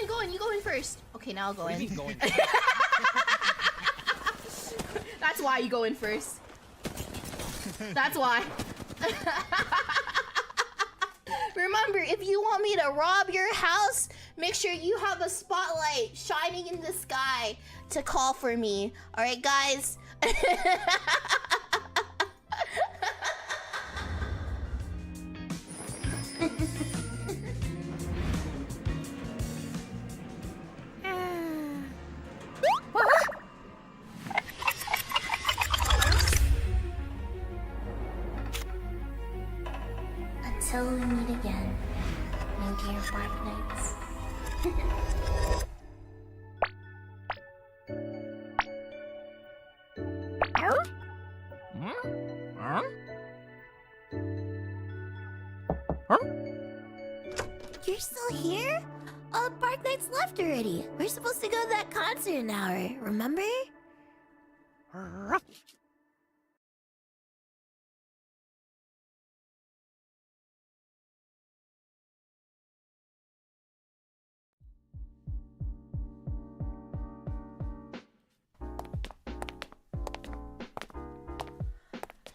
Go in. You go in first. Okay, now I'll go in. That's why you go in first. That's why. Remember, if you want me to rob your house, make sure you have a spotlight shining in the sky to call for me. All right, guys? Until we meet again, my dear Black Knights. You're still here? All the Bark Knights left already. We're supposed to go to that concert in an hour, remember?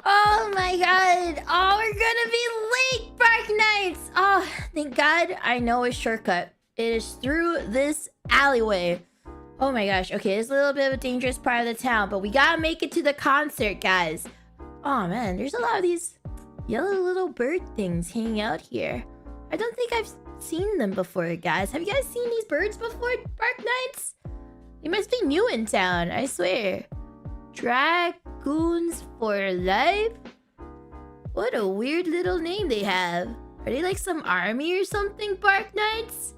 Oh my god! Oh, we're gonna be late, Bark Knights! Oh, thank god I know a shortcut. It is through this alleyway. Oh my gosh, okay, it's a little bit of a dangerous part of the town, but we gotta make it to the concert, guys. Oh man, there's a lot of these yellow little bird things hanging out here. I don't think I've seen them before, guys. Have you guys seen these birds before, Bark Knights? They must be new in town, I swear. Dragoons for life? What a weird little name they have. Are they like some army or something, Bark Knights?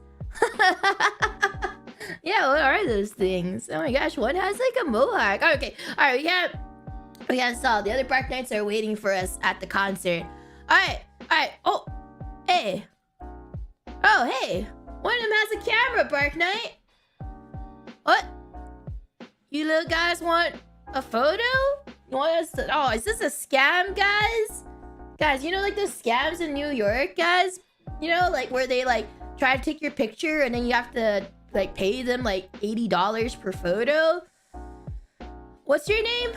Yeah, what are those things? Oh my gosh, one has like a mohawk. Oh, okay, alright, we can't stop. The other Bark Knights are waiting for us at the concert. Alright, oh, hey. Oh, hey, one of them has a camera, Bark Knight. What? You little guys want a photo? You want us to... Oh, is this a scam, guys? Guys, you know like the scams in New York, guys? You know, like where they like try to take your picture and then you have to like pay them like $80 per photo? What's your name?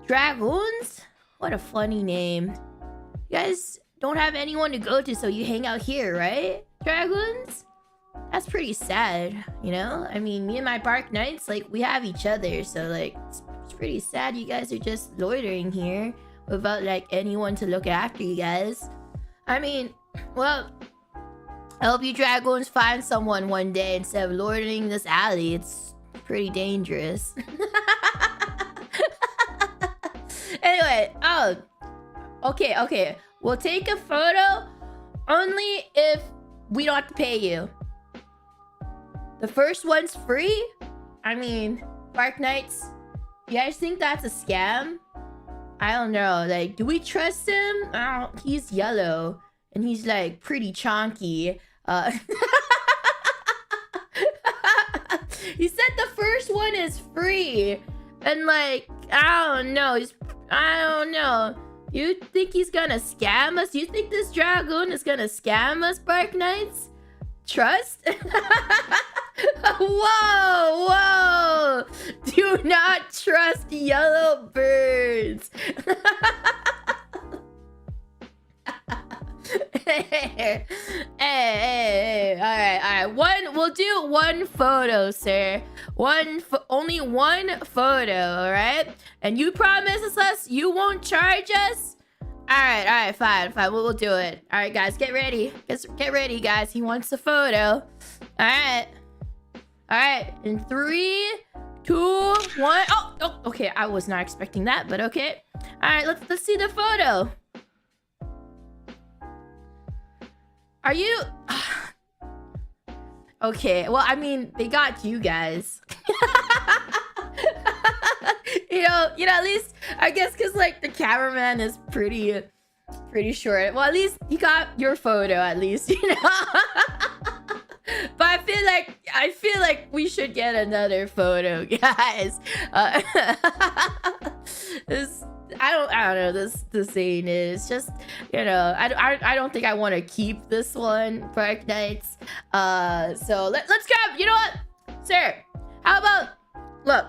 Dragoons? What a funny name. You guys don't have anyone to go to, so you hang out here, right? Dragoons? That's pretty sad, you know? I mean, me and my Bark Knights, like, we have each other, so, like, it's pretty sad you guys are just loitering here without, like, anyone to look after you guys. I mean, well, I hope you Dragoons find someone one day instead of loitering this alley. It's pretty dangerous. Anyway, oh, okay. We'll take a photo only if we don't have to pay you. The first one's free? I mean, Bark Knights, you guys think that's a scam? I don't know, like, do we trust him? Oh, he's yellow, and he's, like, pretty chonky. He said the first one is free, and, like, I don't know, You think he's gonna scam us? You think this Dragoon is gonna scam us, Bark Knights? Trust? Whoa! Do not trust yellow birds. Hey, alright. We'll do one photo, sir. Only one photo, alright? And you promise us you won't charge us? Alright, fine. We'll do it. Alright, guys, get ready. Get ready, guys. He wants a photo. Alright, in 3, 2, 1. Oh, okay. I was not expecting that, but okay. Alright, let's see the photo. Are you... Okay, well, I mean, they got you guys. you know, at least, I guess, because, like, the cameraman is pretty short. Well, at least you got your photo, at least, you know? But I feel like we should get another photo, guys. I I don't know. This ain't it. It's just, you know, I don't think I want to keep this one, Dark Knights. So let's grab. You know what, sir? How about, look?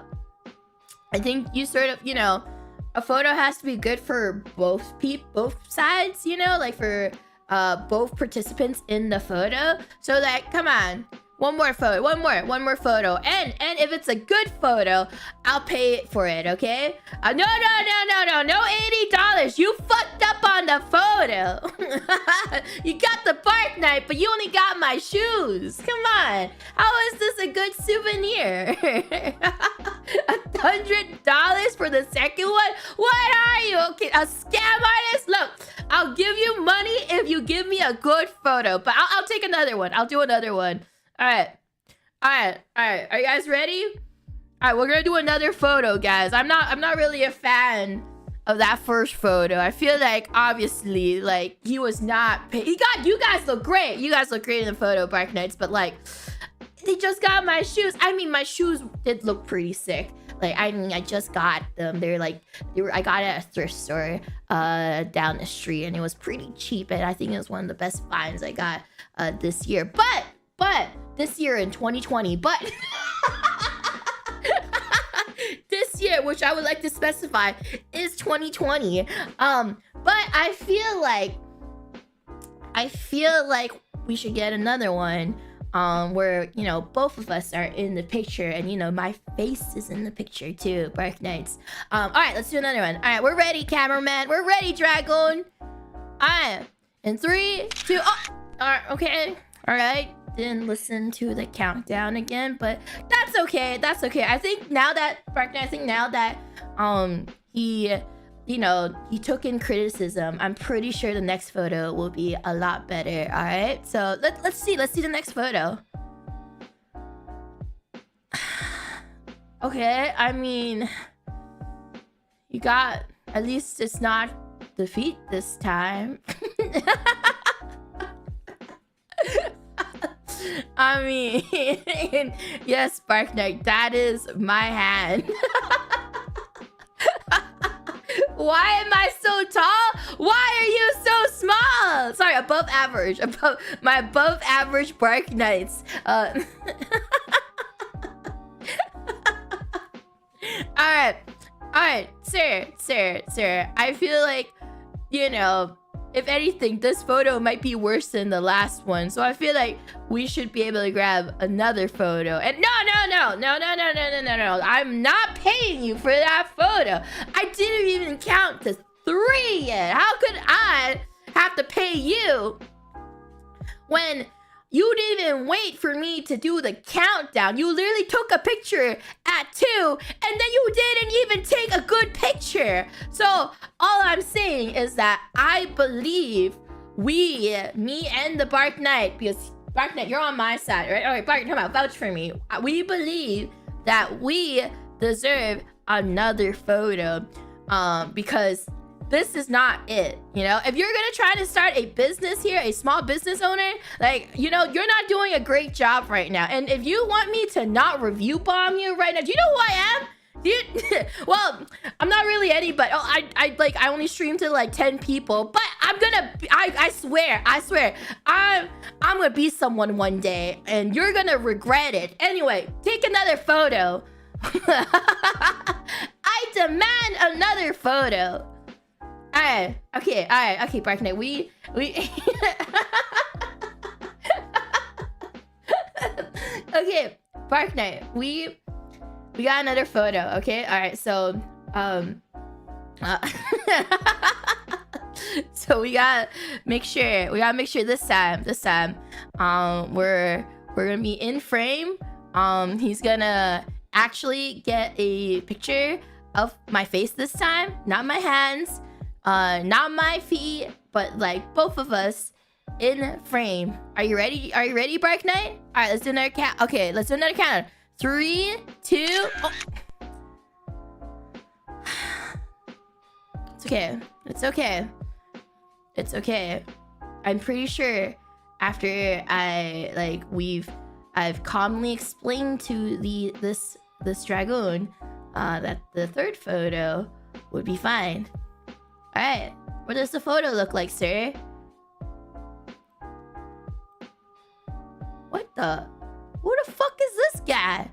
I think you sort of, you know, a photo has to be good for both sides. You know, like for both participants in the photo. So that, come on. One more photo, one more photo, and if it's a good photo, I'll pay for it, okay? No $80. You fucked up on the photo. You got the Bark Knight, but you only got my shoes. Come on, how is this a good souvenir? $100 for the second one? What are you? Okay, a scam artist? Look, I'll give you money if you give me a good photo, but I'll take another one. I'll do another one. All right. Are you guys ready? All right, we're gonna do another photo, guys. I'm not really a fan of that first photo. I feel like obviously, like, he was not. You guys look great. You guys look great in the photo, Bark Knights. But like, they just got my shoes. I mean, my shoes did look pretty sick. Like, I mean, I just got them. I got it at a thrift store down the street, and it was pretty cheap. And I think it was one of the best finds I got this year. But this year in 2020, but this year, which I would like to specify, is 2020. But I feel like we should get another one where, you know, both of us are in the picture, and, you know, my face is in the picture too, Bark Knights. All right, let's do another one. All right, we're ready, cameraman. We're ready, Dragon. All right, in 3, 2, oh, all right, okay, all right. Didn't listen to the countdown again, but that's okay. That's okay. I think now that he, you know, he took in criticism, I'm pretty sure the next photo will be a lot better. All right, so let's see the next photo. Okay, I mean, you got, at least it's not defeat this time. I mean, yes, Bark Knight, that is my hand. Why am I so tall? Why are you so small? Sorry, above average. Above average Bark Knights. Alright, sir. I feel like, you know, if anything, this photo might be worse than the last one. So I feel like we should be able to grab another photo. And no. I'm not paying you for that photo. I didn't even count to 3 yet. How could I have to pay you when you didn't even wait for me to do the countdown? You literally took a picture at 2, and then you didn't even take a good picture. So all I'm saying is that I believe me and the Bark Knight, because Bark Knight, you're on my side, right? All right, Bark, come on, vouch for me. We believe that we deserve another photo, because this is not it. You know, if you're gonna try to start a business here, a small business owner, like, you know, you're not doing a great job right now. And if you want me to not review bomb you right now, do you know who I am? Well, I'm not really anybody. Oh, I only stream to like 10 people, but I swear, I'm gonna be someone one day, and you're gonna regret it. Anyway, take another photo. I demand another photo. All right, okay, Bark Knight, we okay, Bark Knight, we got another photo, okay? All right, so so we gotta make sure this time we're gonna be in frame. He's gonna actually get a picture of my face this time, not my hands, not my feet, but like both of us in frame. Are you ready? Bark Knight? All right, let's do another count. Okay, let's do another count. 3, 2. Oh. It's okay. I'm pretty sure after I've calmly explained to this dragoon that the third photo would be fine. Alright. What does the photo look like, sir? What the? Who the fuck is this guy?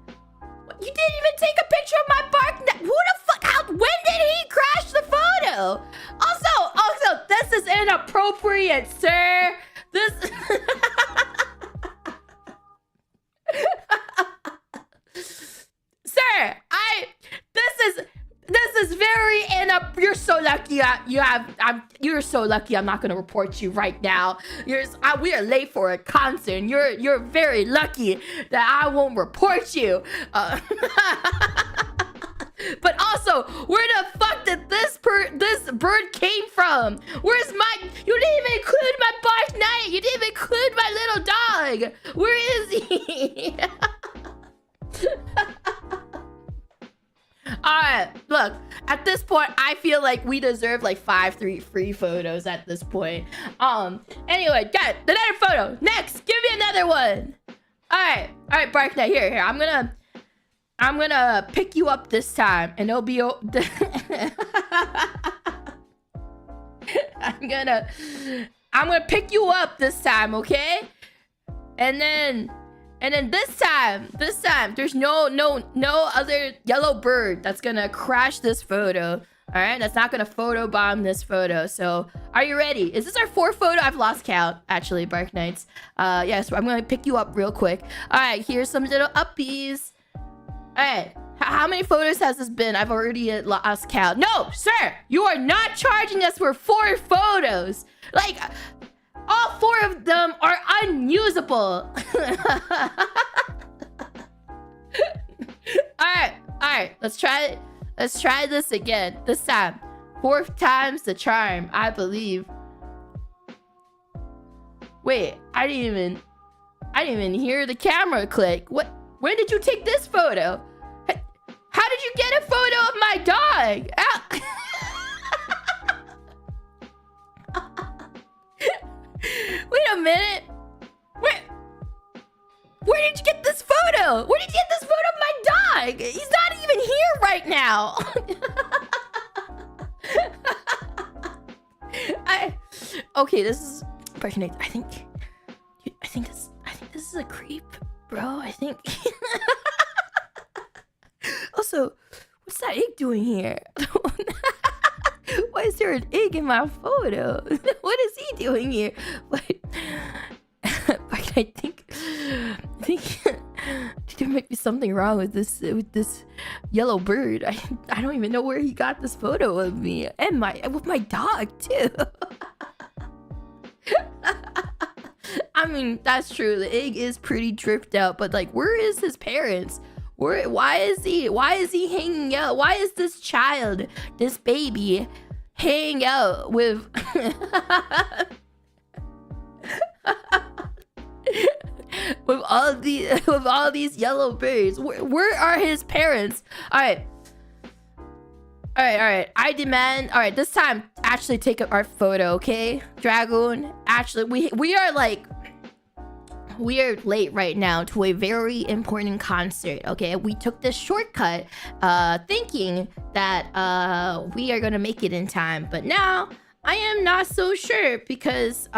You didn't even take a picture of my bark. Who the fuck? When did he crash the photo? Also, this is inappropriate, sir. This. Sir, this is very you're so lucky. You're so lucky. I'm not gonna report you right now. We are late for a concert. You're very lucky that I won't report you. But also, where the fuck did this bird came from? Where's my? You didn't even include my bark knight. You didn't even include my little dog. Where is he? Alright, look, at this point, I feel like we deserve like 5 free photos at this point. Anyway, got another photo. Next, give me another one. Alright, Bark Knight, here. I'm gonna pick you up this time, and it'll be I'm gonna pick you up this time, okay? And then this time, there's no other yellow bird that's gonna crash this photo. All right, that's not gonna photobomb this photo. So, are you ready? Is this our 4th photo? I've lost count, actually, Bark Knights. Yes, I'm gonna pick you up real quick. All right, here's some little uppies. All right, how many photos has this been? I've already lost count. No, sir, you are not charging us for 4 photos. Like, all 4 of them are unusable. Alright, let's try this again. This time. 4th time's the charm, I believe. Wait, I didn't even hear the camera click. What? When did you take this photo? How did you get a photo of my dog? Ow. Wait a minute. Where did you get this photo? Where did you get this photo of my dog? He's not even here right now. Okay, this is Bark Knight. I think this is a creep, bro. I think. Also, what's that egg doing here? Why is there an egg in my photo? What is he doing here? But I think there might be something wrong with this yellow bird. I don't even know where he got this photo of me and with my dog too. I mean, that's true. The egg is pretty dripped out, but like, where is his parents? Why is he hanging out? Why is this child, this baby, hanging out with with all these yellow birds? Where are his parents? All right. I demand. All right, this time actually take our photo, okay, Dragoon? Actually, we are late right now to a very important concert, okay? We took this shortcut thinking that we are gonna make it in time, but now I am not so sure because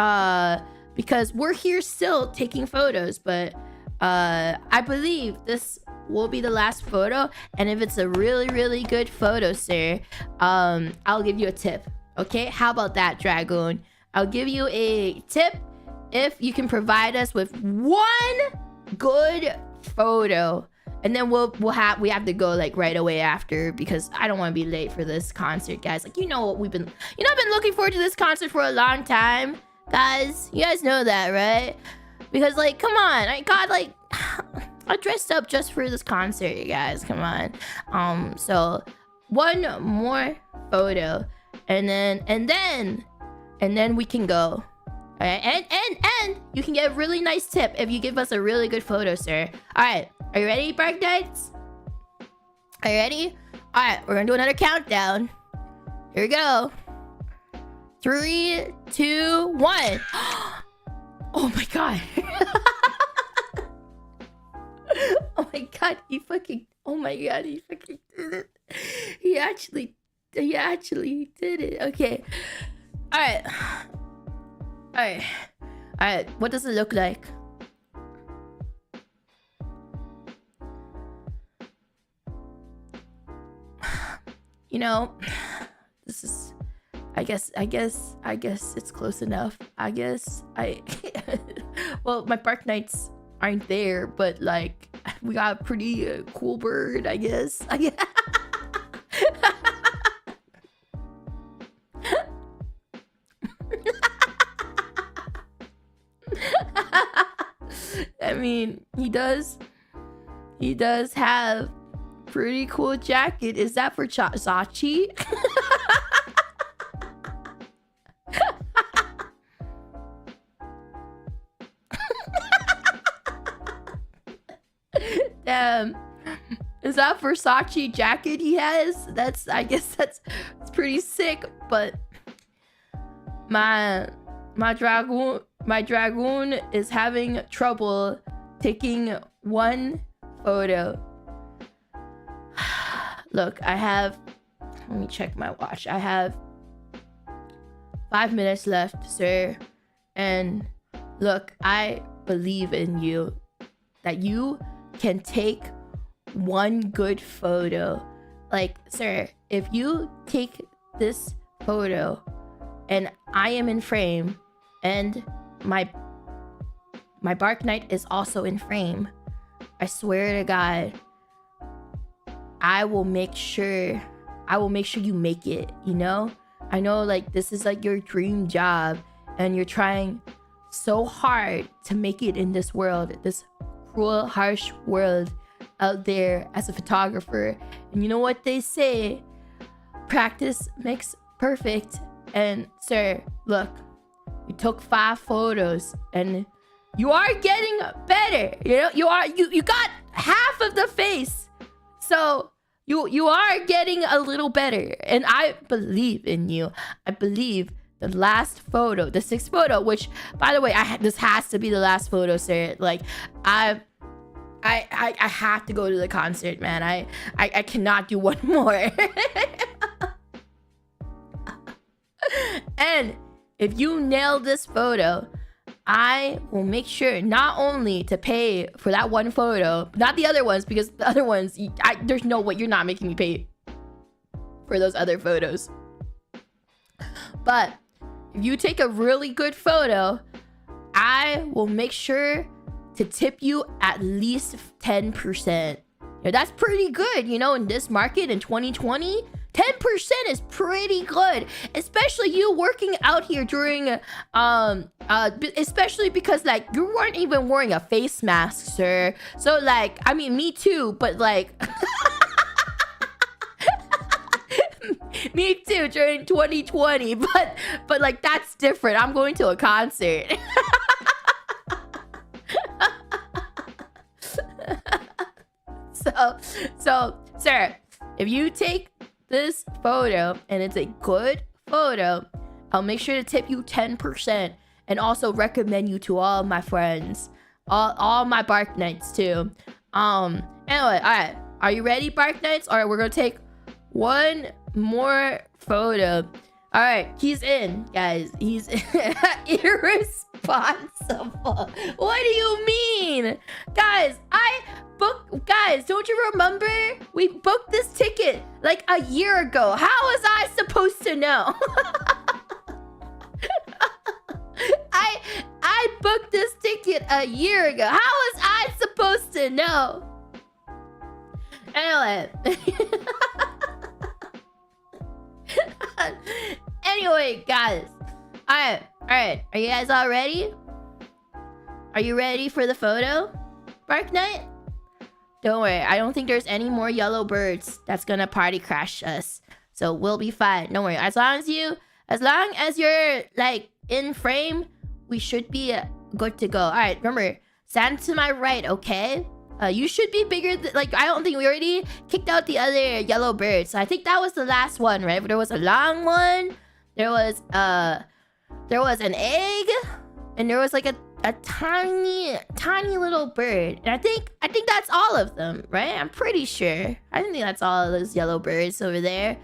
we're here still taking photos, but I believe this will be the last photo, and if it's a really good photo, sir, I'll give you a tip, okay? How about that, Dragoon? I'll give you a tip if you can provide us with 1 good photo, and then we have to go like right away after, because I don't want to be late for this concert, guys. Like, I've been looking forward to this concert for a long time, guys. You guys know that, right? Because like, come on, I dressed up just for this concert, you guys. Come on. So 1 more photo, and then we can go. All right, and you can get a really nice tip if you give us a really good photo, sir. All right, are you ready, Bark Knights? Are you ready? All right, we're gonna do another countdown. Here we go. 3, 2, 1. Oh my god. Oh my god, he fucking did it. He actually He actually did it. Okay. All right. All right. All right. What does it look like? You know, this is. I guess it's close enough. Well, my Bark Knights aren't there, but like we got a pretty cool bird, I guess. I mean, he does have pretty cool jacket. Is that for Zachi? Is that Versace jacket he has? I guess that's pretty sick, but my dragoon is having trouble taking one photo. Look, let me check my watch. I have 5 minutes left, sir. And look, I believe in you that you can take one good photo. Like, sir, if you take this photo and I am in frame and my Bark Knight is also in frame, I swear to God, I will make sure you make it, you know? I know, like, this is like your dream job and you're trying so hard to make it in this world, this cruel, harsh world out there as a photographer. And you know what they say, practice makes perfect. And sir, look, you took 5 photos and you are getting better. You know, you got half of the face, so you are getting a little better, and I believe in you. I believe the last photo, the 6th photo, which, by the way, this has to be the last photo, sir. Like, I have to go to the concert, man. I cannot do one more. And if you nail this photo, I will make sure not only to pay for that one photo, not the other ones, because the other ones, there's no way you're not making me pay for those other photos. But if you take a really good photo, I will make sure to tip you at least 10%. Now, that's pretty good, you know, in this market in 2020. 10% is pretty good, especially you working out here during especially because, like, you weren't even wearing a face mask, sir. So, like, I mean, me too, but like me too during 2020, but like, that's different. I'm going to a concert. So sir, if you take this photo and it's a good photo, I'll make sure to tip you 10% and also recommend you to all my friends, all my Bark Knights too. Anyway, all right, are you ready, Bark Knights? All right, we're gonna take one more photo. All right, he's in, guys. He's irresponsible. What do you mean, guys? Guys, don't you remember? We booked this ticket like a year ago. How was I supposed to know? I booked this ticket a year ago. How was I supposed to know? Anyway, guys. All right. Are you guys all ready? Are you ready for the photo, Bark Knight? Don't worry, I don't think there's any more yellow birds that's gonna party crash us. So we'll be fine. Don't worry. As long as you're like in frame, we should be good to go. All right, remember, stand to my right, okay? You should be bigger. Like, I don't think we already kicked out the other yellow birds. So I think that was the last one, right? There was a long one. There was an egg, and there was like a tiny little bird. And I think that's all of them, right? I'm pretty sure. I think that's all of those yellow birds over there.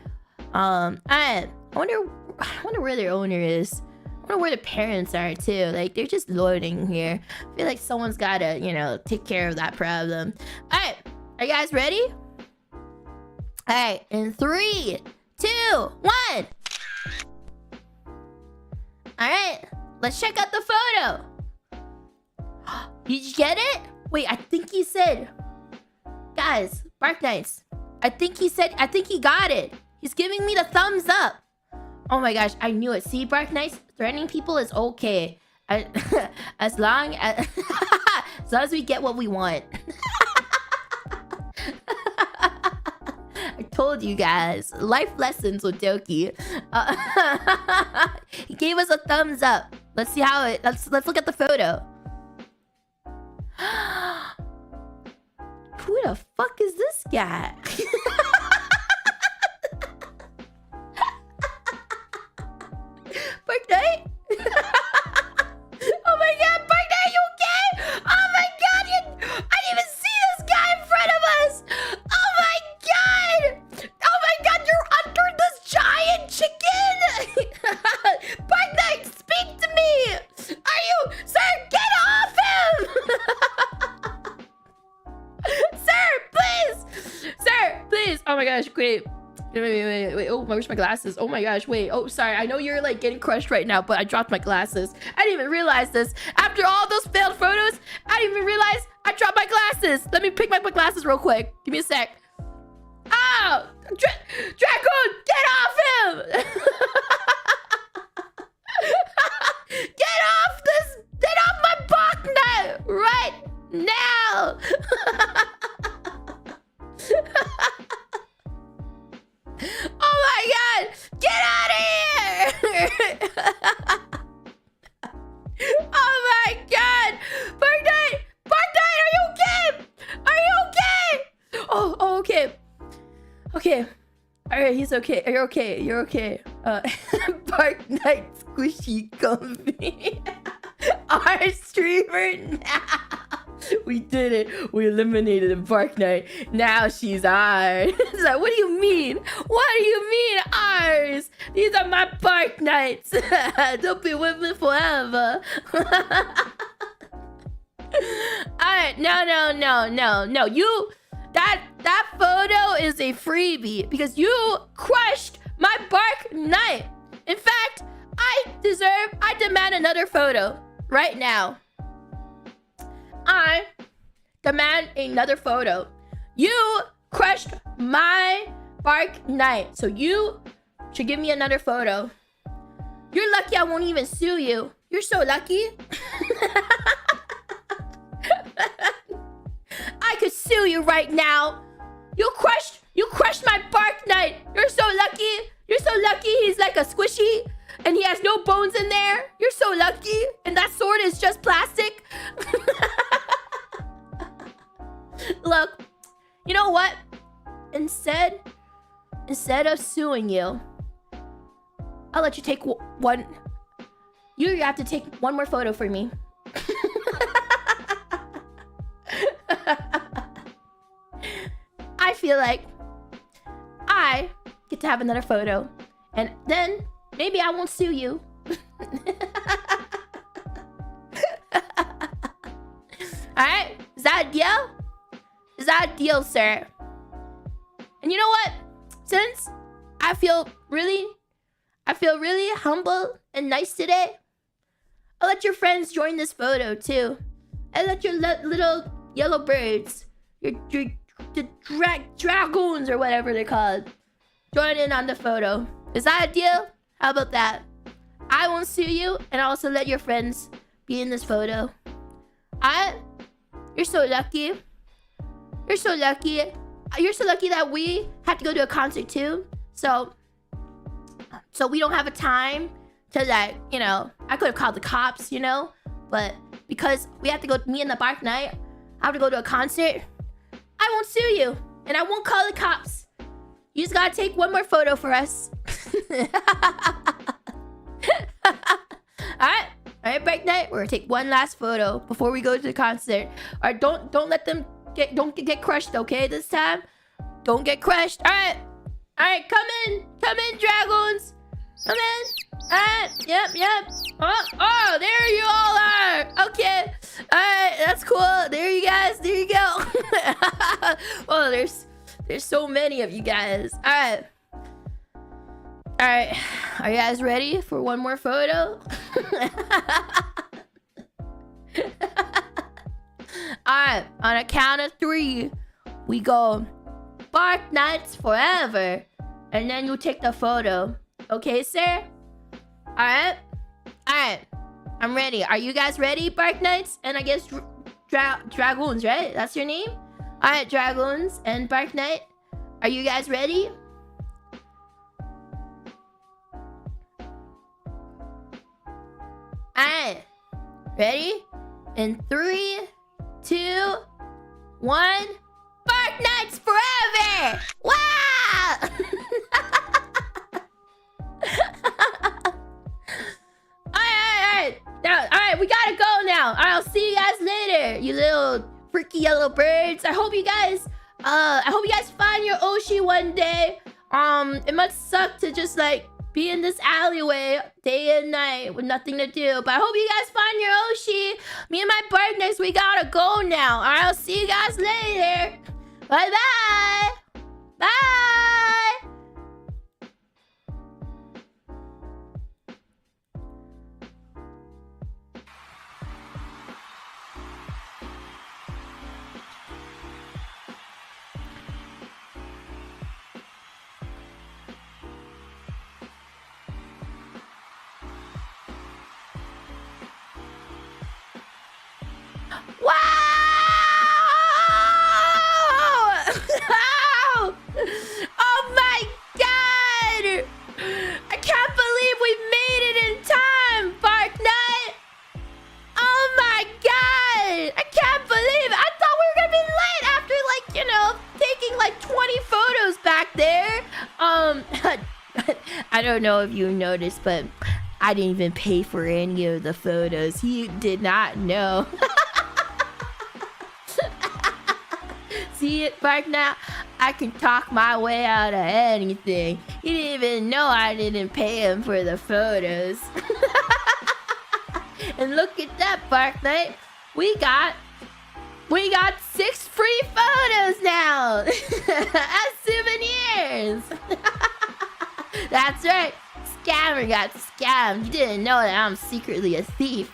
I wonder where their owner is. I wonder where the parents are too. Like, they're just loitering here. I feel like someone's gotta, you know, take care of that problem. All right, are you guys ready? All right, in 3, 2, 1. All right, let's check out the photo. Did you get it? Wait, I think he said, guys, Bark Knights. I think he got it. He's giving me the thumbs up. Oh my gosh, I knew it. See, Bark Knights, threatening people is okay. As long as we get what we want. I told you guys, life lessons with Doki. He gave us a thumbs up. Let's see how it. Let's look at the photo. Who the fuck is this guy? Bark Knight? Oh my god, Bark Knight, are you okay? Oh my god, I didn't even see this guy in front of us. Oh my god! Oh my god, you're under this giant chicken! Bark Knight, speak to me! Are you... Sir, get off him! Sir, please! Sir, please! Oh my gosh, wait. Wait. Oh, where's my glasses? Oh my gosh, wait. Oh, sorry. I know you're like getting crushed right now, but I dropped my glasses. I didn't even realize this. After all those failed photos, I didn't even realize I dropped my glasses. Let me pick my glasses real quick. Give me a sec. Oh! Dracoon, get off him! Get off my Bark Knight right now! Oh my god! Get out of here! Oh my god! Bark Knight! Bark Knight, are you okay? Are you okay? Oh, okay. Okay. Alright, he's okay. You're okay. You're okay. Bark Knight squishy comfy. Our streamer now. We did it. We eliminated a Bark Knight. Now she's ours. Like, what do you mean? What do you mean ours? These are my Bark Knights. They'll be with me forever. Alright, no. You that photo is a freebie because you crushed my Bark Knight. In fact, I demand another photo right now. I demand another photo. You crushed my Bark Knight, so you should give me another photo. You're lucky I won't even sue you. You're so lucky. I could sue you right now. You crushed my Bark Knight. You're so lucky. You're so lucky he's like a squishy and he has no bones in there. You're so lucky. And that sword is just plastic. Look, you know what? Instead of suing you, I'll let you take one. You have to take one more photo for me. I feel like I get to have another photo, and then maybe I won't sue you. Alright? Is that a deal? Is that a deal, sir? And you know what? Since I feel really humble and nice today, I'll let your friends join this photo too. And let your little yellow birds, the dragoons or whatever they're called, join in on the photo. Is that a deal? How about that? I won't sue you, and I'll also let your friends be in this photo. You're so lucky. You're so lucky. You're so lucky that we have to go to a concert too. So we don't have a time to, like, you know, I could have called the cops, you know, but because we have to go, me and the Bark Knight have to go to a concert, I won't sue you, and I won't call the cops. You just gotta take one more photo for us. Alright, Bark Knight, we're gonna take one last photo before we go to the concert. Alright, don't let them get crushed, okay, this time? Don't get crushed. Alright, come in Yep. Oh, there you all are. Okay. Alright, that's cool. There you guys. There you go. Oh, there's so many of you guys. Alright. Alright. Are you guys ready for one more photo? Alright, on a count of 3, we go Bark Nights forever. And then you take the photo. Okay, sir? Alright? Alright. I'm ready. Are you guys ready, Bark Knights? And I guess Dragoons, right? That's your name? Alright, Dragoons and Bark Knight. Are you guys ready? Alright. Ready? In 3, 2, 1. Bark Knights forever! Wow! Alright, we gotta go now. Alright, I'll see you guys later, you little freaky yellow birds. I hope you guys find your Oshi one day. It must suck to just like be in this alleyway day and night with nothing to do. But I hope you guys find your Oshi. Me and my partners, we gotta go now. Alright, I'll see you guys later. Bye-bye. Bye. Wow! Oh my god! I can't believe we made it in time, Bark Knight! Oh my god! I can't believe it! I thought we were gonna be late after, like, you know, taking like 20 photos back there. I don't know if you noticed, but I didn't even pay for any of the photos. He did not know. See it, Bark Knight? I can talk my way out of anything. He didn't even know I didn't pay him for the photos. And look at that, Bark Knight. We got 6 free photos now as souvenirs. That's right. Scammer got scammed. You didn't know that I'm secretly a thief.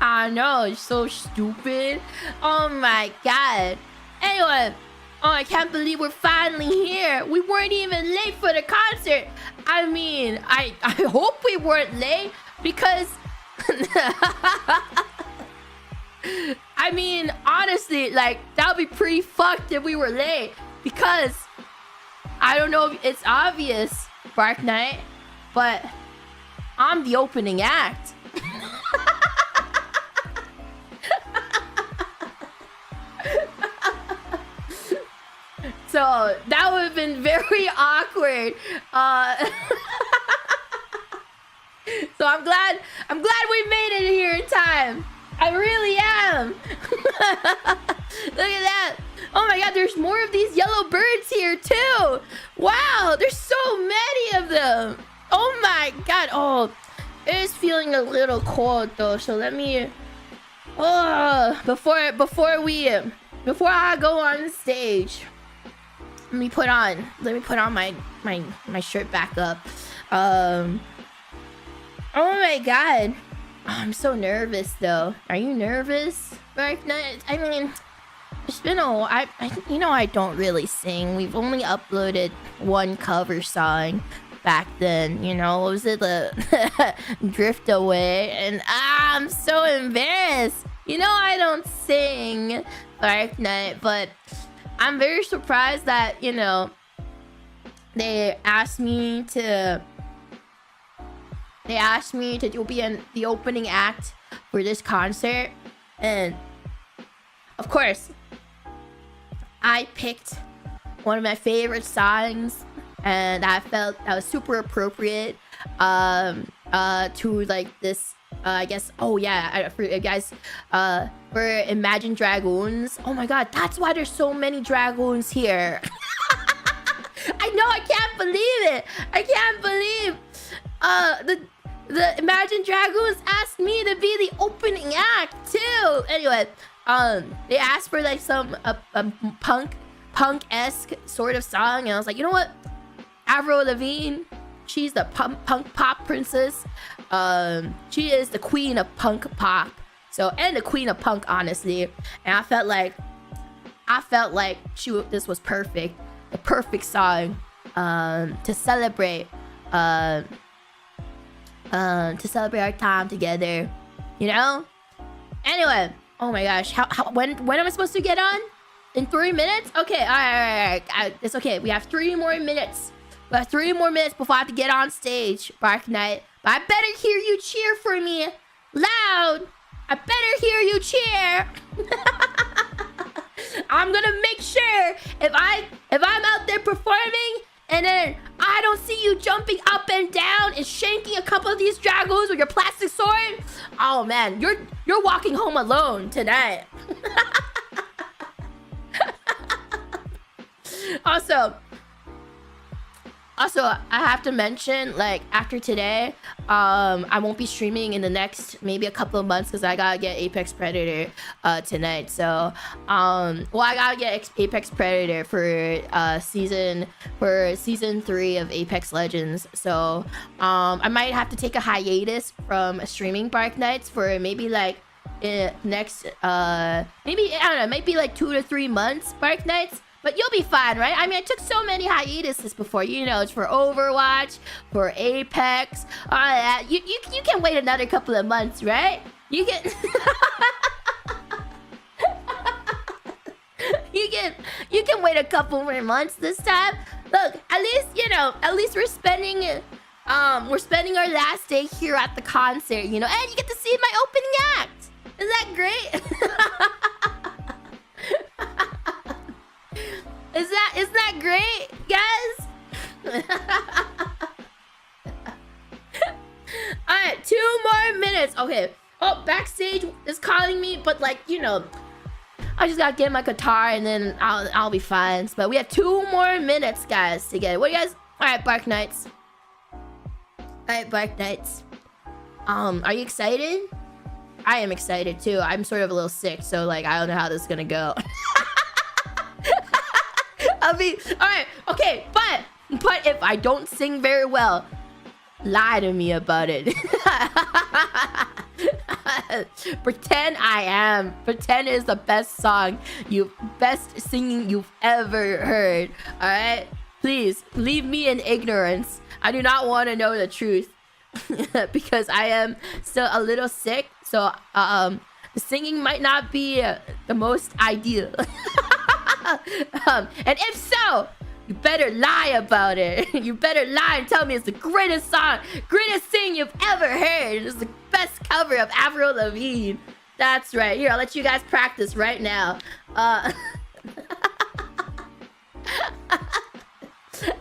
I know, it's so stupid. Oh my god. Anyway, oh, I can't believe we're finally here. We weren't even late for the concert. I mean, I hope we weren't late because I mean, honestly, like, that would be pretty fucked if we were late because I don't know if it's obvious, Bark Knight, but I'm the opening act. So that would have been very awkward. So I'm glad we made it here in time. I really am. Look at that. Oh my god, there's more of these yellow birds here too. Wow, there's so many of them. Oh my god. Oh, it is feeling a little cold though. So let me. Oh, before I go on stage. Let me put on my shirt back up. Oh my god. Oh, I'm so nervous though. Are you nervous, Bark Knight? I mean, it's been a while. I don't really sing. We've only uploaded one cover song back then. You know, what was it, the Drift Away? And I'm so embarrassed. You know, I don't sing, Bark Knight, but I'm very surprised that, you know, they asked me to be in the opening act for this concert. And of course, I picked one of my favorite songs, and I felt that was super appropriate to like this. I guess. Oh yeah, for you guys, for Imagine Dragoons. Oh my god, that's why there's so many dragoons here. I I can't believe it. I can't believe the Imagine Dragons asked me to be the opening act too. Anyway, they asked for like some punk-esque sort of song, and I was like, you know what? Avril Lavigne, she's the punk pop princess. She is the queen of punk pop. So, and the queen of punk, honestly. And I felt like this was perfect. The perfect song to celebrate our time together, you know. Anyway, oh my gosh, when am I supposed to get on? In 3 minutes? Okay, all right. It's okay. We have 3 more minutes. We have 3 more minutes before I have to get on stage, Bark Knight. But I better hear you cheer for me loud. I better hear you cheer. I'm gonna make sure if I'm out there performing and then I don't see you jumping up and down and shanking a couple of these dragons with your plastic sword, oh man, you're walking home alone tonight. Also, I have to mention, like, after today, I won't be streaming in the next maybe a couple of months because I gotta get Apex Predator tonight. So, I gotta get Apex Predator for season 3 of Apex Legends. So, I might have to take a hiatus from streaming Bark Nights for maybe like next maybe I don't know, maybe like 2 to 3 months Bark Nights. But you'll be fine, right? I mean, I took so many hiatuses before. You know, it's for Overwatch, for Apex, all that. You can wait another couple of months, right? You can... you can wait a couple more months this time. Look, at least, you know, we're spending our last day here at the concert, you know, and you get to see my opening act. Isn't that great? Isn't that great, guys? Alright, 2 more minutes. Okay. Oh, backstage is calling me, but like, you know, I just gotta get my guitar and then I'll be fine. But we have 2 more minutes, guys, to get it. What do you guys? Alright, Bark Knights. Alright, Bark Knights. Are you excited? I am excited too. I'm sort of a little sick, so like I don't know how this is gonna go. Alright, okay, but if I don't sing very well, lie to me about it. Pretend I am. Pretend is the best singing you've ever heard. Alright? Please, leave me in ignorance. I do not want to know the truth. Because I am still a little sick, so the singing might not be the most ideal. And if so, you better lie about it. You better lie and tell me it's the greatest song, greatest thing you've ever heard. It's the best cover of Avril Lavigne. That's right. Here, I'll let you guys practice right now. I'll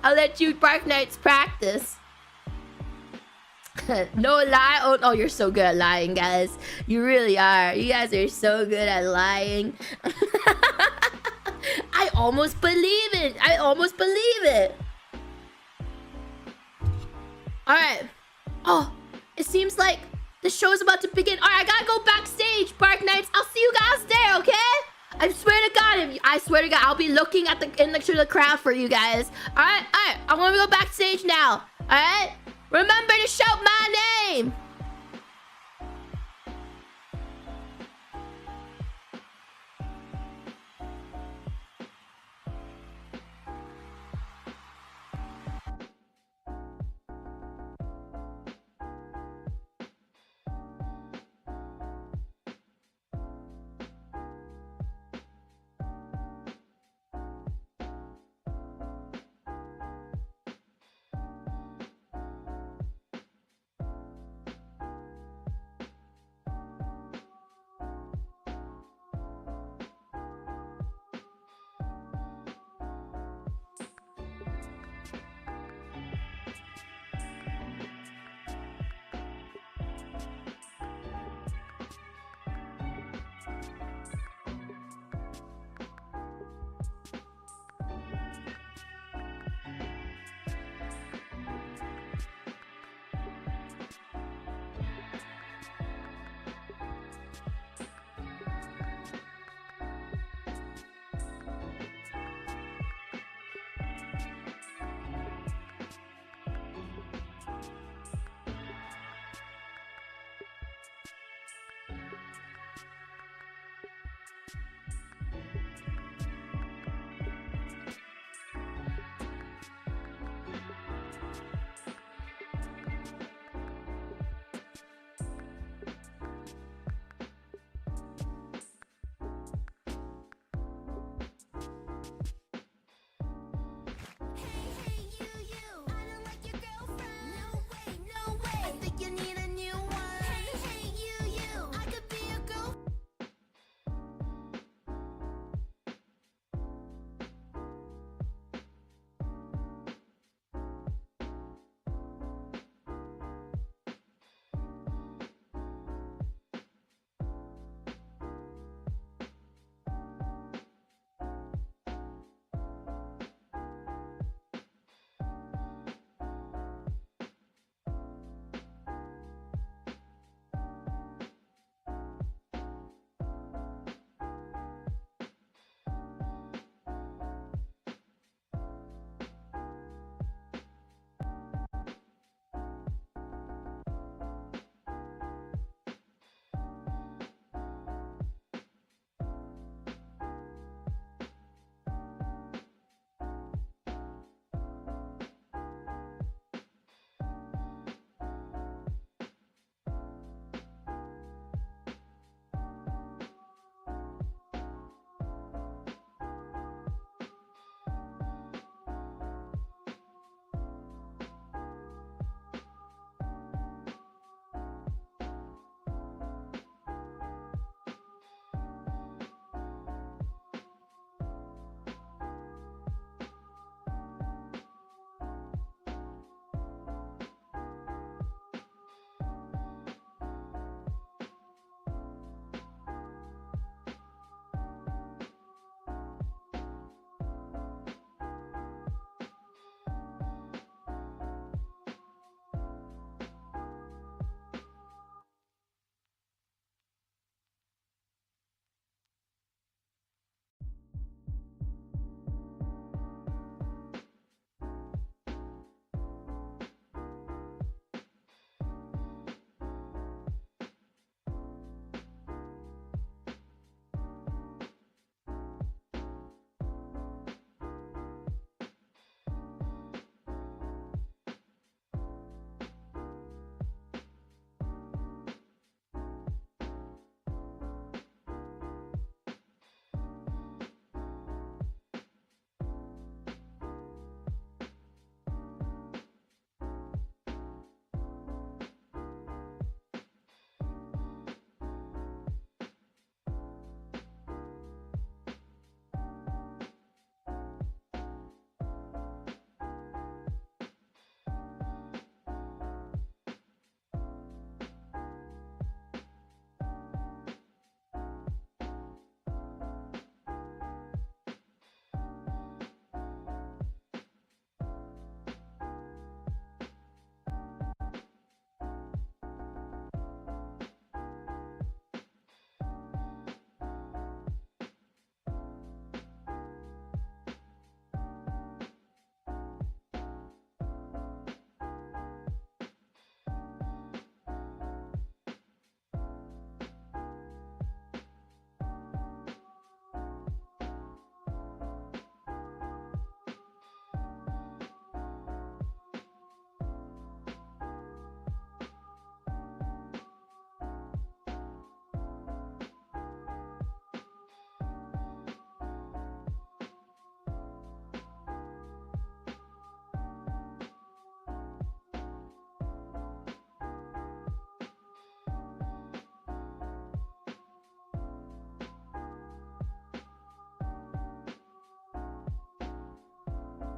let you Bark Knights practice. No lie. Oh, you're so good at lying, guys. You really are. You guys are so good at lying. I almost believe it. I almost believe it. Alright. Oh, it seems like the show's about to begin. Alright, I gotta go backstage, Bark Knights. I'll see you guys there, okay? I swear to God, I'll be looking at the crowd for you guys. Alright, I'm gonna go backstage now. Alright? Remember to shout my name.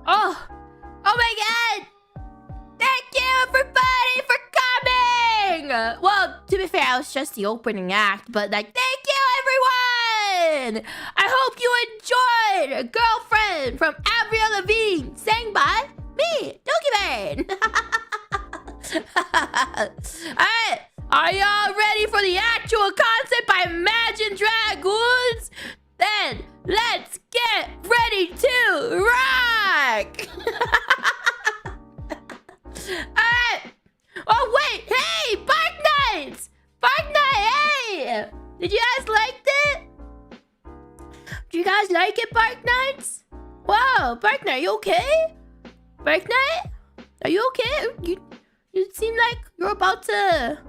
Oh my god! Thank you, everybody, for coming! Well, to be fair, I was just the opening act, but like, thank you, everyone! I hope you enjoyed Girlfriend from Avril Lavigne, sang by me, Dokibird. Alright, are y'all ready for the actual concept by Imagine Dragoons? Then, let's get ready to rock! Alright! Oh, wait! Hey! Bark Knights! Bark Knight, hey! Did you guys like it? Do you guys like it, Bark Knights? Wow, Bark Knight, you okay? Bark Knight? Are you okay? You seem like you're about to...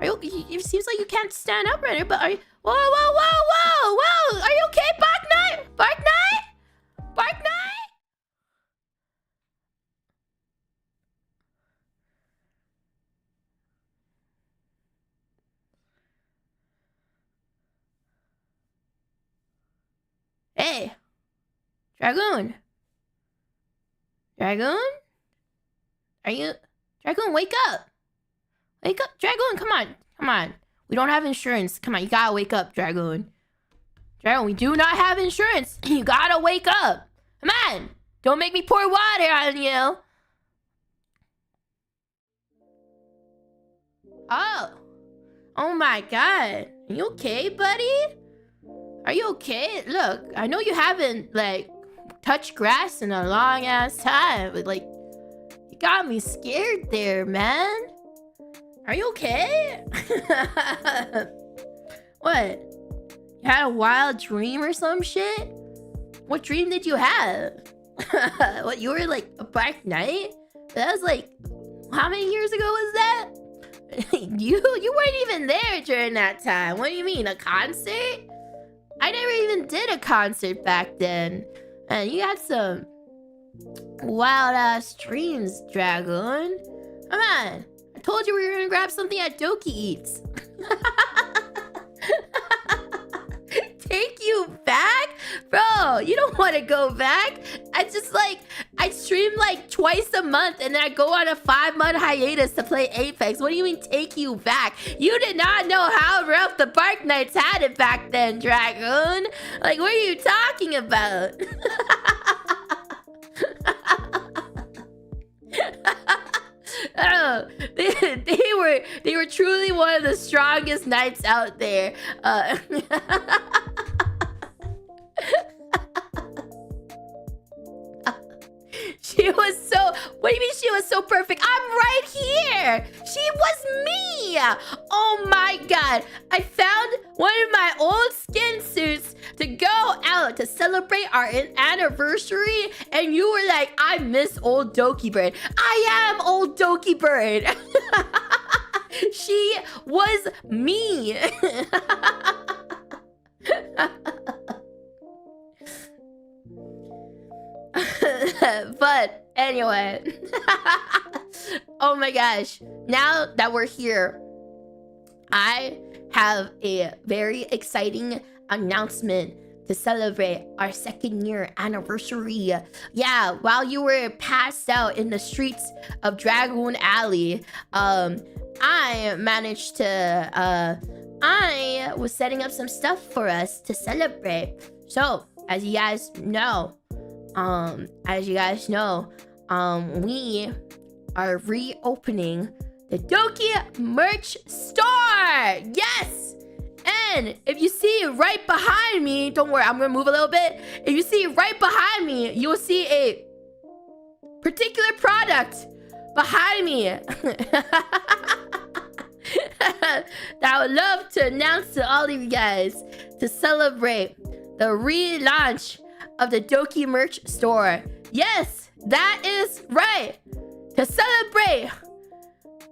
It seems like you can't stand up right now, but are you... Whoa! Are you okay, Bark Knight? Bark Knight? Bark Knight? Hey! Dragoon? Dragoon? Are you... Dragoon, wake up! Wake up, Dragoon, come on. Come on. We don't have insurance. Come on, you gotta wake up, Dragoon. Dragoon, we do not have insurance. You gotta wake up. Come on. Don't make me pour water on you. Oh my god. Are you okay, buddy? Are you okay? Look, I know you haven't, like, touched grass in a long ass time, but, like, you got me scared there, man. Are you okay? What? You had a wild dream or some shit? What dream did you have? What, you were like a Black Knight? That was like, how many years ago was that? You weren't even there during that time. What do you mean, a concert? I never even did a concert back then. And you had some wild ass dreams, Dragoon. Come on. I told you we were gonna grab something at Doki Eats. Take you back? Bro, you don't want to go back. I stream like twice a month and then I go on a 5-month hiatus to play Apex. What do you mean take you back? You did not know how rough the Bark Knights had it back then, Dragoon. Like, what are you talking about? Oh, they were truly one of the strongest knights out there. She was so... What do you mean she was so perfect? I'm right here! She was me! Oh my god. I found one of my old skin suits to go out to celebrate our anniversary, and you were like, I miss old Dokibird. I am old Dokibird. She was me. But anyway. Oh my gosh. Now that we're here, I have a very exciting announcement to celebrate our 2nd year anniversary. Yeah, while you were passed out in the streets of Dragoon Alley, I managed to I was setting up some stuff for us to celebrate. So, as you guys know, we are reopening the Doki merch store. Yes. And if you see right behind me, don't worry, I'm gonna move a little bit. If you see right behind me, you'll see a particular product behind me that I would love to announce to all of you guys to celebrate the relaunch of the Doki merch store. Yes, that is right. To celebrate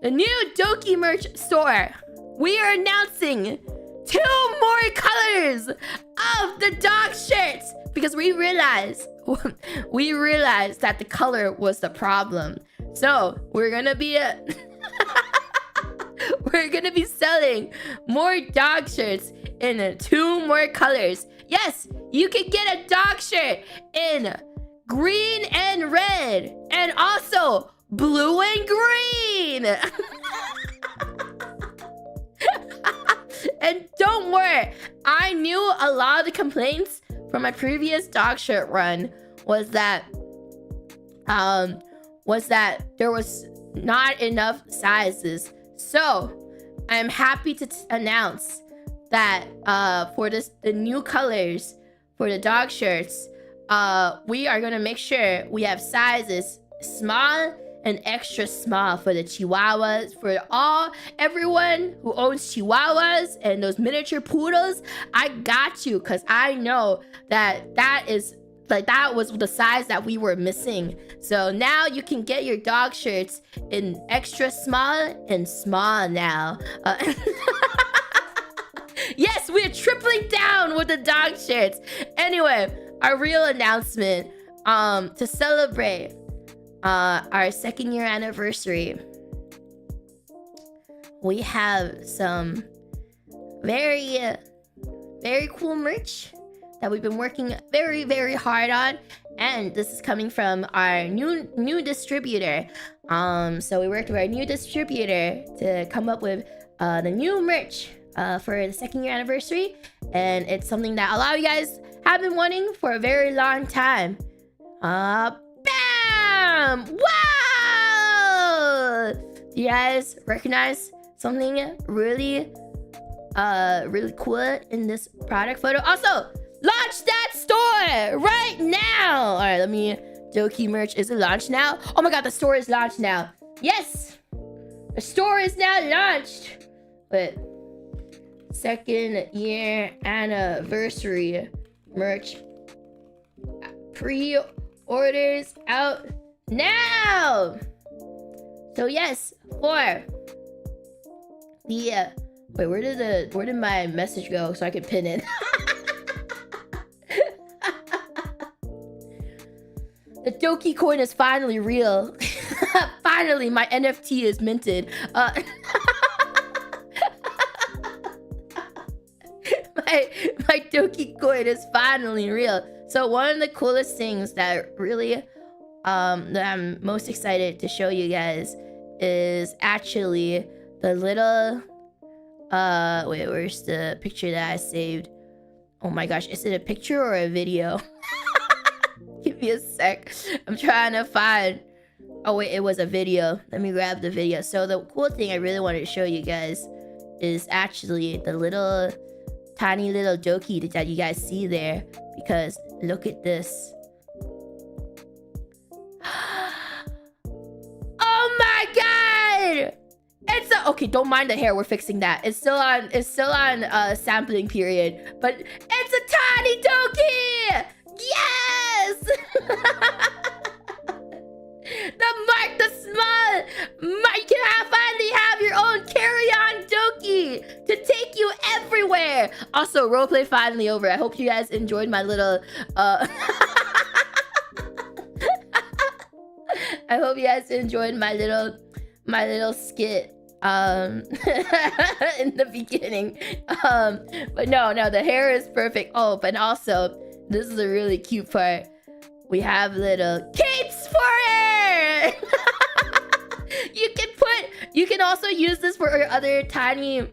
the new Doki merch store, we are announcing 2 more colors of the dog shirts because we realized that the color was the problem. So we're gonna be we're gonna be selling more dog shirts in 2 more colors. Yes, you can get a dog shirt in green and red, and also blue and green. And don't worry, I knew a lot of the complaints from my previous dog shirt run was that there was not enough sizes. So I'm happy to announce that for the new colors for the dog shirts, we are gonna make sure we have sizes small and extra small for the chihuahuas. For everyone who owns chihuahuas and those miniature poodles, I got you, because I know that was the size that we were missing. So now you can get your dog shirts in extra small and small now. Yes, we're tripling down with the dog shirts. Anyway, our real announcement, to celebrate our 2nd year anniversary, we have some very cool merch that we've been working very, very hard on, and this is coming from our new distributor. So we worked with our new distributor to come up with the new merch for the 2nd year anniversary, and it's something that a lot of you guys have been wanting for a very long time. Bam! Wow! Do you guys recognize something really cool in this product photo? Also, launch that store right now! Alright, Doki merch, is it launched now? Oh my god, the store is launched now. Yes! The store is now launched! But 2nd year anniversary merch pre-orders out now. So yes, for the wait, where did my message go so I could pin it? The Doki coin is finally real. Finally, my NFT is minted. My Doki coin is finally real. So one of the coolest things that really that I'm most excited to show you guys is actually the little wait, where's the picture that I saved? Oh my gosh, is it a picture or a video? Give me a sec. I'm trying to find. Oh wait, it was a video. Let me grab the video. So the cool thing I really wanted to show you guys is actually the tiny little Doki that you guys see there, because look at this. Oh my god! Okay, don't mind the hair, we're fixing that. It's still on sampling period, but it's a tiny Doki! Yes! The small, you can finally have your own carry-on Doki to take you everywhere. Also, roleplay finally over. I hope you guys enjoyed my little I hope you guys enjoyed my little skit in the beginning. But no, the hair is perfect. Oh, but also this is a really cute part. We have little capes for it. You can also use this for your other tiny.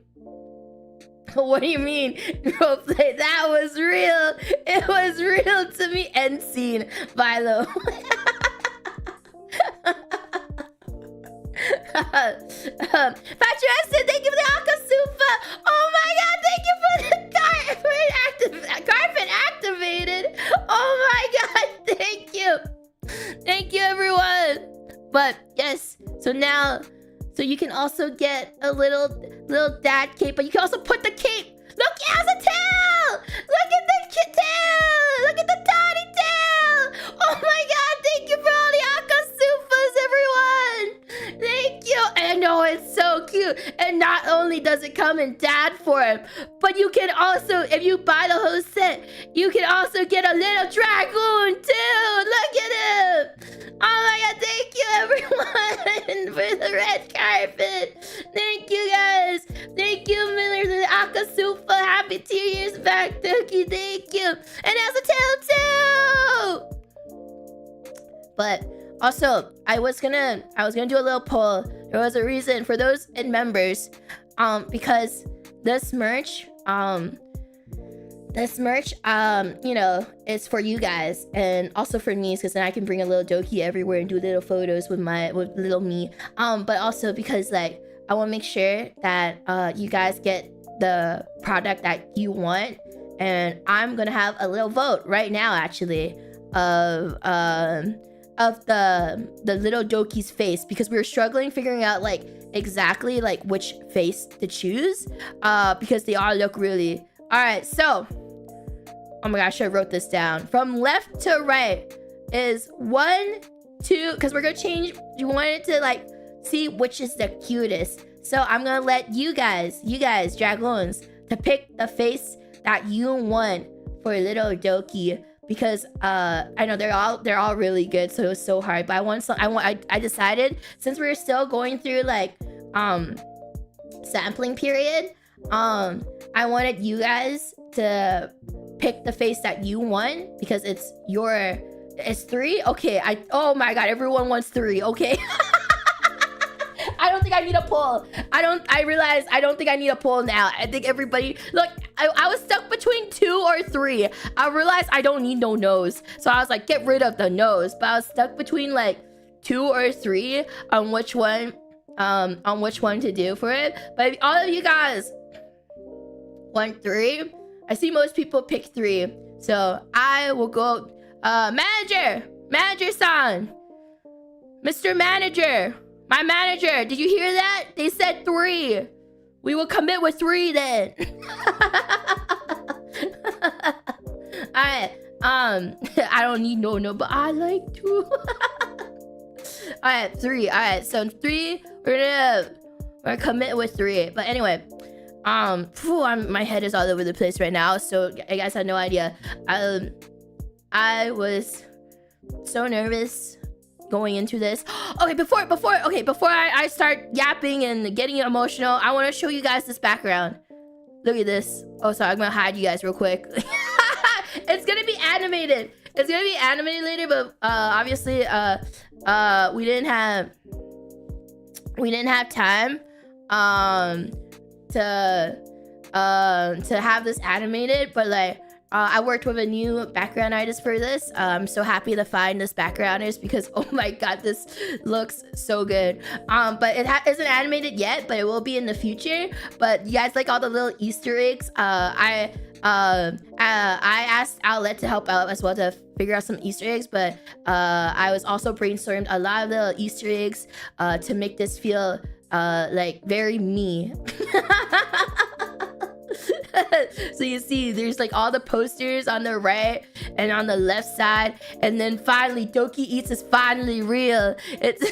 What do you mean? Roleplay, that was real. It was real to me. End scene. Vilo. Patricia, thank you for the Akasupa. Oh my god, thank you for the carpet activated. Oh my god, thank you. Thank you, everyone. But yes, so now, you can also get a little dad cape, but you can also put the cape. Look, it has a tail. Look at the tail. Look at the tiny tail. Oh my god, thank you for all the Akasupas, everyone. Thank you. I know, it's so cute. And not only does it come in dad form, but you can also, if you buy the whole set, you can also get a little dragoon too. Look at him. Oh my god, thank you everyone for the red carpet. Thank you guys. Thank you, Millers and Akasupa. Happy 2 years back, Doki. Thank you. And it has a tail too. But also, I was gonna do a little poll. There was a reason for those in members, because this merch, you know, is for you guys and also for me, because then I can bring a little Doki everywhere and do little photos with little me. But also because like I want to make sure that you guys get the product that you want, and I'm gonna have a little vote right now actually of the little Doki's face, because we were struggling figuring out like exactly like which face to choose, because they all look really. All right, so oh my gosh, I wrote this down. From left to right is 1, 2, because we're gonna change. You wanted to like see which is the cutest. So I'm gonna let you guys, Dragons, to pick the face that you want for little Doki, because I know they're all really good, so it was so hard. But I decided, since we're still going through like sampling period, I wanted you guys to pick the face that you want, because it's 3. Okay, oh my god, everyone wants 3. Okay. I don't think I need a poll. I realize I don't think I need a poll now. I think everybody, look, I was stuck between 2 or 3. I realized I don't need no nose, so I was like, get rid of the nose. But I was stuck between like 2 or 3 on which one to do for it. But if all of you guys want 3, I see most people pick 3, so I will go. Manager-san, Mr. Manager, my manager, did you hear that? They said 3. We will commit with 3 then. Alright, I don't need no, but I like 2. Alright, 3. Alright, so 3, we're gonna commit with 3. But anyway, my head is all over the place right now, so I guys had no idea. I was so nervous going into this. Okay, before I start yapping and getting emotional, I want to show you guys this background. Look at this. Oh, sorry, I'm gonna hide you guys real quick. It's gonna be animated. It's gonna be animated later, but obviously we didn't have time to have this animated, but like I worked with a new background artist for this. I'm so happy to find this background artist, because oh my god, this looks so good. But it isn't animated yet, but it will be in the future. But you guys like all the little Easter eggs? I asked Owlet to help out as well to figure out some Easter eggs, but I was also brainstormed a lot of little Easter eggs to make this feel like very me. So you see there's like all the posters on the right and on the left side, and then finally Doki Eats is finally real. It's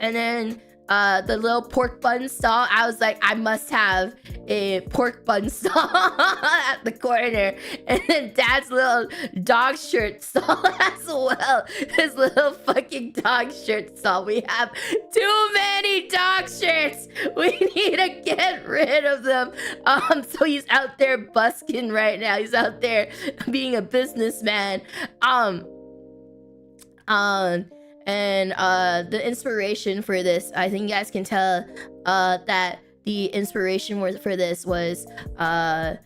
and then the little pork bun stall. I was like, I must have a pork bun stall at the corner. And then Dad's little dog shirt stall as well. His little fucking dog shirt stall. We have too many dog shirts. We need to get rid of them. So he's out there busking right now. He's out there being a businessman. And the inspiration for this, I think you guys can tell that the inspiration for this was the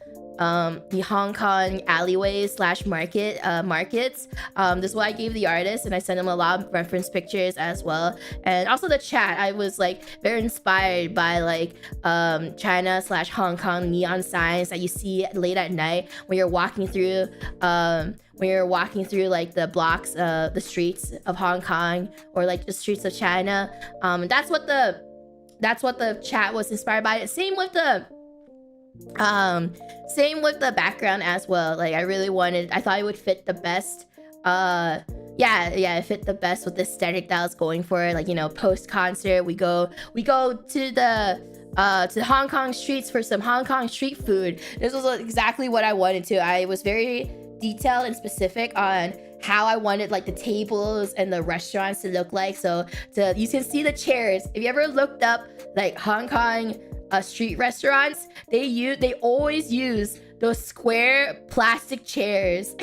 Hong Kong alleyways / markets. This is what I gave the artist, and I sent him a lot of reference pictures as well. And also the chat, I was like very inspired by like China / Hong Kong neon signs that you see late at night when you're walking through like the blocks, the streets of Hong Kong, or like the streets of China. That's what the chat was inspired by. Same with the background as well. Like I thought it would fit the best. It fit the best with the aesthetic that I was going for. Like, you know, post concert, we go to the Hong Kong streets for some Hong Kong street food. This was exactly what I wanted to. I was very detailed and specific on how I wanted like the tables and the restaurants to look like. So you can see the chairs. If you ever looked up like Hong Kong street restaurants, they always use those square plastic chairs.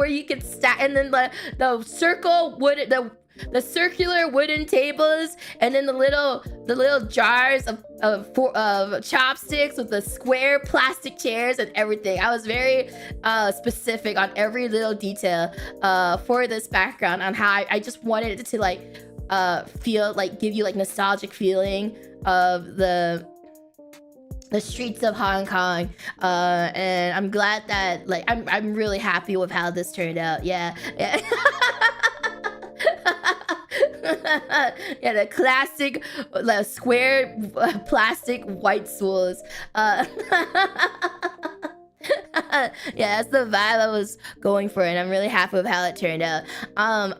where you could stack, and then the circular wooden tables, and then the little jars of chopsticks with the square plastic chairs and everything. I was very specific on every little detail for this background, on how I just wanted it to like feel like, give you like nostalgic feeling of the streets of Hong Kong, and I'm glad that like I'm really happy with how this turned out. Yeah. Yeah, the classic square plastic white stools. Yeah, that's the vibe I was going for, and I'm really happy with how it turned out.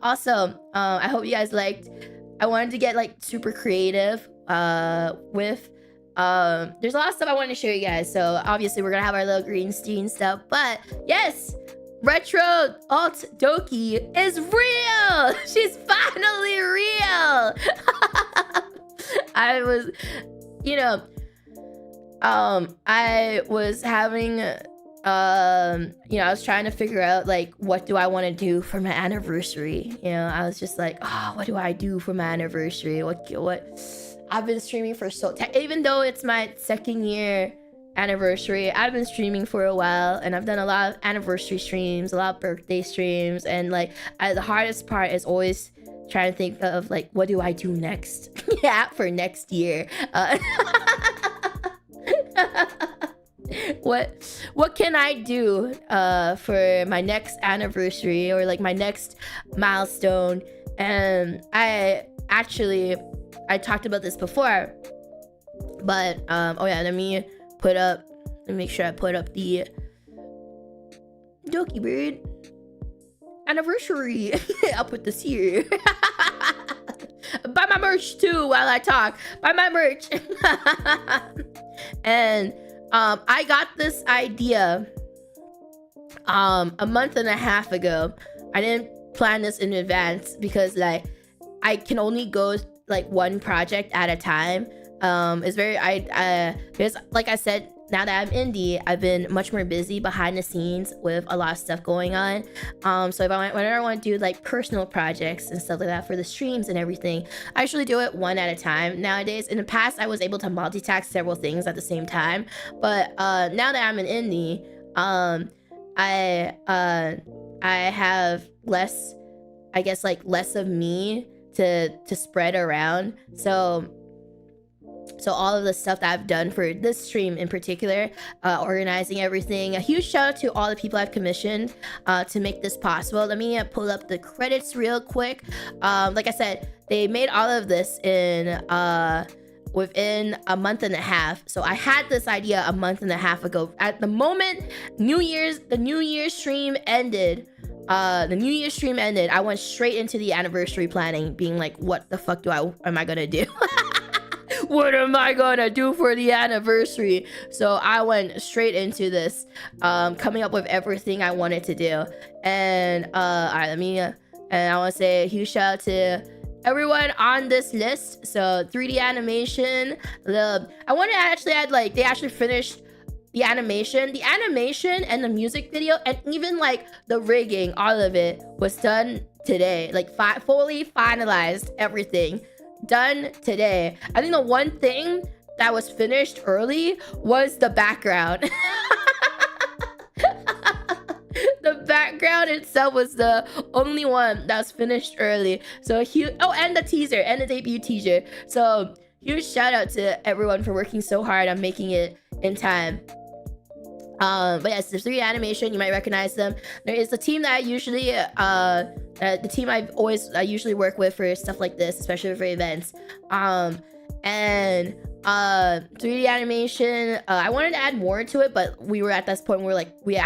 Also, I hope you guys liked. I wanted to get like super creative with there's a lot of stuff I wanted to show you guys. So obviously we're gonna have our little green screen stuff, but yes, retro alt Doki is real. She's finally real. I was, you know, I was having you know, I was trying to figure out like, what do I want to do for my anniversary? You know, I was just like, oh, what do I do for my anniversary? What I've been streaming for even though it's my 2nd year anniversary, I've been streaming for a while, and I've done a lot of anniversary streams, a lot of birthday streams, and like the hardest part is always trying to think of like, what do I do next? Yeah, for next year. What can I do for my next anniversary, or like my next milestone? And I talked about this before, but oh yeah, let me make sure I put up the Dokibird anniversary. I'll put this here. Buy my merch too while I talk. Buy my merch. And I got this idea a month and a half ago. I didn't plan this in advance because like I can only go like one project at a time. It's very because like I said, now that I'm indie, I've been much more busy behind the scenes with a lot of stuff going on. So whenever I want to do like personal projects and stuff like that for the streams and everything, I usually do it one at a time nowadays. In the past, I was able to multitask several things at the same time, but now that I'm an indie, I have less, I guess, like less of me to spread around. So all of the stuff that I've done for this stream in particular, organizing everything, a huge shout out to all the people I've commissioned to make this possible. Let me pull up the credits real quick. Like I said, they made all of this in within a month and a half. So I had this idea a month and a half ago. At the moment the New Year's stream ended, I went straight into the anniversary planning, being like, what the fuck am I gonna do? What am I gonna do for the anniversary? So I went straight into this, coming up with everything I wanted to do. And all right, and I want to say a huge shout out to everyone on this list. So 3D animation, I want to actually add, like, they actually finished the animation and the music video, and even like the rigging, all of it was done today. Like fully finalized, everything done today. I think the one thing that was finished early was the background. The background itself was the only one that was finished early. So huge. Oh, and the teaser, and the debut teaser. So huge shout out to everyone for working so hard on making it in time. But yes, there's 3D animation. You might recognize them. There is the team that I usually the team I usually work with for stuff like this, especially for events. And 3D animation, I wanted to add more to it, but we were at this point where we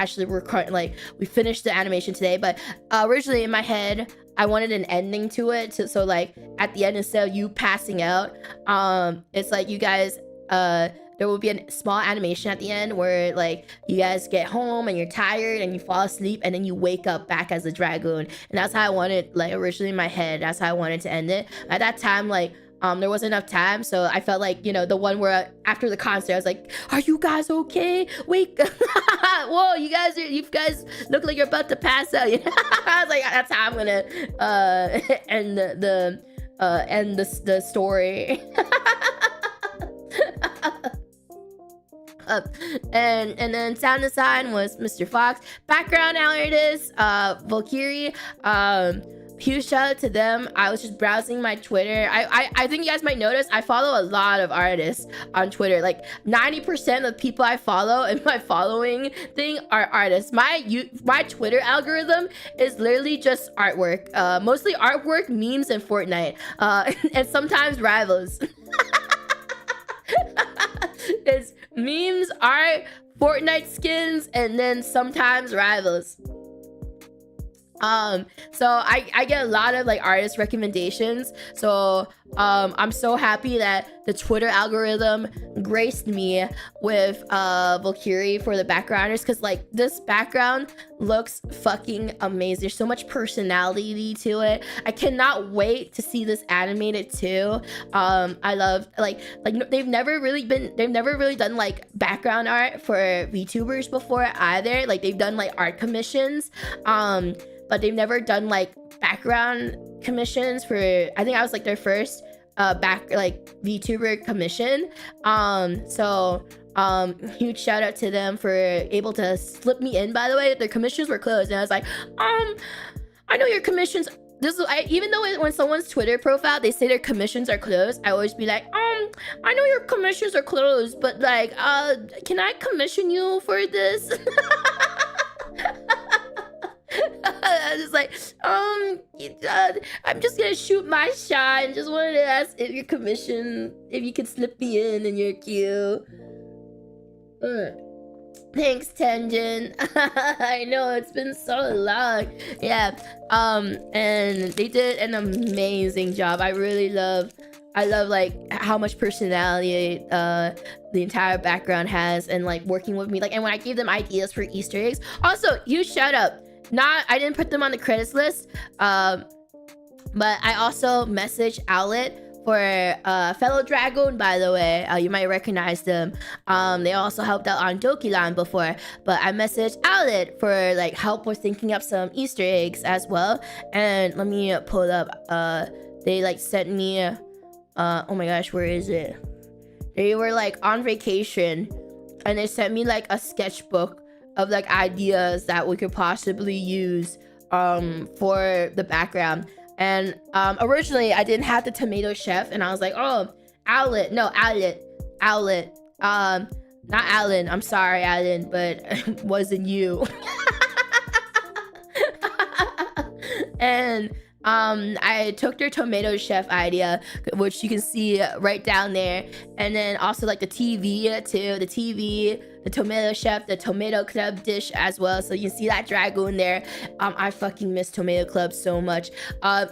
finished the animation today. But originally in my head, I wanted an ending to it, so like at the end, instead of you passing out, it's like you guys there will be a small animation at the end where like you guys get home and you're tired and you fall asleep, and then you wake up back as a dragoon. And that's how I wanted, like originally in my head, that's how I wanted to end it. At that time, like there wasn't enough time, so I felt like, you know, the one where after the concert I was like, are you guys okay? Wait. Whoa, you guys look like you're about to pass out. I was like, that's how I'm gonna end the story. And then sound design was Mr. Fox. Background artist, Valkyrie. Huge shout out to them. I was just browsing my Twitter. I think you guys might notice I follow a lot of artists on Twitter. Like 90% of the people I follow in my following thing are artists. My Twitter algorithm is literally just artwork. Mostly artwork, memes, and Fortnite. And sometimes rivals. It's memes, art, Fortnite skins, and then sometimes rivals. So I get a lot of like artist recommendations. So I'm so happy that the Twitter algorithm graced me with Valkyrie for the backgrounders, because like this background looks fucking amazing. There's so much personality to it. I cannot wait to see this animated too. I love like they've never really done like background art for VTubers before either. Like they've done like art commissions, but they've never done like background commissions for, I think I was like their first VTuber commission. So huge shout out to them for able to slip me in. By the way, their commissions were closed, and I was like, I know your commissions. Even though when someone's Twitter profile they say their commissions are closed, I always be like, I know your commissions are closed, but like, can I commission you for this? I was like, I'm just gonna shoot my shot and just wanted to ask if your commission, if you could slip me in and you're cute. Thanks, Tenjin. I know it's been so long. Yeah. And they did an amazing job. I love like how much personality the entire background has, and like working with me, like, and when I gave them ideas for Easter eggs. Also, huge shout out. I didn't put them on the credits list, but I also messaged Outlet for fellow Dragoon, by the way. You might recognize them. They also helped out on Dokiland before, but I messaged Outlet for like help with thinking up some Easter eggs as well. And let me pull it up. They like sent me oh my gosh, where is it? They were like on vacation, and they sent me like a sketchbook of like ideas that we could possibly use for the background. And originally I didn't have the tomato chef, and I was like, oh, Outlet, not Alan, I'm sorry Alan, but it wasn't you. And I took their tomato chef idea, which you can see right down there, and then also like the TV too, the tomato chef, the tomato club dish as well, so you can see that Dragoon there. I fucking miss Tomato Club so much.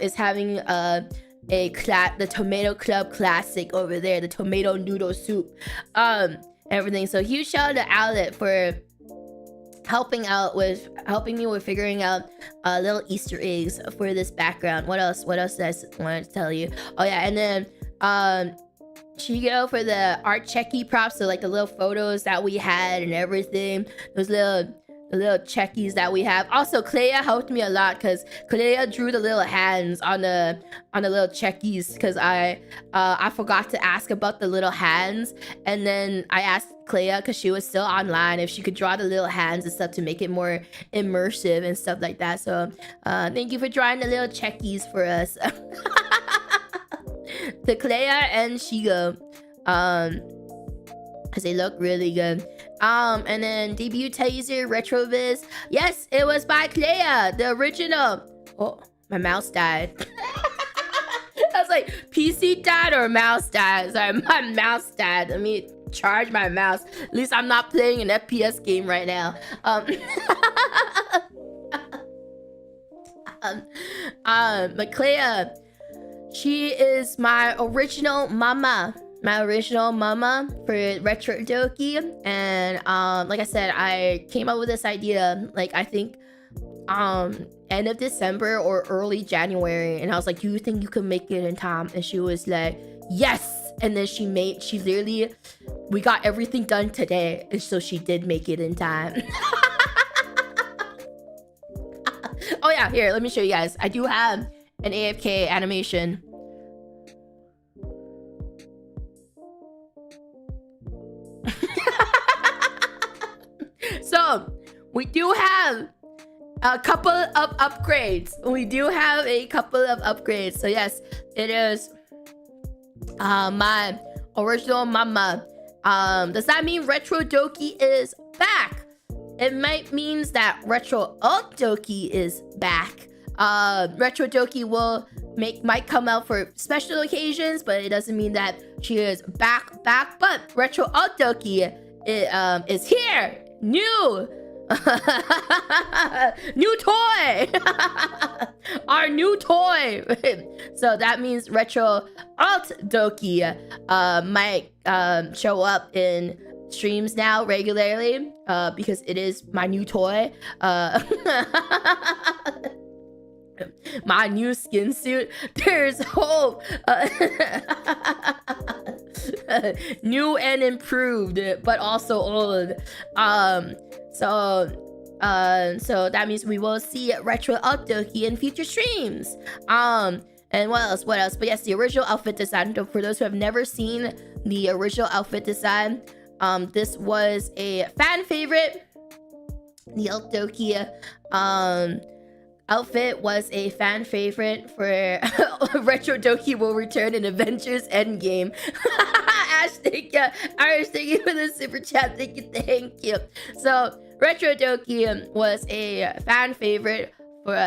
Is having the Tomato Club classic over there, the tomato noodle soup, everything. So huge shout out to Outlet for helping me with figuring out little Easter eggs for this background. What else did I want to tell you? Oh yeah, and then Chigo for the art checky props, so like the little photos that we had and everything, those little checkies that we have. Also, Clea helped me a lot, because Clea drew the little hands on the little checkies, because I forgot to ask about the little hands, and then I asked Clea, because she was still online, if she could draw the little hands and stuff to make it more immersive and stuff like that. So thank you for drawing the little checkies for us. To Clea and Shigo, because they look really good. And then debut taser retrovis. Yes, it was by Clea, the original. Oh, my mouse died. I was like, PC died or mouse died? Sorry, my mouse died. Let me charge my mouse. At least I'm not playing an FPS game right now. But Clea, she is my original mama for Retro Doki. And like I said, I came up with this idea like I think end of December or early January, and I was like, do you think you can make it in time? And she was like, yes. And then she literally, we got everything done today. And so she did make it in time. Oh yeah, here, let me show you guys. I do have an AFK animation. So, we do have a couple of upgrades. So yes, it is my original mama. Does that mean Retro Doki is back? It might means that Retro Alt Doki is back. Retro Doki might come out for special occasions, but it doesn't mean that she is back. But Retro Alt Doki is here. New toy. Our new toy. So that means Retro Alt Doki might show up in streams now regularly because it is my new toy. My new skin suit. There's hope. New and improved, but also old. So that means we will see Retro Alt Doki in future streams. And what else? But yes, the original outfit design. For those who have never seen the original outfit design, this was a fan favorite. The Alt Doki outfit was a fan favorite for Retro Doki will return in Avengers Endgame. Ash, thank you. Irish, thank you for the super chat. Thank you. So Retro Doki was a fan favorite for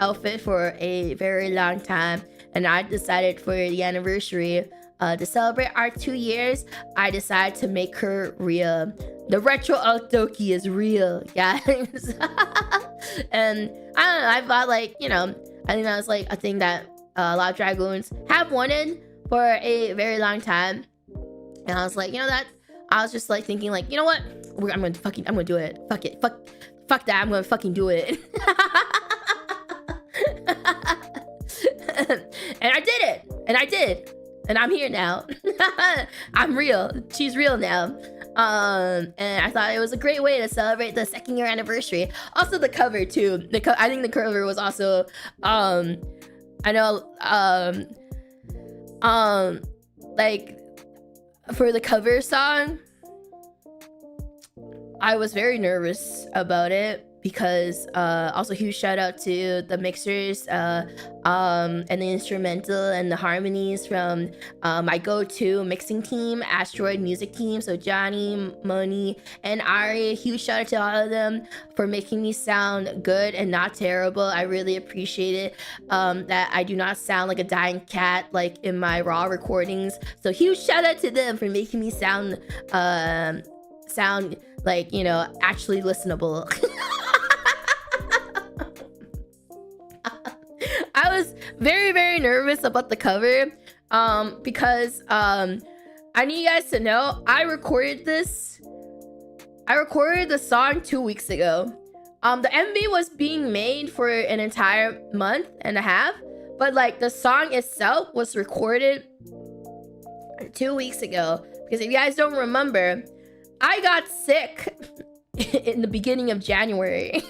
outfit for a very long time, and I decided for the anniversary to celebrate our 2 years, I decided to make her real. The Retro Alt Doki is real, guys. And I don't know, I thought like, I think that was like a thing that a lot of Dragoons have wanted for a very long time. And I was like, I was just like thinking like, you know what? I'm gonna do it. Fuck it. Fuck that. I'm gonna fucking do it. And I did it. And I'm here now. I'm real. She's real now. And I thought it was a great way to celebrate the 2nd year anniversary. Also the cover too. I think the cover was also like for the cover song, I was very nervous about it because also huge shout out to the mixers and the instrumental and the harmonies from my go-to mixing team, Asteroid Music Team. So Johnny, Moni, and Ari, huge shout out to all of them for making me sound good and not terrible. I really appreciate it that I do not sound like a dying cat like in my raw recordings. So huge shout out to them for making me sound like, actually listenable. I was very, very nervous about the cover because I need you guys to know I recorded the song 2 weeks ago. The MV was being made for an entire month and a half, but like the song itself was recorded 2 weeks ago. Because if you guys don't remember, I got sick in the beginning of January.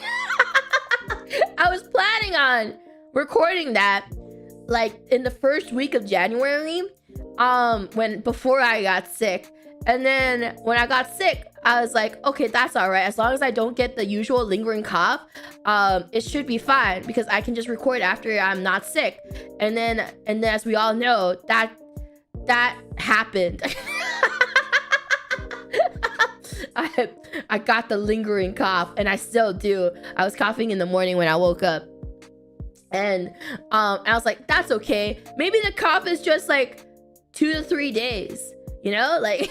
I was planning on recording that like in the first week of January before I got sick. And then when I got sick, I was like, okay, that's all right. As long as I don't get the usual lingering cough, it should be fine because I can just record after I'm not sick. And then as we all know, that happened. I got the lingering cough, and I still do. I was coughing in the morning when I woke up, and I was like, that's okay. Maybe the cough is just like 2 to 3 days, like.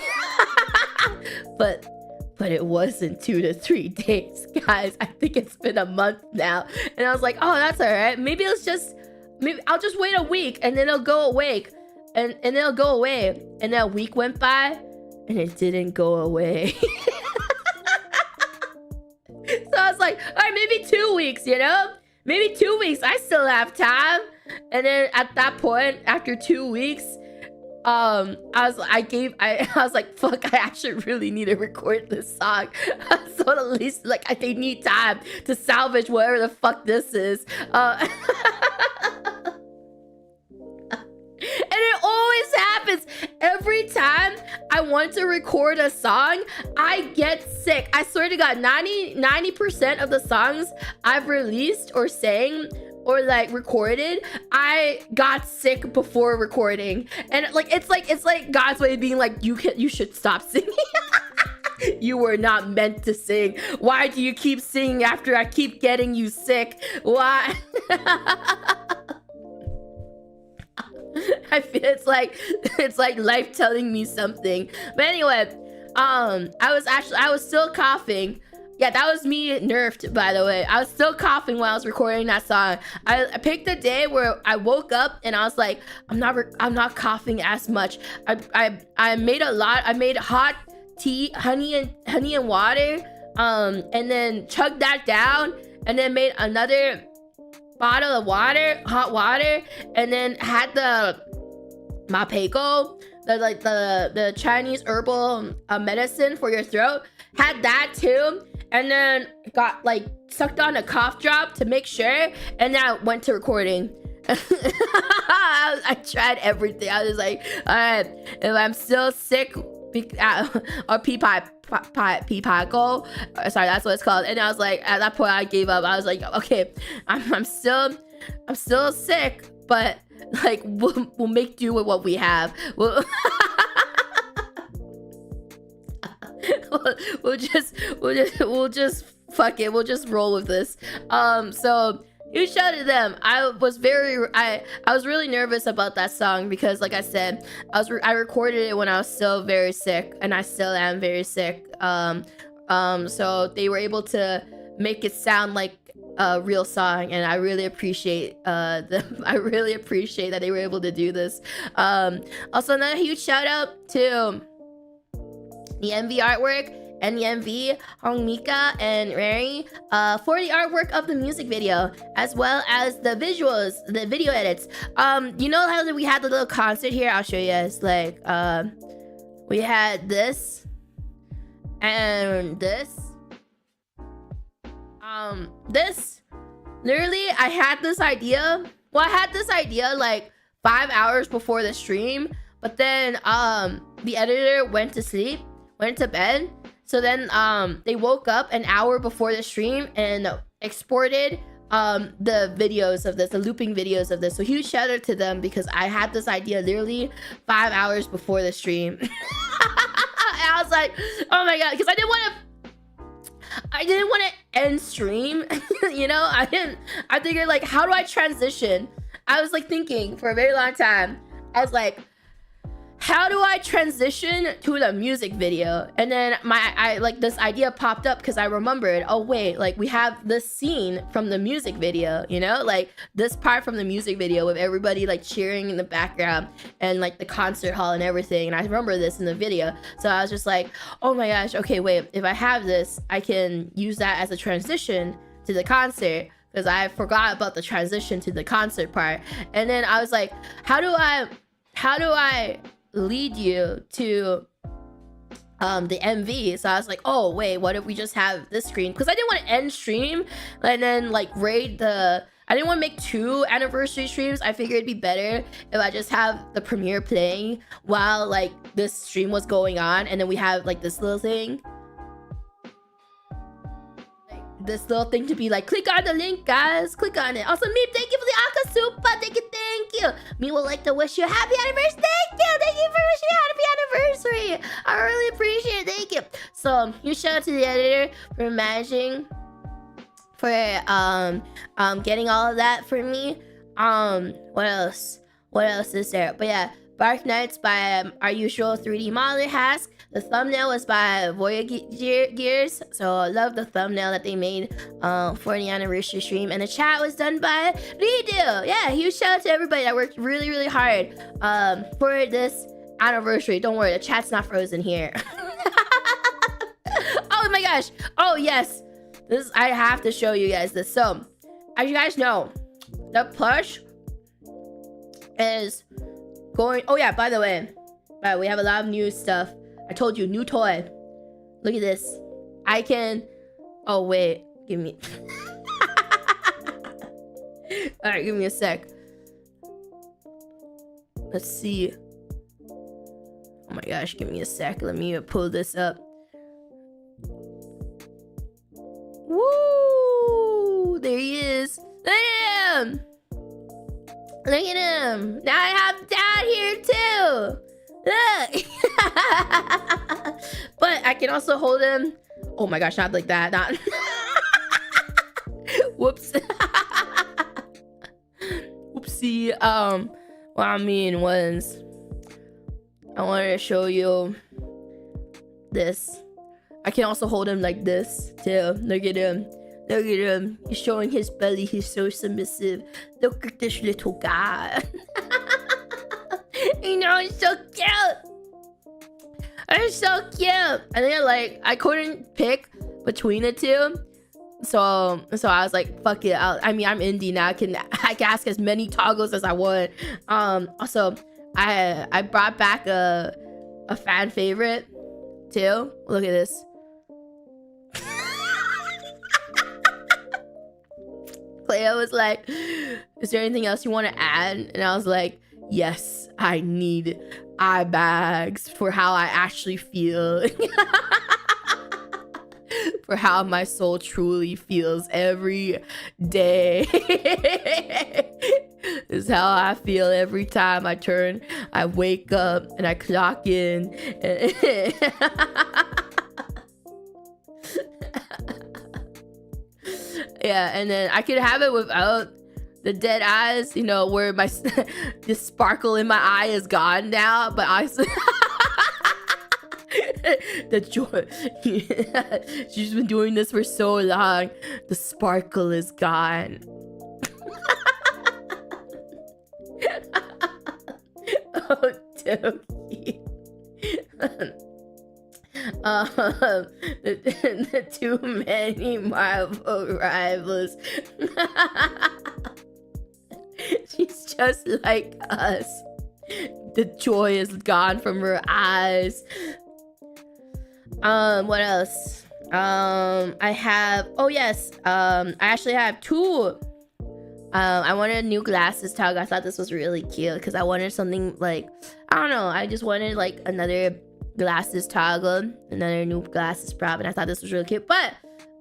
but it wasn't 2 to 3 days, guys. I think it's been a month now, and I was like, oh, that's all right. Maybe I'll just wait a week, and then it'll go away, and it'll go away. And then a week went by, and it didn't go away. So I was like, all right, maybe 2 weeks, Maybe 2 weeks, I still have time. And then at that point, after 2 weeks, I was like, fuck, I actually really need to record this song. So at least like they need time to salvage whatever the fuck this is. And it always happens. Every time I want to record a song, I get sick. I swear to God, 90% of the songs I've released or sang or like recorded, I got sick before recording. And like it's like God's way of being like, you should stop singing. You were not meant to sing. Why do you keep singing after I keep getting you sick? Why? I feel it's like life telling me something. But anyway, I was still coughing. Yeah, that was me nerfed, by the way. I was still coughing while I was recording that song. I picked a day where I woke up and I was like, I'm not coughing as much. I made hot tea, honey and water, and then chugged that down, and then made another bottle of water, hot water, and then had the Mapeko, the Chinese herbal medicine for your throat. Had that too, and then got like sucked on a cough drop to make sure, and then I went to recording. I tried everything. I was like, all right, if I'm still sick, or Pipaco, sorry, that's what it's called. And I was like, at that point I gave up. I was like, okay, I'm still sick, but like we'll make do with what we have. We'll just fuck it. We'll just roll with this. So you shouted them. I was really nervous about that song because, like I said, I recorded it when I was still very sick, and I still am very sick. So they were able to make it sound like a real song, and I really appreciate them. I really appreciate that they were able to do this. Also, another huge shout out to the MV artwork and the MV, Hong Mika and Rary, for the artwork of the music video, as well as the visuals, the video edits. You know how we had the little concert here? I'll show you guys. Like, we had this and this. This. Literally, I had this idea. Well, I had this idea like 5 hours before the stream, but then the editor went to bed. So then they woke up an hour before the stream and exported the videos of this, the looping videos of this. So huge shout out to them, because I had this idea literally 5 hours before the stream. And I was like, oh my god, because I didn't want to end stream. You know, I figured like, how do I transition? I was like thinking for a very long time. I was like, how do I transition to the music video? And then this idea popped up because I remembered, oh wait, like we have this scene from the music video, you know, like this part from the music video with everybody like cheering in the background and like the concert hall and everything. And I remember this in the video. So I was just like, oh my gosh, okay, wait, if I have this, I can use that as a transition to the concert, because I forgot about the transition to the concert part. And then I was like, how do I lead you to the MV? So I was like, oh wait, what if we just have this screen? Because I didn't want to end stream and then like raid I didn't want to make 2 anniversary streams. I figured it'd be better if I just have the premiere playing while like this stream was going on, and then we have like this little thing, to be like, click on the link, guys, click on it. Also, me, thank you for the Aka Super, thank you. Me would like to wish you a happy anniversary. Thank you for wishing a happy anniversary. I really appreciate it, thank you. So huge shout out to the editor for managing, for getting all of that for me. What else is there? But yeah, Bark Nights by our usual 3D modeler Hask. The thumbnail was by Voyagears, so I love the thumbnail that they made for the anniversary stream. And the chat was done by Redo. Yeah, huge shout out to everybody that worked really, really hard for this anniversary. Don't worry, the chat's not frozen here. Oh my gosh. Oh yes, I have to show you guys this. So, as you guys know, the plush is going. Oh yeah, by the way, we have a lot of new stuff. I told you, new toy. Look at this. I can. Oh wait, give me. All right, give me a sec. Let's see. Oh my gosh, give me a sec. Let me pull this up. Woo! There he is. Look at him. Look at him. Now I have Dad here too. Look. But I can also hold him. Oh my gosh, not like that. Not. Whoops. Oopsie. What I mean was, I wanted to show you this. I can also hold him like this too. Look at him. Look at him. He's showing his belly. He's so submissive. Look at this little guy. You know, he's so cute. It's so cute. And then I couldn't pick between the two. So I was like, fuck it. I mean, I'm indie now. I can ask as many toggles as I want. Also, I brought back a fan favorite too. Look at this. Cleo was like, is there anything else you want to add? And I was like, yes, I need eye bags for how I actually feel. For how my soul truly feels every day. This is how I feel every time I wake up and I clock in. Yeah, and then I could have it without the dead eyes, you know, where the sparkle in my eye is gone now, but I the joy. She's been doing this for so long. The sparkle is gone. Oh, Doki. The too many Marvel rivals. She's just like us. The joy is gone from her eyes. What else? I have. Oh yes. I actually have two. I wanted a new glasses tag. I thought this was really cute because I wanted something like, I don't know. I just wanted like another glasses toggle, another new glasses prop, and I thought this was really cute. But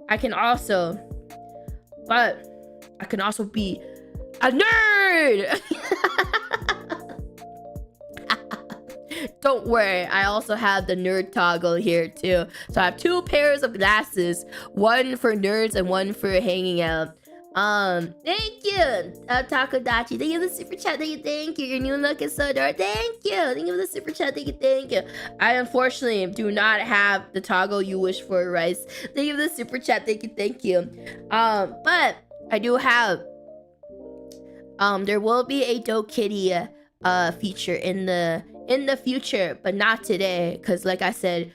I can also be a nerd. Don't worry, I also have the nerd toggle here too. So I have two pairs of glasses, one for nerds and one for hanging out. Thank you, Takodachi. Thank you for the super chat. Thank you. Your new look is so adorable. Thank you. Thank you for the super chat. Thank you. I unfortunately do not have the toggle you wish for, Rice. Thank you for the super chat. Thank you. But I do have. There will be a Doke Kitty feature in the future, but not today, because like I said,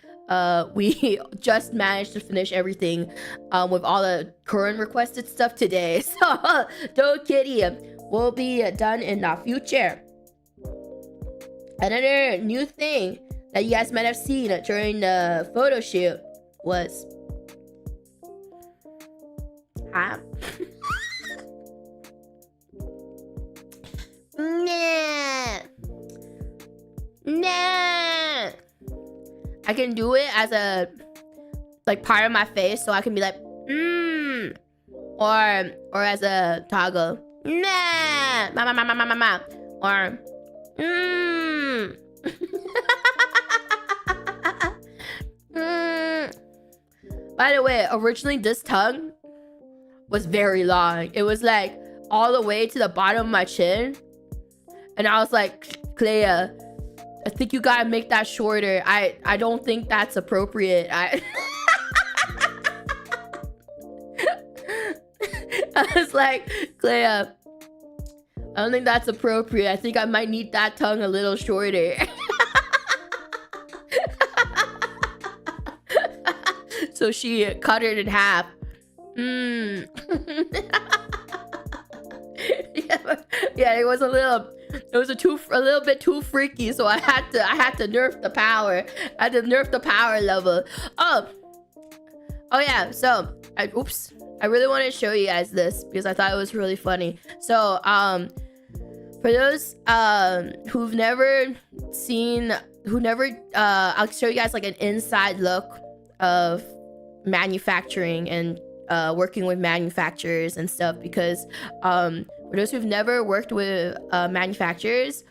we just managed to finish everything with all the current requested stuff today. So Doke Kitty will be done in the future. Another new thing that you guys might have seen during the photo shoot was Nah. I can do it as a like part of my face, so I can be like or as a toggle ma or By the way, originally this tongue was very long. It was like all the way to the bottom of my chin, and I was like, Clea, I think you gotta make that shorter. I don't think that's appropriate. I was like, Clea, I don't think that's appropriate. I think I might need that tongue a little shorter. So she cut it in half. Yeah, Yeah, it was a little bit too freaky, so I had to nerf the power. I had to nerf the power level. Oh yeah, so I really wanted to show you guys this because I thought it was really funny. So for those who've never I'll show you guys like an inside look of manufacturing and working with manufacturers and stuff, because for those who've never worked with manufacturers,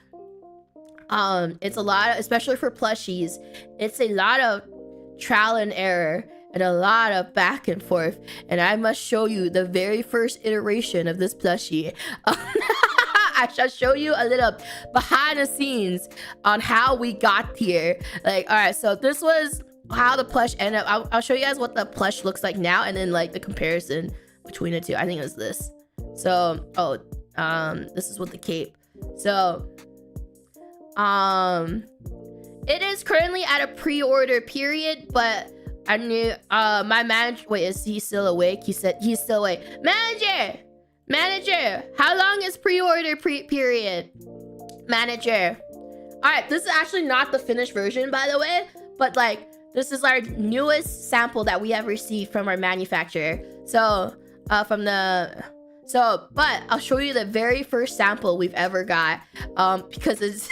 it's a lot, especially for plushies, it's a lot of trial and error and a lot of back and forth, and I must show you the very first iteration of this plushie. I shall show you a little behind the scenes on how we got here. Like, all right, so this was how the plush ended up. I'll show you guys what the plush looks like now, and then like the comparison between the two. I think it was this. So this is with the cape. So it is currently at a pre-order period, but I knew my manager, wait, is he still awake? He said he's still awake. Manager, how long is pre-order period? Manager. All right, this is actually not the finished version, by the way, but like this is our newest sample that we have received from our manufacturer. So but I'll show you the very first sample we've ever got, because it's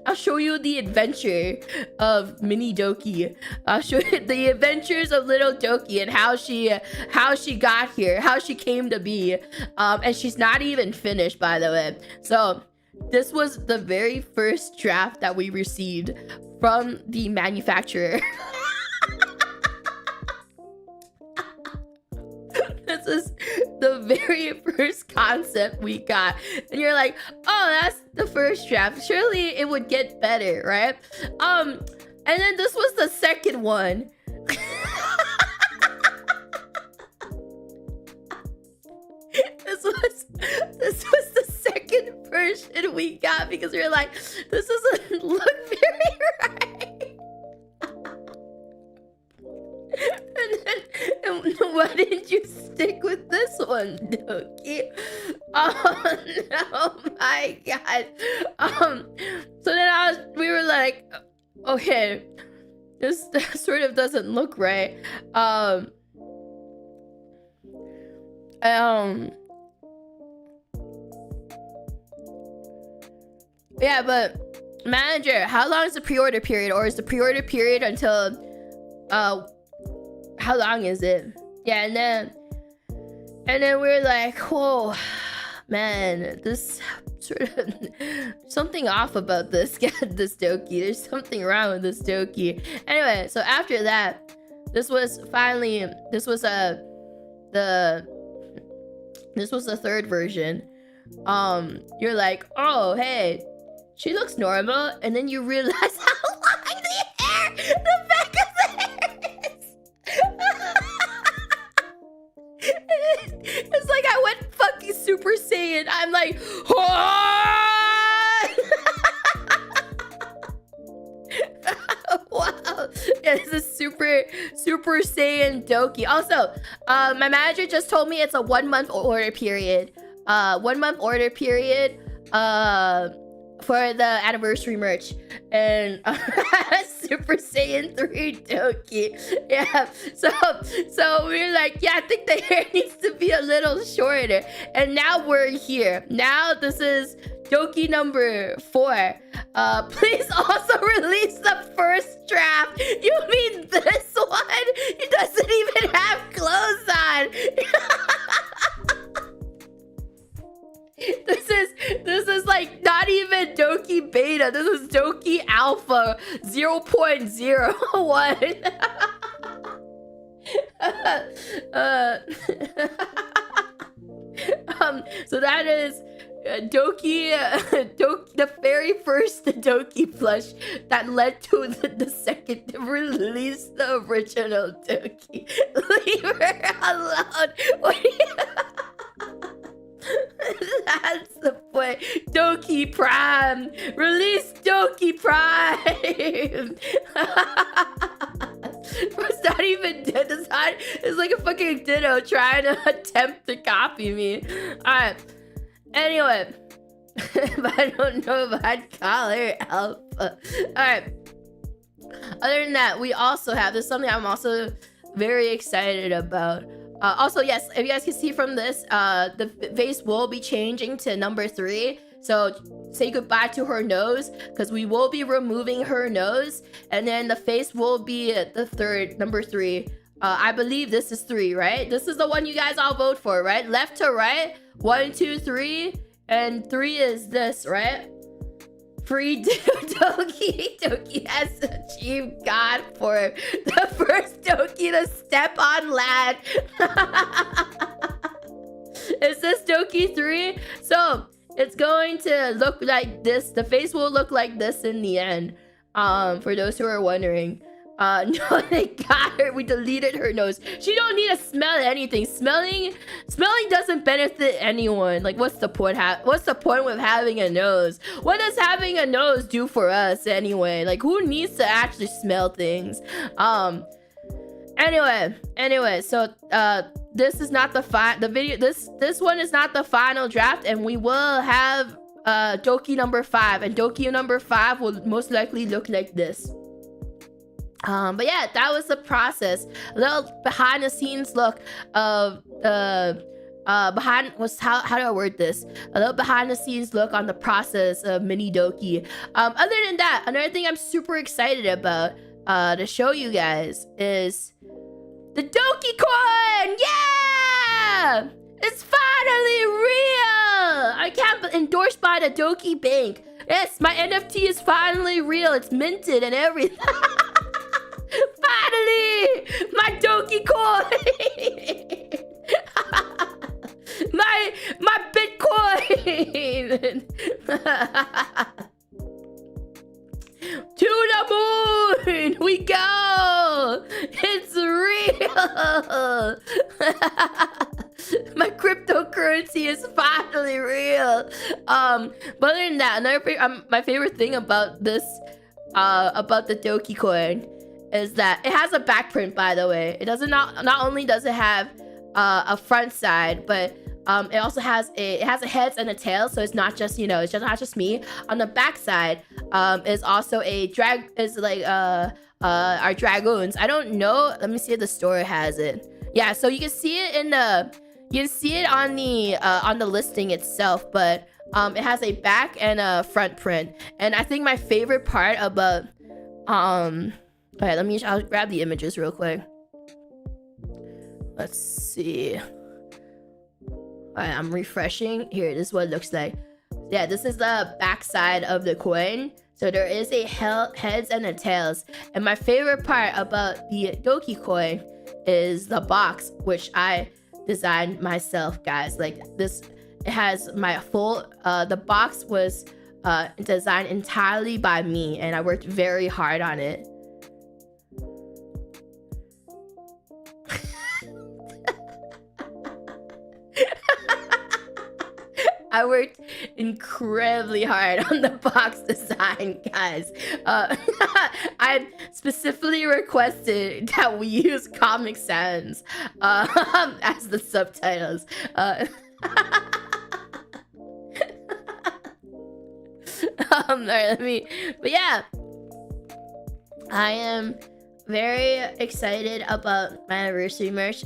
I'll show you the adventure of mini Doki. I'll show you the adventures of little Doki and how she got here, how she came to be. And she's not even finished, by the way. So this was the very first draft that we received from the manufacturer. This is the very first concept we got, and you're like, oh, that's the first draft, surely it would get better, right? And then this was the second one. This was the second version we got, because we were like, this doesn't look very right. And why didn't you stick with this one, Doki? Oh no, my god. So then we were like, okay, this sort of doesn't look right. Yeah, but manager, how long is the pre-order period? Or is the pre-order period until how long is it? Yeah, and then we're like, whoa, man, this sort of something off about this this Doki. There's something wrong with this Doki. Anyway, so after that, this was the third version. You're like, oh hey, she looks normal, and then you realize how long the back of the hair is. It's like I went fucking Super Saiyan. I'm like, what? Wow. Yeah, this is Super Saiyan Doki. Also, my manager just told me it's a 1 month order period. 1 month order period. For the anniversary merch, and Super Saiyan 3 Doki. Yeah, so we're like, yeah, I think the hair needs to be a little shorter, and now we're here. Now this is Doki number 4. Please also release the first draft. You mean this one? It doesn't even have clothes on. This is like not even Doki Beta. This is Doki Alpha 0.01. So that is Doki, the very first Doki plush that led to the second to release the original Doki. Leave her alone. That's the point. Doki Prime. Release Doki Prime. It's not even design. It's like a fucking ditto trying to attempt to copy me. Alright. Anyway. But I don't know if I'd call her alpha. Alright. Other than that, we also have this, something I'm also very excited about. Also, yes, if you guys can see from this, the face will be changing to number 3. So say goodbye to her nose, because we will be removing her nose, and then the face will be the third, number 3. I believe this is 3, right? This is the one you guys all vote for, right? Left to right, 1, 2, 3, and 3 is this, right? Free Doki. Doki has achieved God for the first Doki to step on land. Is this Doki 3? So it's going to look like this. The face will look like this in the end. For those who are wondering. No, they got her. We deleted her nose. She don't need to smell anything. Smelling doesn't benefit anyone. Like, what's the point? What's the point with having a nose? What does having a nose do for us anyway? Like, who needs to actually smell things? Anyway. So, this is not the video. This one is not the final draft, and we will have Doki number 5, and Doki number 5 will most likely look like this. But yeah, that was the process. A little behind the scenes look of how do I word this? A little behind the scenes look on the process of mini Doki. Other than that, another thing I'm super excited about to show you guys is the Doki coin. Yeah, it's finally real. I can't endorsed by the Doki Bank. Yes, my NFT is finally real. It's minted and everything. Finally! My Doki coin! my Bitcoin! To the moon! We go! It's real! My cryptocurrency is finally real! But other than that, my favorite thing about this, about the Doki coin, is that it has a back print, by the way. It doesn't not only does it have a front side, but it also has a heads and a tail, so it's not just, it's just not just me. On the back side is also our dragoons. I don't know, let me see if the store has it. Yeah, so you can see it on the listing itself, but it has a back and a front print. And I think my favorite part about alright, I'll grab the images real quick. Let's see. Alright, I'm refreshing. Here, this is what it looks like. Yeah, this is the back side of the coin. So there is a heads and a tails. And my favorite part about the Doki coin is the box, which I designed myself, guys. Like this, it has my full, the box was designed entirely by me, and I worked very hard on it. I worked incredibly hard on the box design, guys. I specifically requested that we use Comic Sans as the subtitles. But yeah, I am very excited about my anniversary merch.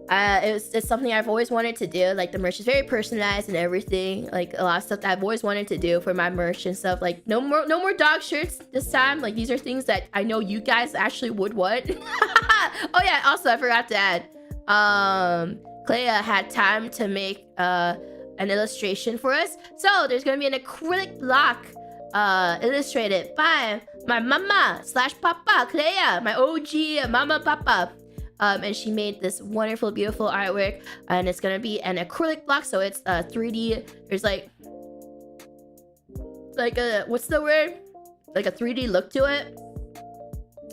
It's something I've always wanted to do. Like, the merch is very personalized and everything. Like, a lot of stuff that I've always wanted to do for my merch and stuff. Like, no more dog shirts this time. Like, these are things that I know you guys actually would want. Oh yeah, also I forgot to add, Clea had time to make an illustration for us. So there's gonna be an acrylic block illustrated by my mama / papa, Clea, my OG mama papa. And she made this wonderful, beautiful artwork, and it's gonna be an acrylic block, so it's 3D. There's like a, what's the word? Like a 3D look to it.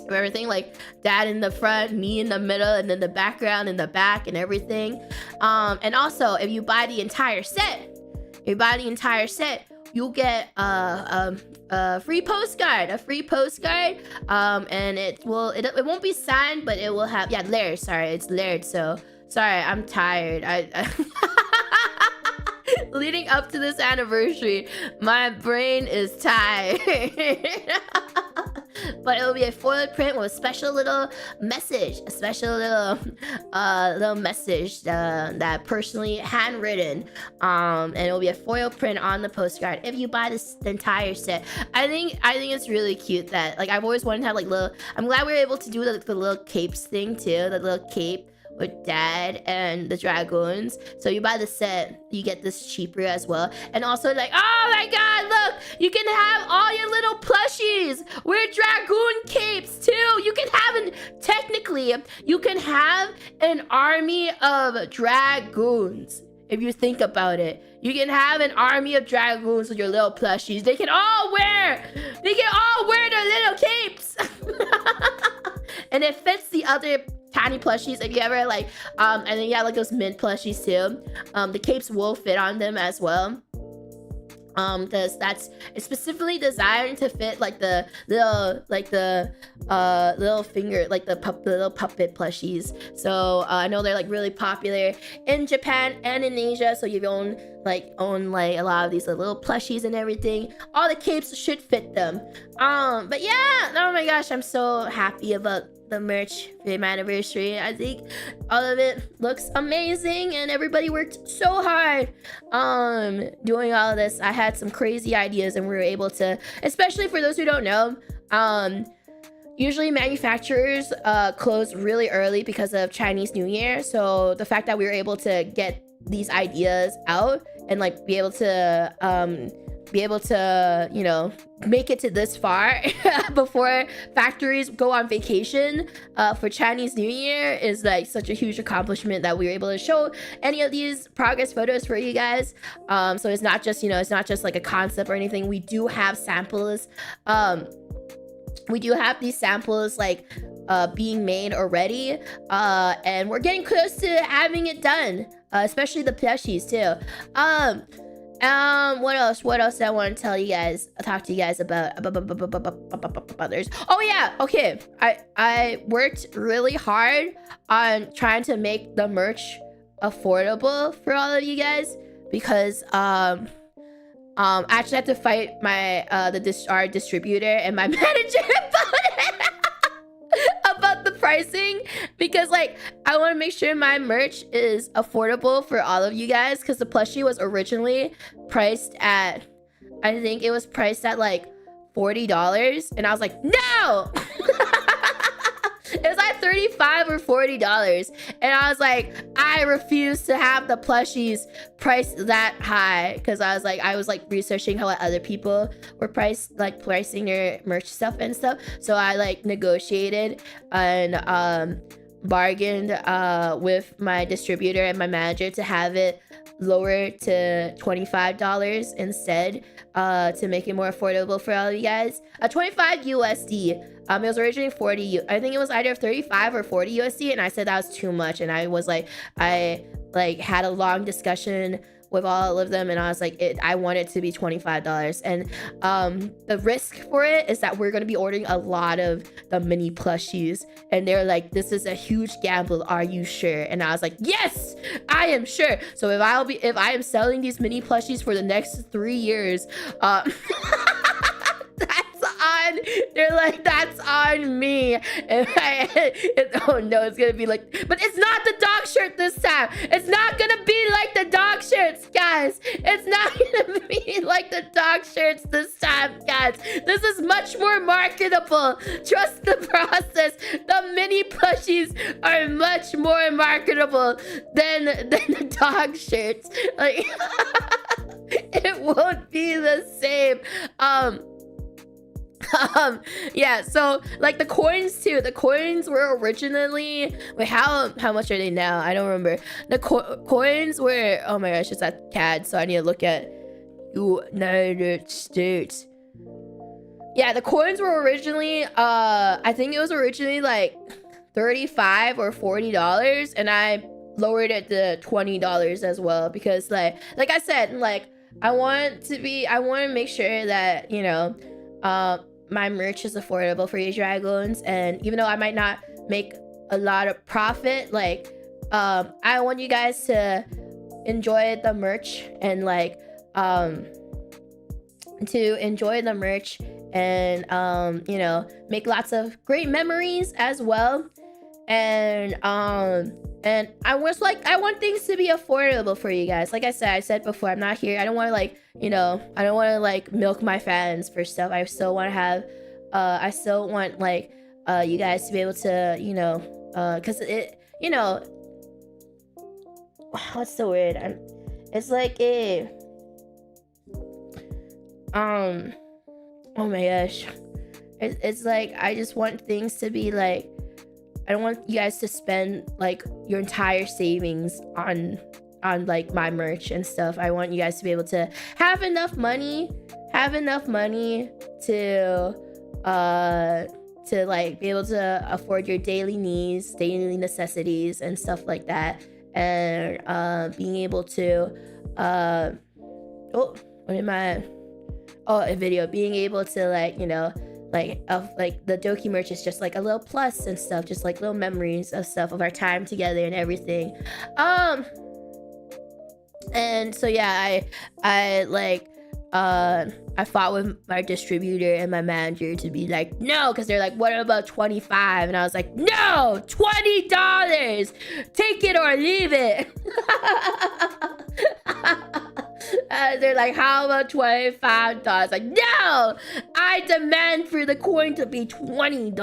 Of everything, like dad in the front, me in the middle, and then the background in the back and everything. And also, if you buy the entire set, you'll get free postcard, and it won't be signed, but it will have, yeah, layered. Sorry, it's layered. So sorry, I'm tired. I leading up to this anniversary, my brain is tired. But it will be a foil print with a special little message, a special little message that personally handwritten. And it will be a foil print on the postcard if you buy the entire set. I think it's really cute that, like, I've always wanted to have like little. I'm glad we were able to do the little capes thing too. The little cape with Dad and the dragoons. So you buy the set, you get this cheaper as well. And also, like, oh my god, look, you can have all your little plushies with dragoon capes too. You can have technically you can have an army of dragoons. If you think about it, you can have an army of dragoons with your little plushies. They can all wear their little capes. And it fits the other tiny plushies. If you ever like, and then you have like those mint plushies too. The capes will fit on them as well. Because it's specifically designed to fit like the little finger, like the little puppet plushies. So I know they're like really popular in Japan and in Asia. So you own like a lot of these little plushies and everything. All the capes should fit them. But yeah, oh my gosh, I'm so happy about the merch for my anniversary. I think all of it looks amazing and everybody worked so hard doing all of this. I had some crazy ideas and we were able to, especially for those who don't know, usually manufacturers close really early because of Chinese New Year. So the fact that we were able to get these ideas out and like be able to, you know, make it to this far before factories go on vacation for Chinese New Year is like such a huge accomplishment that we were able to show any of these progress photos for you guys. So it's not just, you know, it's not just like a concept or anything. We do have samples. We do have these samples like being made already, and we're getting close to having it done, especially the plushies too. What else I want to talk to you guys about others. Oh yeah, okay. I worked really hard on trying to make the merch affordable for all of you guys because I actually had to fight my our distributor and my manager about the pricing because like I want to make sure my merch is affordable for all of you guys because the plushie was originally priced at, I think it was priced at like $40 and I was like, no. It was like $35 or $40 and I was like, I refuse to have the plushies priced that high because I was like researching how other people were pricing their merch stuff and stuff. So I like negotiated and bargained with my distributor and my manager to have it lower to $25 instead to make it more affordable for all of you guys. 25 USD. It was originally 40. I think it was either 35 or 40 USD, and I said that was too much. And I was like, I like had a long discussion with all of them, and I was like, I want it to be $25. And the risk for it is that we're gonna be ordering a lot of the mini plushies, and they're like, this is a huge gamble. Are you sure? And I was like, yes, I am sure. So if I am selling these mini plushies for the next 3 years, they're like, that's on me. And oh no, it's gonna be like, but it's not the dog shirt this time. It's not gonna be like the dog shirts, guys. It's not gonna be like the dog shirts this time, guys. This is much more marketable. Trust the process. The mini plushies are much more marketable than the dog shirts. Like, it won't be the same. Yeah, so like the coins too. The coins were originally, wait, how much are they now? I don't remember. The coins were, oh my gosh, it's at CAD, so I need to look at United States. Yeah, the coins were originally I think it was originally like $35 or $40, and I lowered it to $20 as well because like I said, like I want to make sure that, you know, my merch is affordable for you dragons, and even though I might not make a lot of profit, like I want you guys to enjoy the merch and like you know, make lots of great memories as well. And I want things to be affordable for you guys. Like I said before, I'm not here, I don't want to like, you know, I don't want to like milk my fans for stuff. I still want to have I still want like you guys to be able to, you know, because it, you know, what's the word, it's like a oh my gosh, it's like I just want things to be like, I don't want you guys to spend like your entire savings on like my merch and stuff. I want you guys to be able to have enough money to like be able to afford your daily needs, daily necessities and stuff like that, and being able to a video, being able to like, you know, like the Doki merch is just like a little plus and stuff, just like little memories of stuff of our time together and everything. And so yeah, I like I fought with my distributor and my manager to be like, no, because they're like, what about 25? And I was like, no, $20, take it or leave it. They're like, how about $25? Like, no, I demand for the coin to be $20.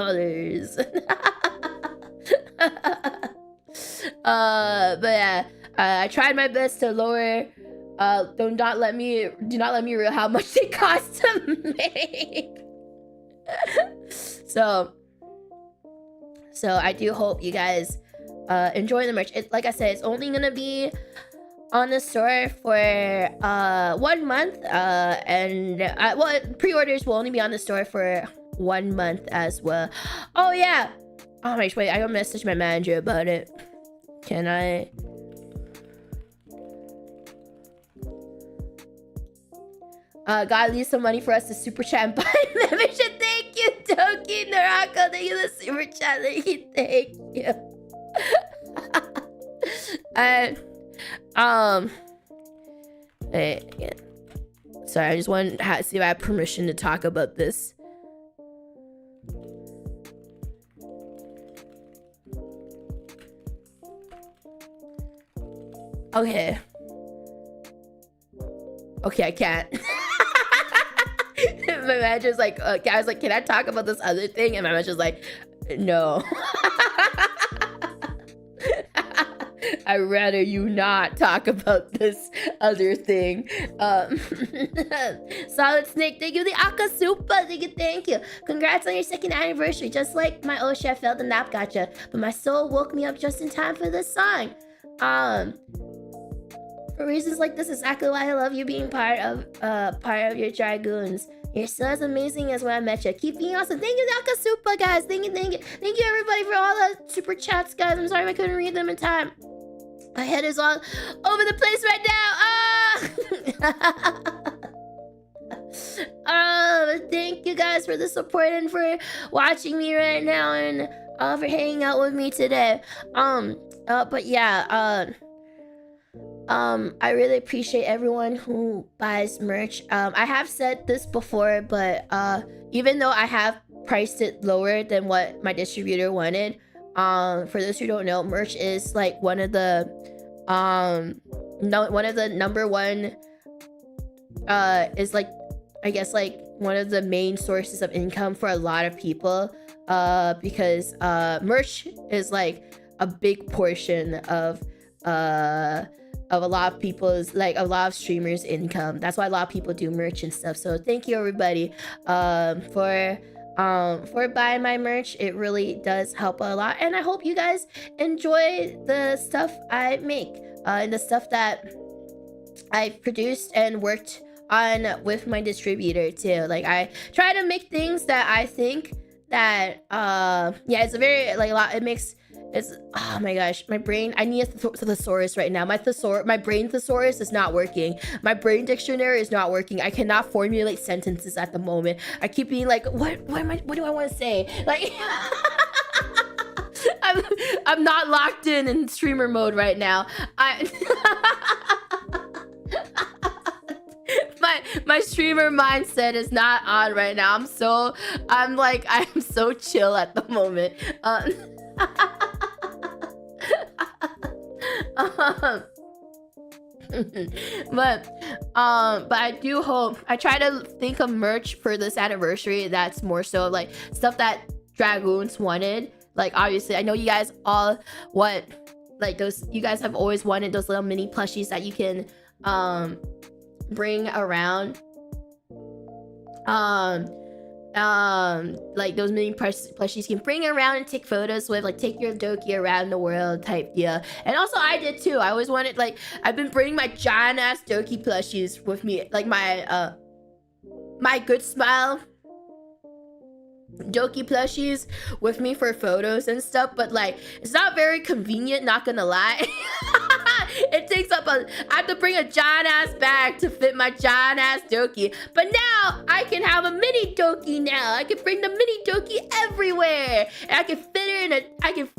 But yeah, I tried my best to lower. Do not let me reveal how much they cost to make. So I do hope you guys enjoy the merch. Like I said, it's only gonna be on the store for 1 month, and well, pre-orders will only be on the store for 1 month as well. Oh yeah, oh my gosh, wait, I gotta message my manager about it. Can I? Gotta leave some money for us to super chat and buy membership. Thank you, Doki Narako. Thank you, the super chat. Thank you. And wait, sorry, I just want to see if I have permission to talk about this. Okay, I can't. My manager's like, I was like, can I talk about this other thing? And my manager's like, no. I'd rather you not talk about this other thing. Solid Snake, thank you. The Akasupa, thank you. Congrats on your 2nd anniversary. Just like my old chef felt the nap gotcha, but my soul woke me up just in time for this song. For reasons like this, exactly why I love you being part of your Dragoons. You're still as amazing as when I met you. Keep being awesome. Thank you, Nakasupa, guys. Thank you everybody for all the super chats, guys. I'm sorry I couldn't read them in time. My head is all over the place right now. Thank you guys for the support and for watching me right now, and for hanging out with me today. But yeah, I really appreciate everyone who buys merch. I have said this before, but even though I have priced it lower than what my distributor wanted, for those who don't know, merch is like one of the number one is like, I guess, like one of the main sources of income for a lot of people, because merch is like a big portion of a lot of people's, like a lot of streamers' income. That's why a lot of people do merch and stuff. So thank you everybody for buying my merch. It really does help a lot, and I hope you guys enjoy the stuff I make, and the stuff that I produced and worked on with my distributor too. Like, I try to make things that I think that yeah, it's a very like a lot, it makes It's, oh my gosh, my brain, I need a thesaurus right now. My brain thesaurus is not working. My brain dictionary is not working. I cannot formulate sentences at the moment. I keep being like, what do I want to say? Like, I'm not locked in streamer mode right now. My streamer mindset is not on right now. I'm so chill at the moment. But I do hope, I try to think of merch for this anniversary that's more so like stuff that Dragoons wanted. Like, obviously, I know you guys all want, like, those, you guys have always wanted those little mini plushies that you can bring around. Like those mini plushies you can bring around and take photos with, like take your Doki around the world type deal. And also I did too. I always wanted, like, I've been bringing my giant ass Doki plushies with me, like my my Good Smile Doki plushies with me for photos and stuff, but like it's not very convenient, not gonna lie. It takes up I have to bring a giant ass bag to fit my giant ass Doki. But now I can have a mini Doki now. I can bring the mini Doki everywhere. And I can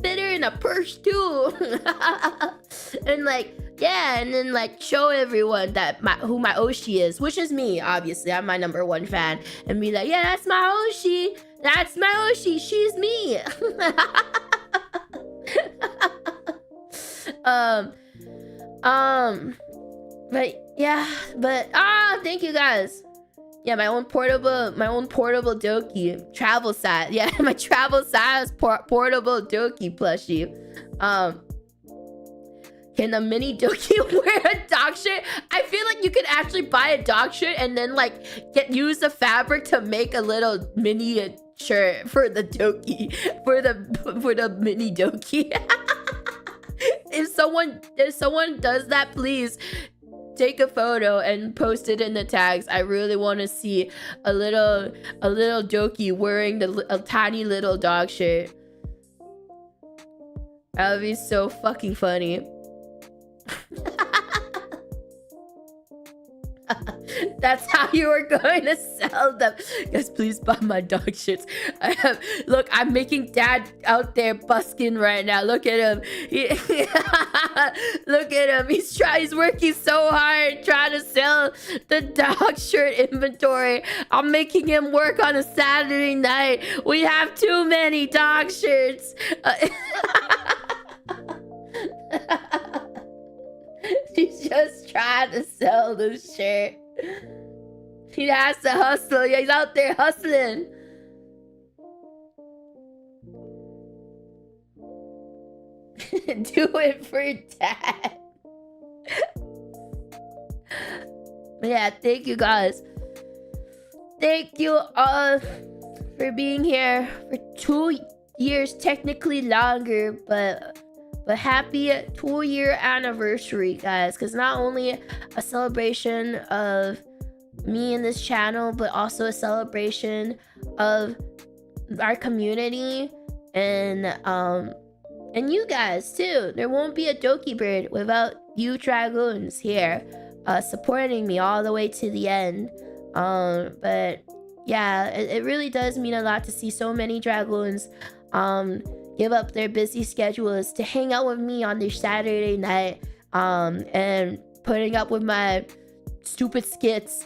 fit her in a purse too. And like, yeah, and then like show everyone that who my Oshi is, which is me, obviously. I'm my #1 fan. And be like, yeah, that's my Oshi. That's my Oshi. She's me. But yeah, but thank you guys. Yeah, my own portable Doki travel size. Yeah, my travel size portable Doki plushie. Can the mini Doki wear a dog shirt? I feel like you could actually buy a dog shirt and then like use the fabric to make a little mini shirt for the Doki, for the mini Doki. If someone does that, please take a photo and post it in the tags. I really want to see a little Doki wearing a tiny little dog shirt. That would be so fucking funny. That's how you were going to sell them. Guys, please buy my dog shirts. Look, I'm making dad out there busking right now. Look at him. Look at him. He's working so hard trying to sell the dog shirt inventory. I'm making him work on a Saturday night. We have too many dog shirts. He's just trying to sell this shirt. He has to hustle. Yeah, he's out there hustling. Do it for dad. Yeah, thank you guys. Thank you all for being here for 2 years, technically longer, but happy 2-year anniversary, guys, because not only a celebration of me and this channel, but also a celebration of our community and you guys too. There won't be a Dokibird without you Dragoons here supporting me all the way to the end. But yeah, it really does mean a lot to see so many Dragoons give up their busy schedules to hang out with me on their Saturday night, and putting up with my stupid skits.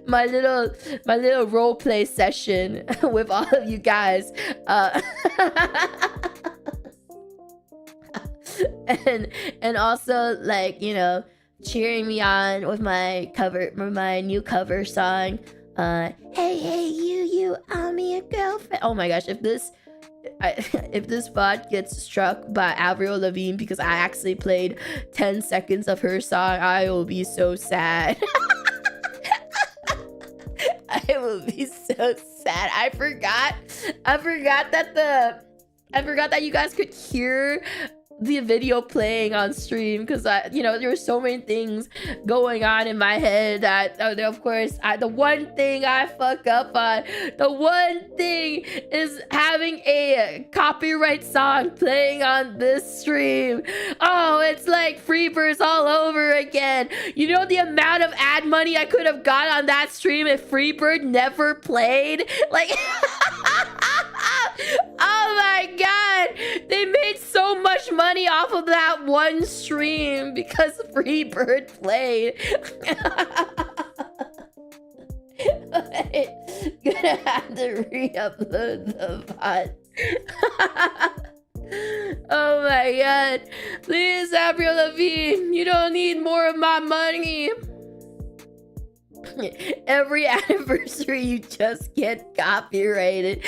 my little role play session with all of you guys. And also, like, you know, cheering me on with my new cover song. Hey, you, I'm your girlfriend. Oh my gosh, if this VOD gets struck by Avril Lavigne because I actually played 10 seconds of her song, I will be so sad. I will be so sad. I forgot that you guys could hear the video playing on stream because there were so many things going on in my head that of course the one thing I fuck up on, the one thing is having a copyright song playing on this stream. Oh, it's like Freebirds all over again. You know the amount of ad money I could have got on that stream if Freebird never played? Like oh my god, they made so much money off of that one stream because Freebird played. Gonna have to re-upload the VOD. Oh my god, please, Avril Lavigne, you don't need more of my money. Every anniversary you just get copyrighted.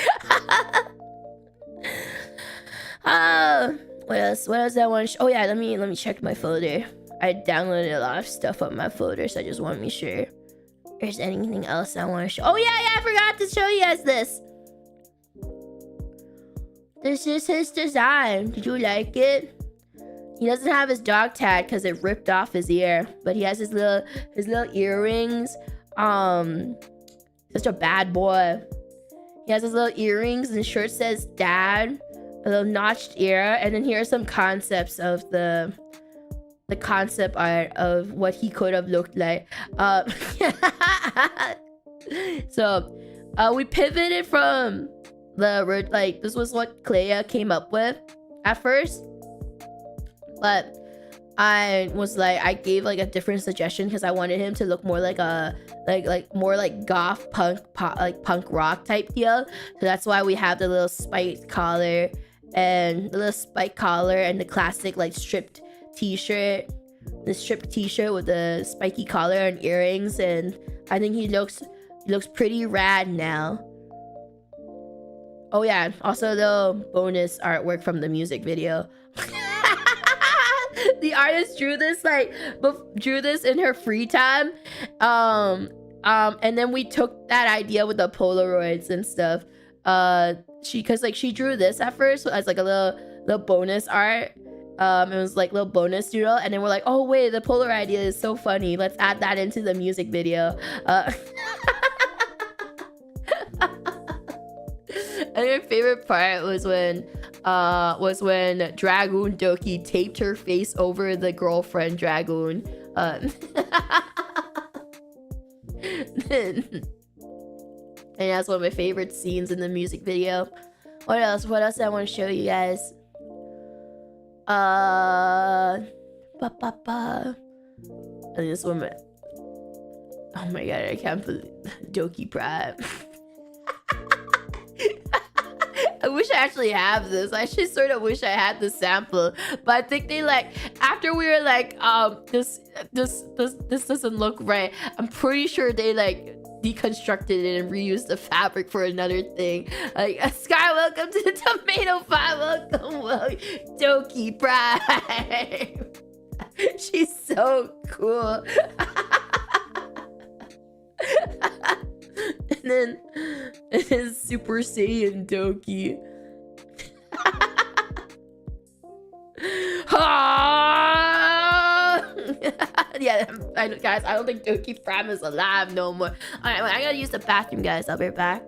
What else I want to oh yeah, let me check my folder. I downloaded a lot of stuff on my folder, so I just want to be sure if there's anything else I want to show. Oh yeah, I forgot to show you guys this. This is his design. Did you like it? He doesn't have his dog tag because it ripped off his ear, but he has his little earrings. Such a bad boy. He has his little earrings and the shirt says dad, a little notched ear, and then here are some concepts of the concept art of what he could have looked like. So we pivoted from this was what Clea came up with at first, but I was like, I gave like a different suggestion because I wanted him to look more like a more like goth punk rock type deal. So that's why we have the little spiked collar and the classic like stripped t-shirt, with the spiky collar and earrings, and I think he looks pretty rad now. Oh yeah, also the bonus artwork from the music video. The artist drew this in her free time, and then we took that idea with the Polaroids and stuff. She drew this at first as like a little bonus art. It was like little bonus doodle, and then we're like, oh wait, the Polar idea is so funny. Let's add that into the music video. And my favorite part was when Dragoon Doki taped her face over the girlfriend Dragoon. And that's one of my favorite scenes in the music video. What else I want to show you guys? And this woman. Oh my god, I can't believe Doki Prime. I wish I actually have this. I actually sort of wish I had the sample, but I think they after we were like, this doesn't look right. I'm pretty sure they deconstructed it and reused the fabric for another thing. Like, Sky, welcome to the tomato farm. Welcome, Doki Prime. She's so cool. And then it is Super Saiyan Doki. Yeah, guys, I don't think Doki Prime is alive no more. Alright, I gotta use the bathroom, guys. I'll be right back.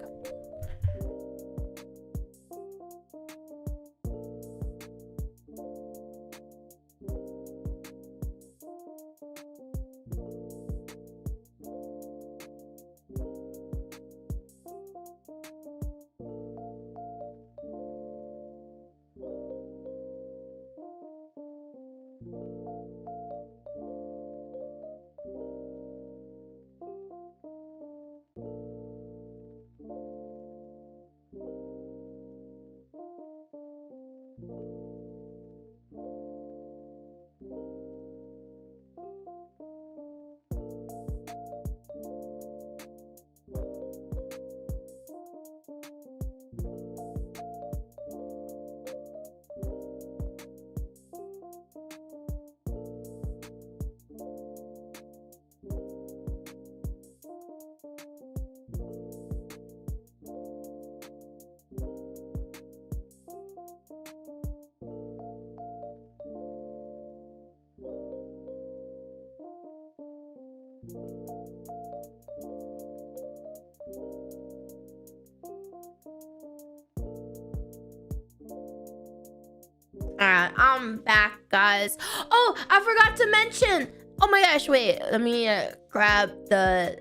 Alright, I'm back, guys. Oh, I forgot to mention. Oh my gosh, wait. Let me grab the...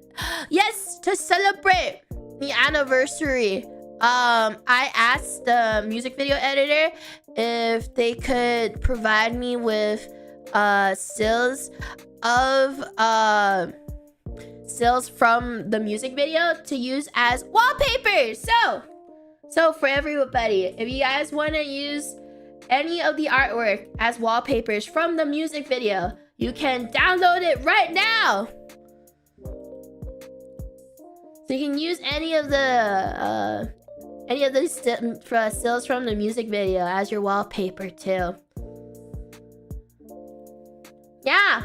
Yes, to celebrate the anniversary. I asked the music video editor if they could provide me with stills from the music video to use as wallpaper. So for everybody, if you guys want to use any of the artwork as wallpapers from the music video, you can download it right now. So you can use any of the stills from the music video as your wallpaper too. Yeah.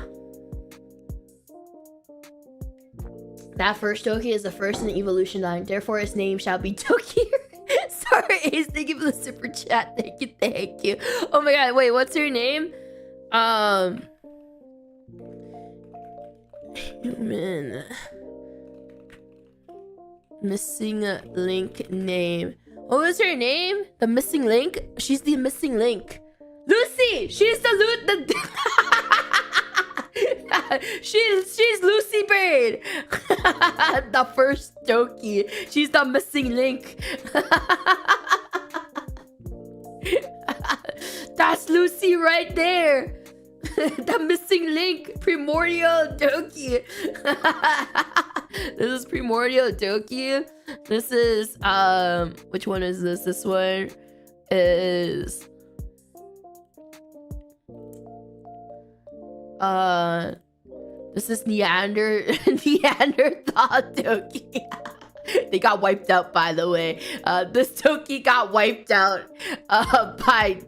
That first Doki is the first in the evolution line, therefore his name shall be Doki. Sorry, Ace, thank you for the super chat. Thank you. Oh my god, wait, what's her name? Human. Missing link name. What was her name? The missing link? She's the missing link. Lucy! She's the she's Lucy Bird. The first Doki. She's the missing link. That's Lucy right there. The missing link. Primordial Doki. This is Primordial Doki. This is which one is this? This one is this is Neanderthal Doki. They got wiped out, by the way. This Doki got wiped out by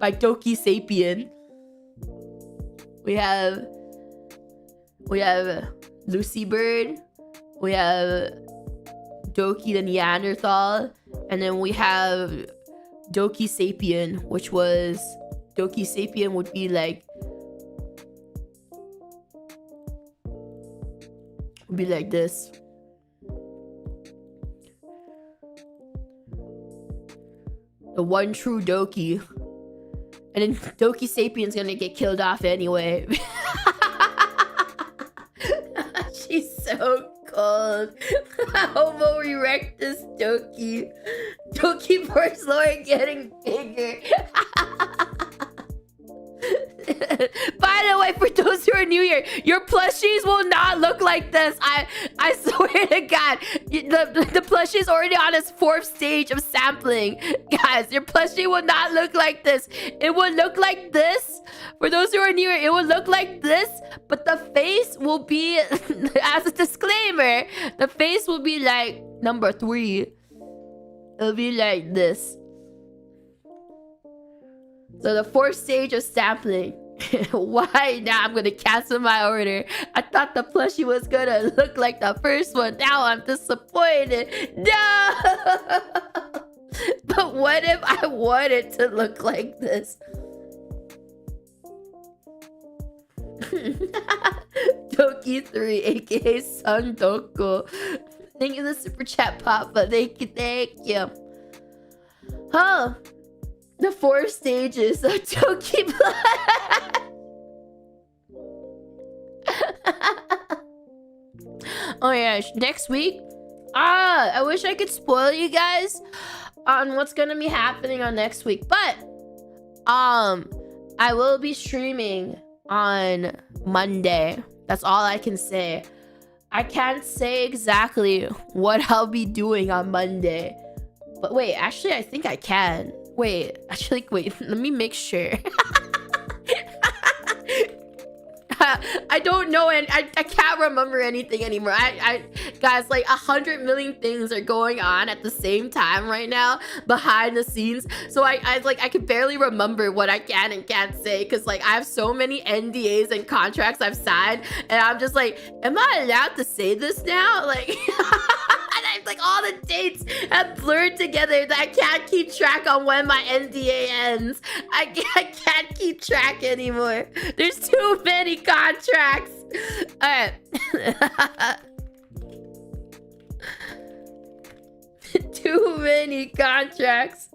Doki Sapien. We have Lucy Bird, we have Doki the Neanderthal, and then we have Doki Sapien, which was Doki Sapien would be like this. The one true Doki. And then Doki Sapien's gonna get killed off anyway. She's so cold. Homo erectus Doki. Dokibird lore getting bigger. By the way, for those who are new here, your plushies will not look like this. I swear to God, the plushie is already on its 4th stage of sampling. Guys, your plushie will not look like this. It will look like this. For those who are new here, it will look like this, but the face will be, as a disclaimer, the face will be like number 3. It'll be like this. So the 4th stage of sampling. Why? Now I'm gonna cancel my order. I thought the plushie was gonna look like the first one. Now I'm disappointed. No! But what if I want it to look like this? Doki 3, aka Sun Doko. Thank you for the super chat, Papa. Thank you. Oh. The 4 stages of Dokibird. Oh my gosh, next week. I wish I could spoil you guys on what's gonna be happening on next week, but I will be streaming on Monday. That's all I can say. I can't say exactly what I'll be doing on Monday. But wait, actually I think I can. Wait, let me make sure. I don't know, and I can't remember anything anymore. Guys, like 100 million things are going on at the same time right now behind the scenes. So I can barely remember what I can and can't say, because like I have so many NDAs and contracts I've signed, and I'm just like, am I allowed to say this now? Like like all the dates have blurred together that I can't keep track on when my NDA ends. I can't keep track anymore. There's too many contracts. Alright. Too many contracts.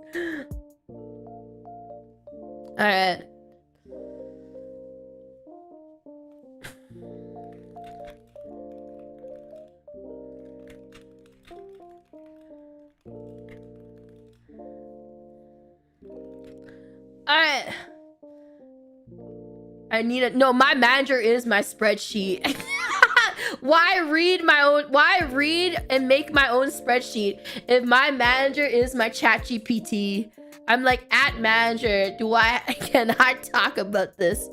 Alright. Alright. I need it. No, my manager is my spreadsheet. Why read and make my own spreadsheet if my manager is my chat GPT? I'm like, at manager, can I talk about this?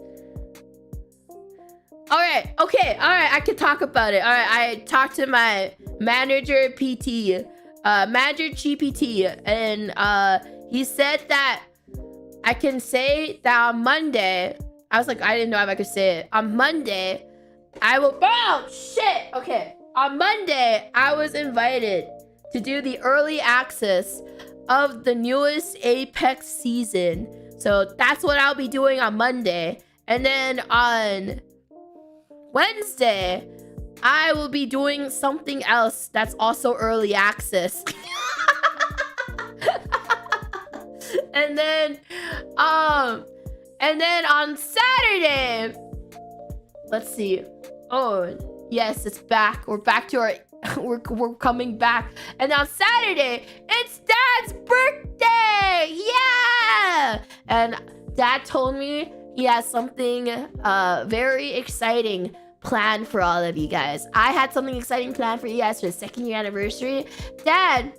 Alright, okay, alright, I can talk about it. Alright, I talked to my manager PT, manager GPT, and he said that I can say that on Monday. I was like, I didn't know if I could say it. On Monday, I will. Oh shit! Okay, on Monday, I was invited to do the early access of the newest Apex season. So that's what I'll be doing on Monday, and then on Wednesday, I will be doing something else that's also early access. And then on Saturday, let's see. Oh, yes, it's back. We're back to our, we're coming back. And on Saturday, it's Dad's birthday. Yeah. And Dad told me he has something very exciting planned for all of you guys. I had something exciting planned for you guys for the 2nd year anniversary. Dad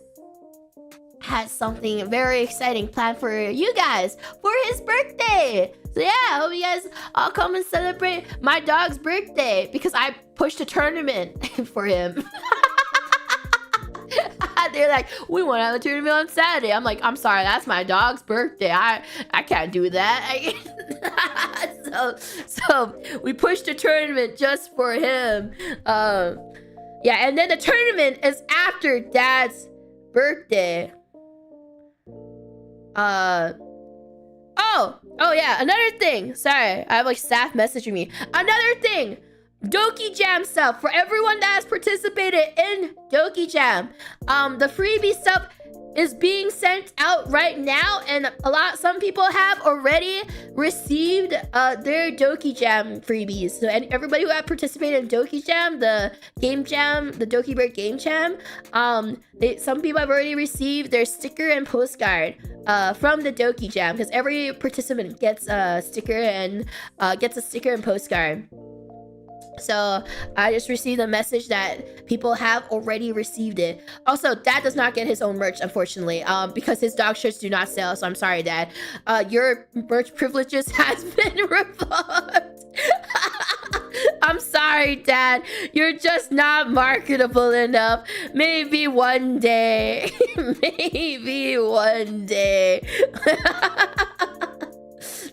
has something very exciting planned for you guys for his birthday. So yeah, I hope you guys all come and celebrate my dog's birthday because I pushed a tournament for him. They're like, we want to have a tournament on Saturday. I'm like, I'm sorry, that's my dog's birthday. I can't do that. So we pushed a tournament just for him. Yeah, and then the tournament is after Dad's birthday. Oh yeah, another thing. Sorry, I have like staff messaging me. Another thing, Doki Jam stuff for everyone that has participated in Doki Jam. The freebie stuff is being sent out right now, and some people have already received their Doki Jam freebies. So, and everybody who have participated in Doki Jam, the game jam, the Dokibird game jam, some people have already received their sticker and postcard from the Doki Jam, because every participant gets a sticker and postcard. So I just received a message that people have already received it. Also, Dad does not get his own merch, unfortunately, because his dog shirts do not sell. So I'm sorry, Dad. Your merch privileges has been revoked. I'm sorry, Dad. You're just not marketable enough. Maybe one day. Maybe one day.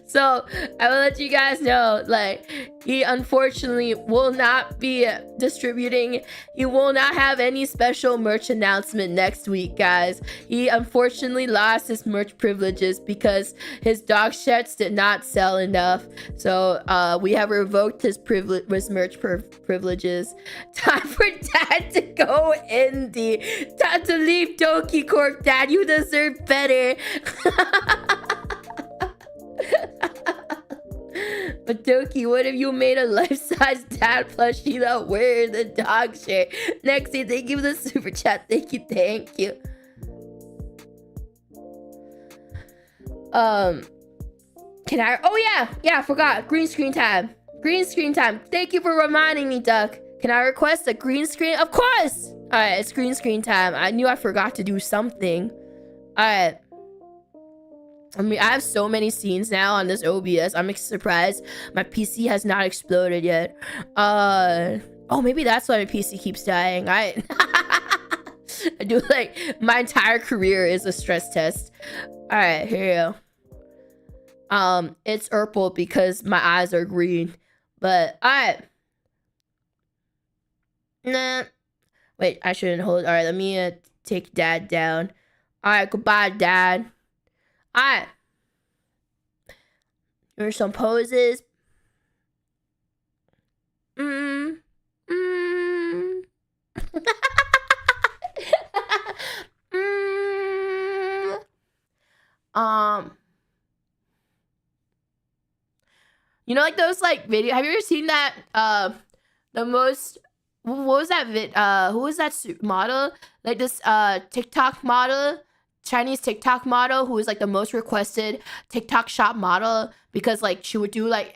So I will let you guys know, like, he unfortunately will not be distributing. He will not have any special merch announcement next week, guys. He unfortunately lost his merch privileges because his dog shirts did not sell enough. So we have revoked his merch privileges. Time for Dad to go indie. Time to leave Doki Corp, Dad. You deserve better. But Doki, what if you made a life-size Dad plushie that wears the dog shirt? Nexie, thank you for the super chat. Thank you. Can I? Oh yeah, I forgot. Green screen time. Thank you for reminding me, Duck. Can I request a green screen? Of course. All right, it's green screen time. I knew I forgot to do something. All right. I mean, I have so many scenes now on this OBS. I'm surprised my PC has not exploded yet. Oh, maybe that's why my PC keeps dying. I do, like, my entire career is a stress test. All right, here you go. It's purple because my eyes are green. But all right. Nah. Wait, I shouldn't hold. All right, let me take Dad down. All right, goodbye, Dad. Alright. Here's some poses. You know, like those like video. Have you ever seen that? The most. What was that who was that model? Like this TikTok model, Chinese TikTok model, who was like the most requested TikTok shop model because like she would do like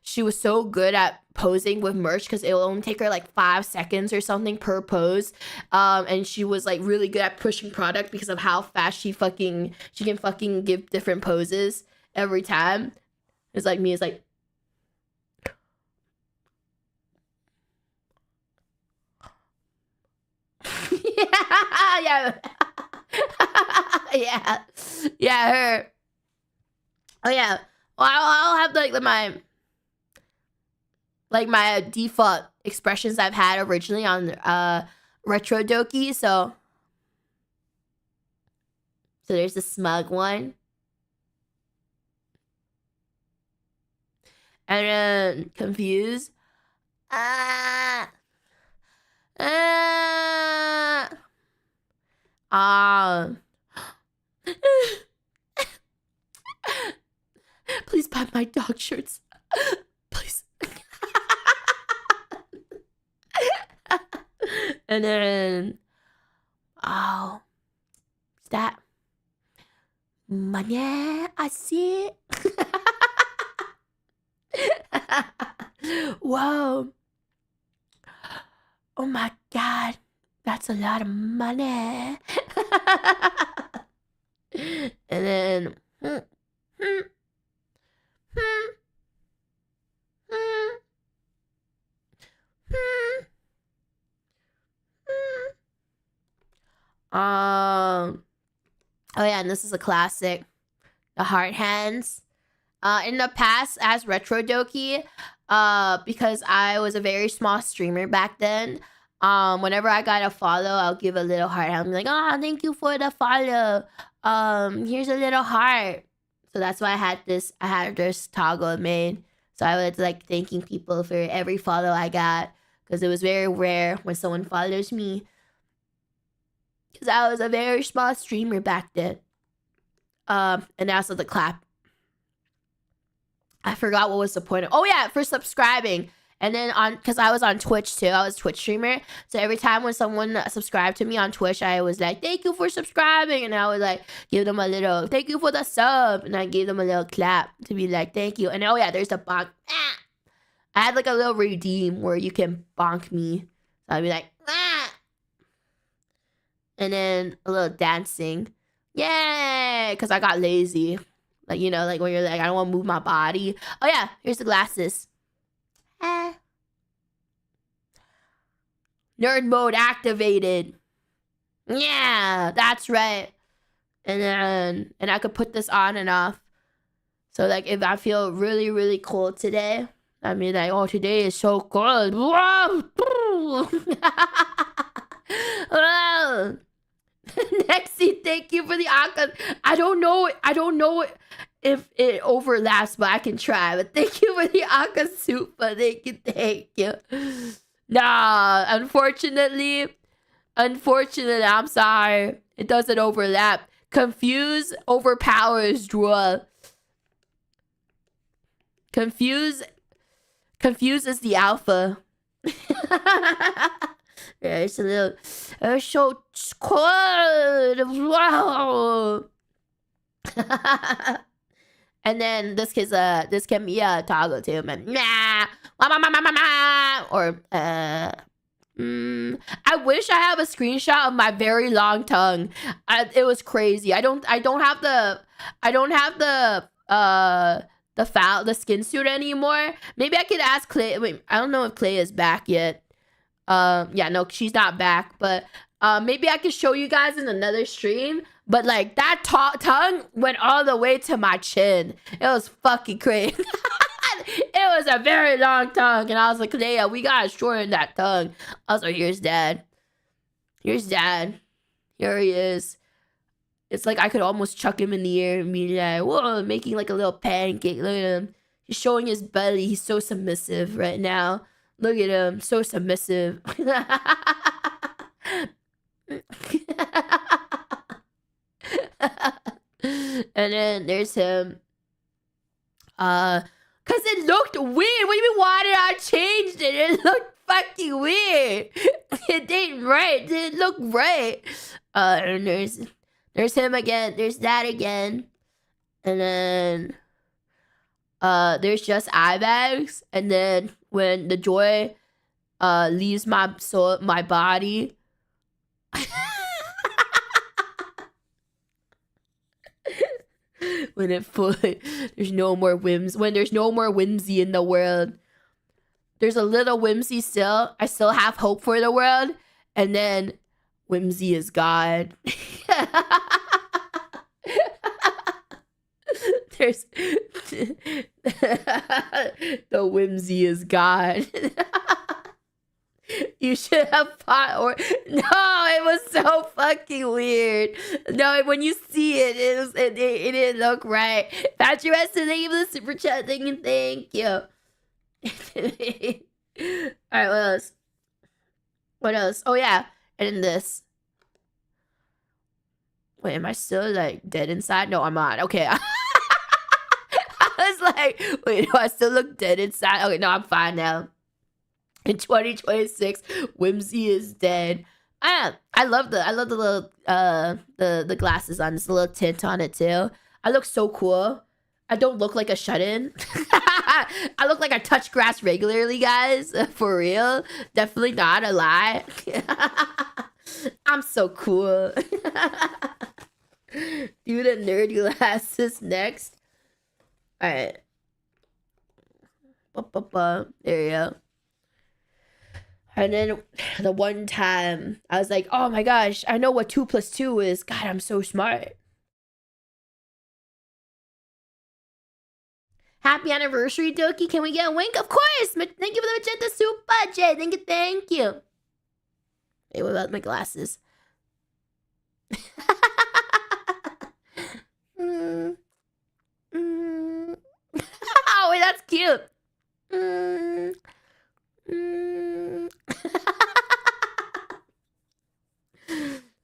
she was so good at posing with merch because it will only take her like 5 seconds or something per pose. And she was like really good at pushing product because of how fast she can fucking give different poses every time. It's like me, it's like yeah. Yeah. Yeah, her. Oh yeah. Well, I'll have like my default expressions I've had originally on retro Doki, so there's the smug one. And then confused. Please buy my dog shirts. Please. And then, oh, is that money? I see it. Whoa. Oh my God. That's a lot of money. And then, oh yeah, and this is a classic, the heart hands. In the past, as retro Doki, because I was a very small streamer back then, whenever I got a follow, I'll give a little heart. I'll be like, oh, thank you for the follow. Here's a little heart. So that's why I had this toggle made. So I was like thanking people for every follow I got, because it was very rare when someone follows me. Because I was a very small streamer back then. And also the clap. I forgot what was the point of. Oh yeah, for subscribing. And then because I was on Twitch too. I was a Twitch streamer. So every time when someone subscribed to me on Twitch, I was like, thank you for subscribing. And I would like give them a little, thank you for the sub. And I gave them a little clap to be like, thank you. And oh yeah, there's the bonk. I had like a little redeem where you can bonk me. So I'd be like, and then a little dancing. Yay! Because I got lazy. Like, you know, like when you're like, I don't want to move my body. Oh yeah, here's the glasses. Nerd mode activated. Yeah, that's right. And I could put this on and off. So like if I feel really, really cold today, I mean like, oh, today is so cold. Nexie, thank you for the Akas. I don't know if it overlaps, but I can try. But thank you for the Akasupa. Thank you. Nah, unfortunately, I'm sorry. It doesn't overlap. Confuse overpowers Drool. Confuse is the alpha. Yeah, it's a little. It's so cold. Wow. And then this can be a toggle too, man. Nah. Or I wish I have a screenshot of my very long tongue. It was crazy. I don't have the skin suit anymore. Maybe I could ask Clay. Wait, I don't know if Clay is back yet. Yeah, no, she's not back, but maybe I can show you guys in another stream. But like that tongue went all the way to my chin. It was fucking crazy. It was a very long tongue, and I was like, Leia, we gotta shorten that tongue. I was like, here's Dad. Here's Dad. Here he is. It's like I could almost chuck him in the air and be like, whoa, making like a little pancake. Look at him. He's showing his belly. He's so submissive right now. Look at him, so submissive. And then there's him. Cause it looked weird. What do you mean why did I change it? It looked fucking weird. It didn't right. It didn't look right. And there's him again. There's that again. And then there's just eye bags. And then when the joy leaves my soul, my body. When it fully, there's no more whims. When there's no more whimsy in the world, there's a little whimsy still. I still have hope for the world, and then whimsy is God. There's the whimsy is God. You should have fought or no, it was so fucking weird. No, when you see it, it didn't look right. Patrick Weston, thank you for the super chat thing and thank you. Alright, what else? What else? Oh yeah, and then this. Wait, am I still like dead inside? No, I'm not. Okay. I was like, wait, do I still look dead inside? Okay, no, I'm fine now. In 2026, whimsy is dead. I love the little the glasses on this little tint on it too. I look so cool. I don't look like a shut-in. I look like I touch grass regularly, guys. For real. Definitely not a lie. I'm so cool. Do the nerdy glasses next. Alright. There you go. And then the one time I was like, oh my gosh, I know what 2 + 2 is. God, I'm so smart. Happy anniversary, Doki. Can we get a wink? Of course. Thank you for the magenta super chat. Thank you. Hey, what about my glasses? Oh, wait, that's cute.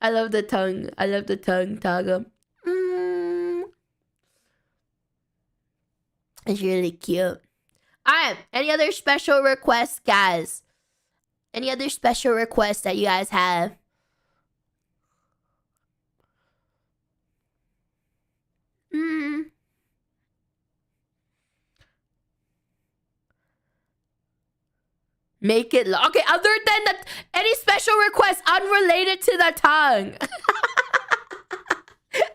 I love the tongue. I love the tongue toggle. It's really cute. Alright, any other special requests, guys? Any other special requests that you guys have? Make it long. Okay, other than the any special requests unrelated to the tongue.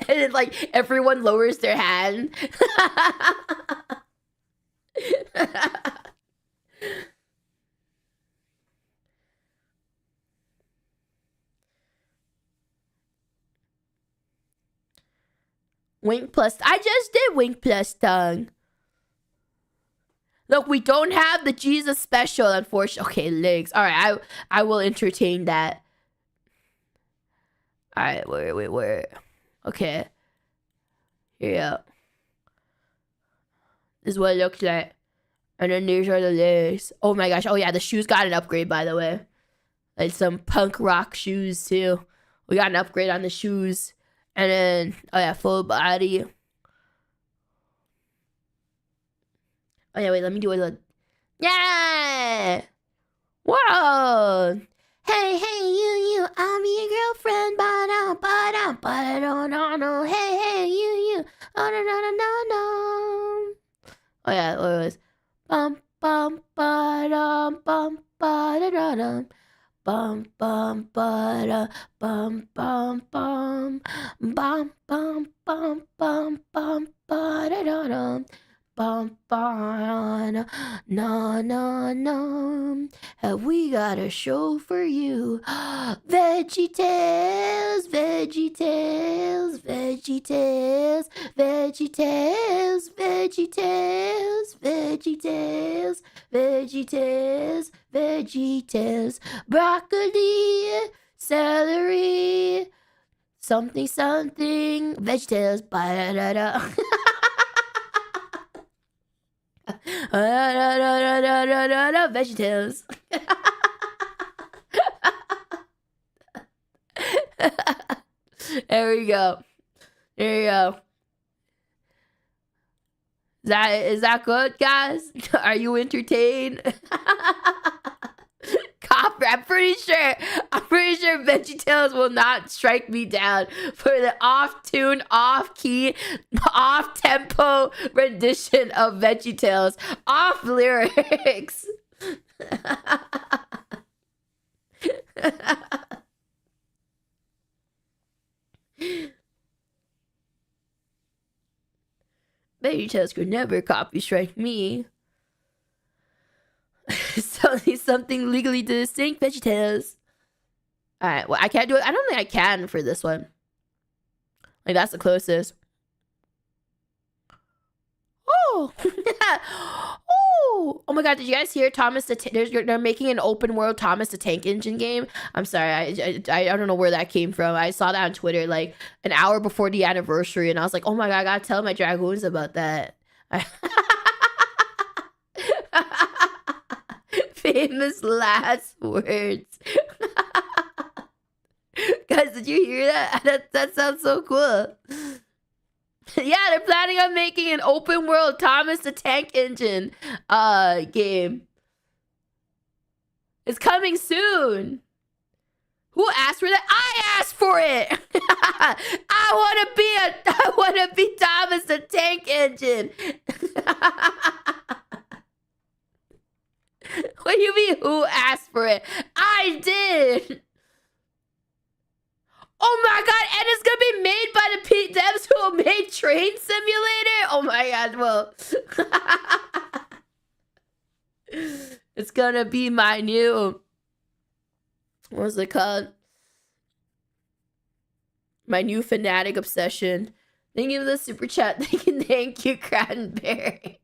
And then, like, everyone lowers their hand. Wink plus. I just did wink plus tongue. Look, we don't have the Jesus special, unfortunately. Okay, legs. All right, I will entertain that. All right, where? Okay. Here you go. This is what it looks like. And then these are the legs. Oh my gosh. Oh yeah, the shoes got an upgrade, by the way. Like some punk rock shoes, too. We got an upgrade on the shoes. And then, oh yeah, full body. Oh yeah, wait, let me do it. Yeah! Whoa! Hey, you, I'm your girlfriend. Ba-da, hey, you. Oh, no. Oh yeah, what was? Bum, ba-dum, ba-da-dum. Bum, ba-da, bum, ba-da-dum. No. Have we got a show for you? Veggie Tales. Broccoli, celery, something, VeggieTales. Ba-da-da-da. VeggieTales. There we go. Is that good, guys? Are you entertained? Copper, I'm pretty sure VeggieTales will not strike me down for the off-tune, off-key, off-tempo rendition of VeggieTales, off lyrics. VeggieTales could never copy strike me. Something legally distinct, VeggieTales. Alright, well, I can't do it. I don't think I can for this one. Like, that's the closest. Oh! Oh! Oh my god, did you guys hear Thomas the they're making an open world Thomas the Tank Engine game? I'm sorry, I don't know where that came from. I saw that on Twitter like an hour before the anniversary, and I was like, oh my god, I gotta tell my dragoons about that. Famous last words. Guys, did you hear that? That sounds so cool. Yeah, they're planning on making an open world Thomas the Tank Engine game. It's coming soon. Who asked for that? I asked for it. I wanna be Thomas the Tank Engine. What do you mean, who asked for it? I did! Oh my god, and it's gonna be made by the devs who made Train Simulator? Oh my god, well. It's gonna be my new... What's it called? My new fanatic obsession. Thank you for the super chat. Thank you, Cranberry.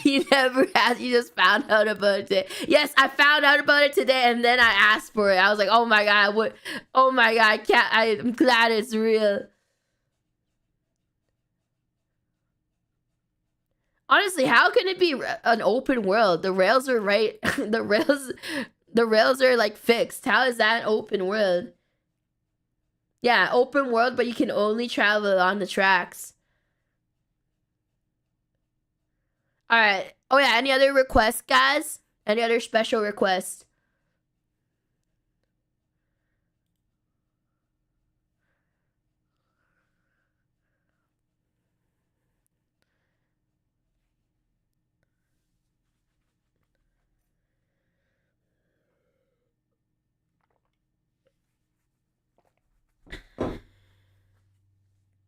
You never asked, you just found out about it. Yes, I found out about it today and then I asked for it. I was like, oh my god, what? Oh my god, I'm glad it's real. Honestly, how can it be an open world? The rails are right. The rails are like fixed. How is that an open world? Yeah, open world, but you can only travel on the tracks. All right. Oh yeah, any other requests, guys? Any other special requests?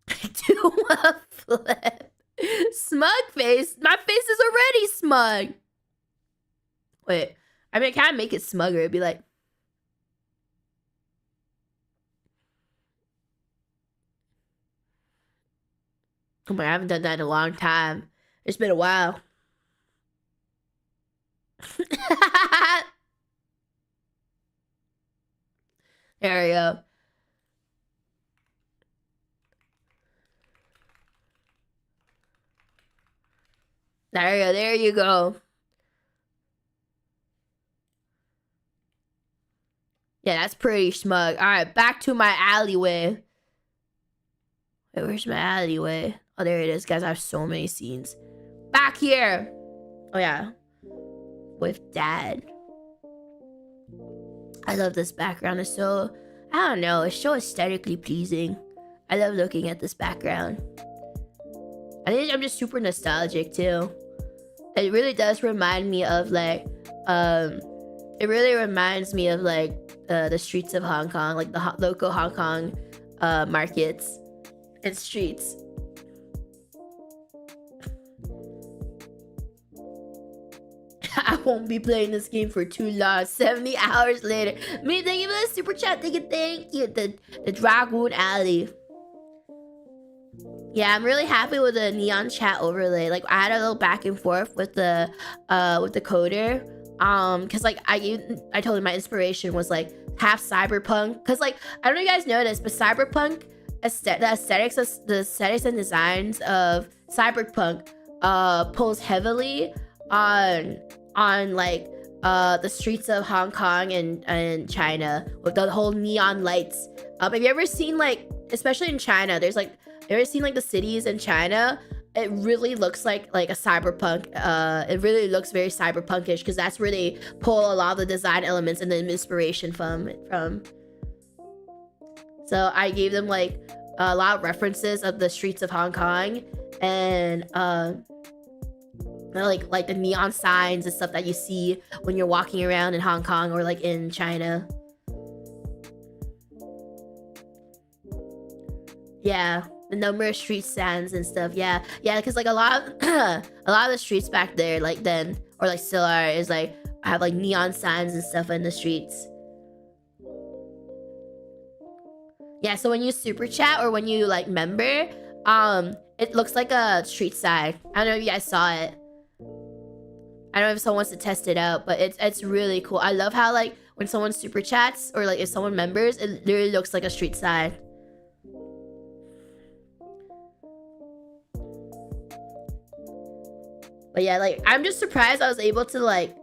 I do want to flip. Smug face? My face is already smug. Wait, I mean, I can't make it smugger. It'd be like... Oh my, I haven't done that in a long time. It's been a while. There we go. There you go. There you go. Yeah, that's pretty smug. All right, back to my alleyway. Wait, where's my alleyway? Oh, there it is, guys. I have so many scenes. Back here. Oh, yeah. With Dad. I love this background. It's so... I don't know. It's so aesthetically pleasing. I love looking at this background. I think I'm just super nostalgic, too. It really does remind me of, like... It really reminds me of, like, the streets of Hong Kong. Like, the local Hong Kong markets and streets. I won't be playing this game for too long. 70 hours later. Me, thank you for the super chat. Thank you. The Dragoon Alley. Yeah, I'm really happy with the neon chat overlay. Like, I had a little back and forth with the coder. Cause like I told him my inspiration was like half cyberpunk. Cause like I don't know if you guys know this, but cyberpunk the aesthetics and designs of cyberpunk pulls heavily on like the streets of Hong Kong and China with the whole neon lights. Have you ever seen, like, especially in China, there's like ever seen like the cities in China? It really looks like a cyberpunk. It really looks very cyberpunkish because that's where they pull a lot of the design elements and the inspiration from. So I gave them like a lot of references of the streets of Hong Kong and like the neon signs and stuff that you see when you're walking around in Hong Kong or like in China. Yeah, the number of street signs and stuff. Yeah, because like a lot of the streets back there, like then or like still are, is like have like neon signs and stuff in the streets. Yeah, so when you super chat or when you like member, it looks like a street sign. I don't know if you guys saw it. I don't know if someone wants to test it out, but it's really cool. I love how like when someone super chats or like if someone members, it literally looks like a street sign. But yeah, like I'm just surprised I was able to like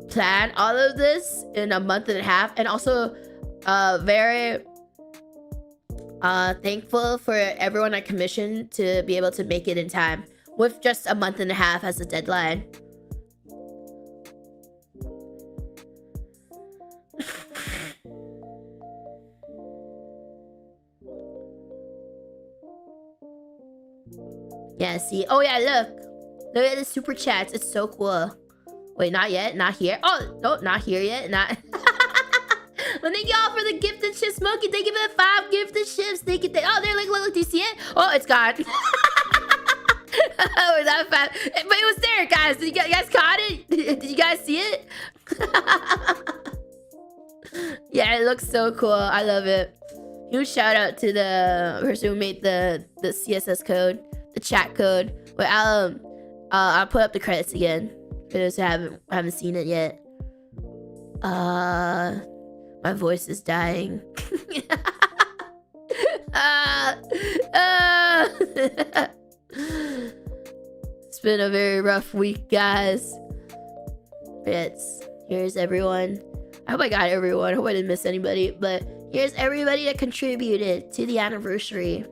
plan all of this in a month and a half, and also very thankful for everyone I commissioned to be able to make it in time with just a month and a half as a deadline. Yeah, see? Oh yeah, look at the super chats. It's so cool. Wait, not yet, not here. Oh no, not here yet. Not well, thank y'all for the gifted ship, Smokey. Thank you for the 5 gifted ships. Thank you. Oh, there, look, do you see it? Oh, it's gone. Oh, that fast. But it was there, guys. Did you guys caught it? Did you guys see it? Yeah, it looks so cool. I love it. Huge shout out to the person who made the CSS code, the chat code. But I'll put up the credits again for those who haven't seen it yet. My voice is dying. It's been a very rough week, guys. But here's everyone. I hope I got everyone. I hope I didn't miss anybody. But here's everybody that contributed to the anniversary.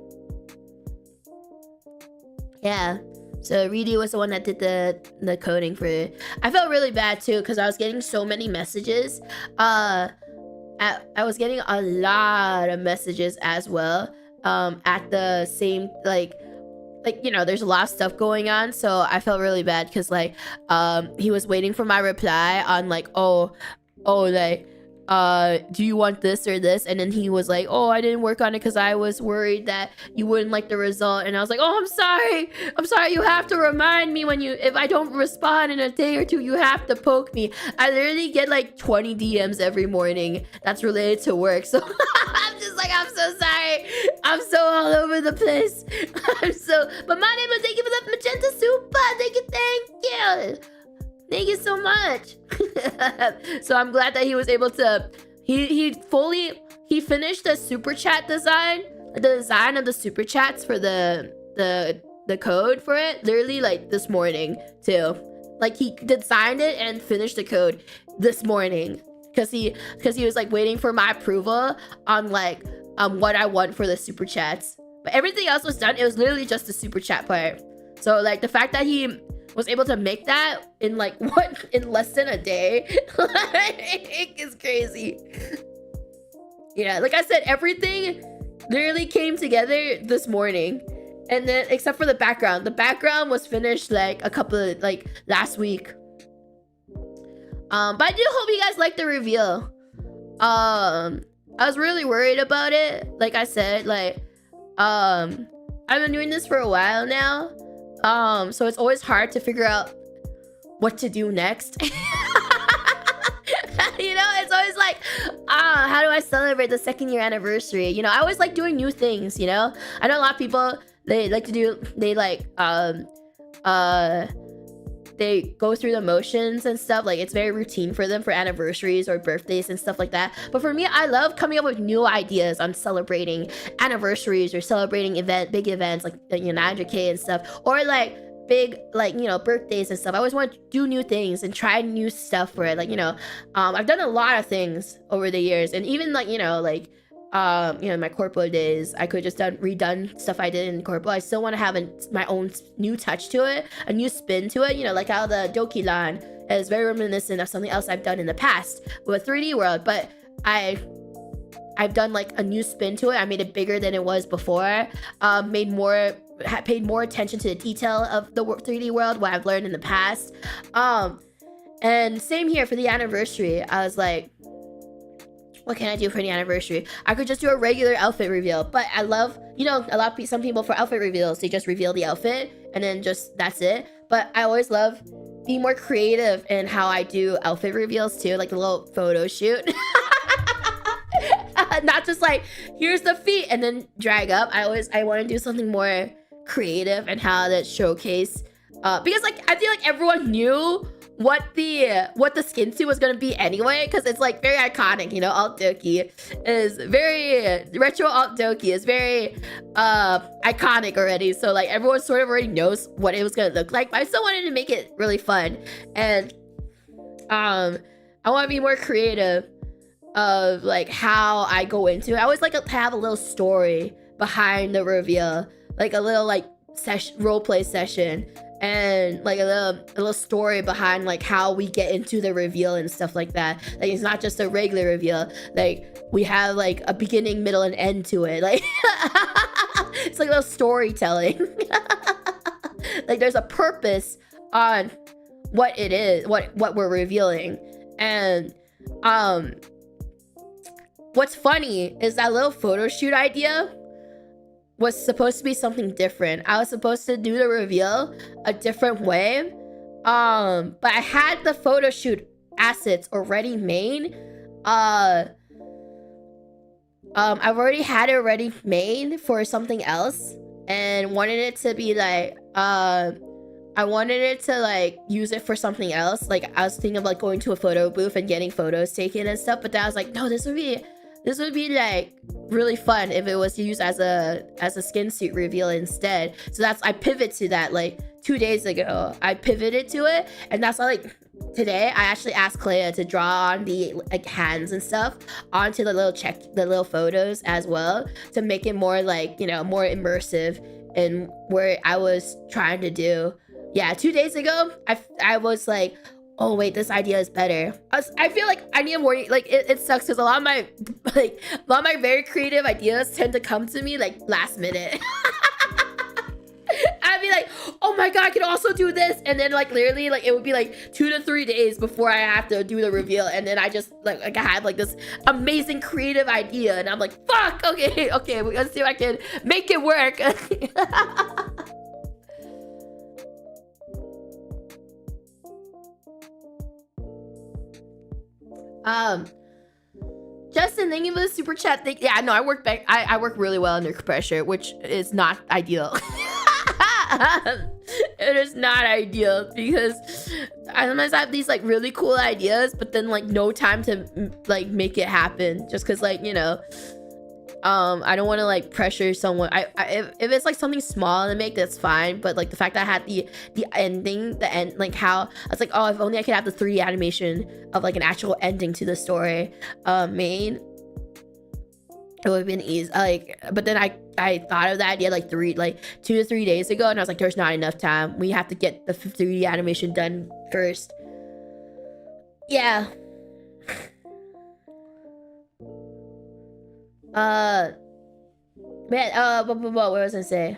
Yeah. So Reedy was the one that did the coding for it. I felt really bad too because I was getting so many messages. I was getting a lot of messages as well. At the same like you know, there's a lot of stuff going on, so I felt really bad because like he was waiting for my reply on like like do you want this or this, and then he was like, oh, I didn't work on it because I was worried that you wouldn't like the result, and I was like, oh, I'm sorry, you have to remind me if I don't respond in a day or two, you have to poke me. I literally get like 20 DMs every morning that's related to work, so I'm just like, I'm so sorry, I'm so all over the place. But my name is, thank you for the magenta super, thank you. Thank you so much. So I'm glad that he was able to, he finished the super chat design, the design of the super chats for the code for it, literally like this morning too. Like he designed it and finished the code this morning because he was like waiting for my approval on like what I want for the super chats. But everything else was done. It was literally just the super chat part. So like the fact that he was able to make that in like in less than a day, like, is crazy. Yeah, like I said, everything literally came together this morning, and then except for the background was finished like a couple of like last week. But I do hope you guys liked the reveal. I was really worried about it. Like I said, like I've been doing this for a while now. So it's always hard to figure out what to do next. You know, it's always like, how do I celebrate the 2nd year anniversary? You know, I always like doing new things, you know? I know a lot of people, they go through the motions and stuff. Like, it's very routine for them for anniversaries or birthdays and stuff like that. But for me, I love coming up with new ideas on celebrating anniversaries or celebrating big events like, you know, 900K and stuff. Or like big, like, you know, birthdays and stuff. I always want to do new things and try new stuff for it. Like, you know, I've done a lot of things over the years. And even like, you know, like you know, my corpo days. I could just redone stuff I did in corpo. I still want to have my own new touch to it, a new spin to it, you know, like how the Doki line is very reminiscent of something else I've done in the past with 3D World, but I've done like a new spin to it. I made it bigger than it was before, paid more attention to the detail of the 3D World, what I've learned in the past. And same here for the anniversary. I was like, what can I do for the anniversary? I could just do a regular outfit reveal, but I love, you know, some people for outfit reveals, they just reveal the outfit and then just that's it. But I always love being more creative in how I do outfit reveals too, like the little photo shoot. Not just like, here's the feet and then drag up. I want to do something more creative and how to showcase, because like I feel like everyone knew what the skin suit was gonna be anyway, because it's like very iconic, you know. Alt Doki is very retro. Alt Doki is very iconic already, so like everyone sort of already knows what it was gonna look like, but I still wanted to make it really fun. And I want to be more creative of like how I go into it. I always like to have a little story behind the reveal, like a little like role play session, and like a little story behind like how we get into the reveal and stuff like that. Like it's not just a regular reveal, like we have like a beginning, middle, and end to it. Like it's like a little storytelling. Like there's a purpose on what it is, what we're revealing. And what's funny is that little photo shoot idea was supposed to be something different. I was supposed to do the reveal a different way. But I had the photo shoot assets already made. I've already had it already made for something else and wanted it to be like, I wanted it to like use it for something else. Like I was thinking of like going to a photo booth and getting photos taken and stuff, but then I was like, no, this would be like really fun if it was used as a skin suit reveal instead. So I pivot to that. Like 2 days ago, I pivoted to it, and that's why like today I actually asked Clea to draw on the like hands and stuff onto the little photos as well, to make it more like, you know, more immersive in where I was trying to do. Yeah, 2 days ago, I was like, oh wait, this idea is better. I feel like I need more, like it sucks because a lot of my very creative ideas tend to come to me like last minute. I'd be like, oh my god, I can also do this, and then like literally like it would be like 2 to 3 days before I have to do the reveal, and then I just like I had like this amazing creative idea, and I'm like, fuck, okay, we're gonna see if I can make it work. Justin, thank you for the super chat. Yeah, no, I work really well under pressure, which is not ideal. It is not ideal because I sometimes have these like really cool ideas, but then like no time to like make it happen, just because like, you know, I don't want to like pressure someone. If it's like something small to make, that's fine, but like the fact that I had the ending, the end, like how I was like, oh, if only I could have the 3D animation of like an actual ending to the story made, it would have been easy. Like, but then I thought of that idea like 2 to 3 days ago, and I was like, there's not enough time. We have to get the 3D animation done first. Yeah. What was I gonna say?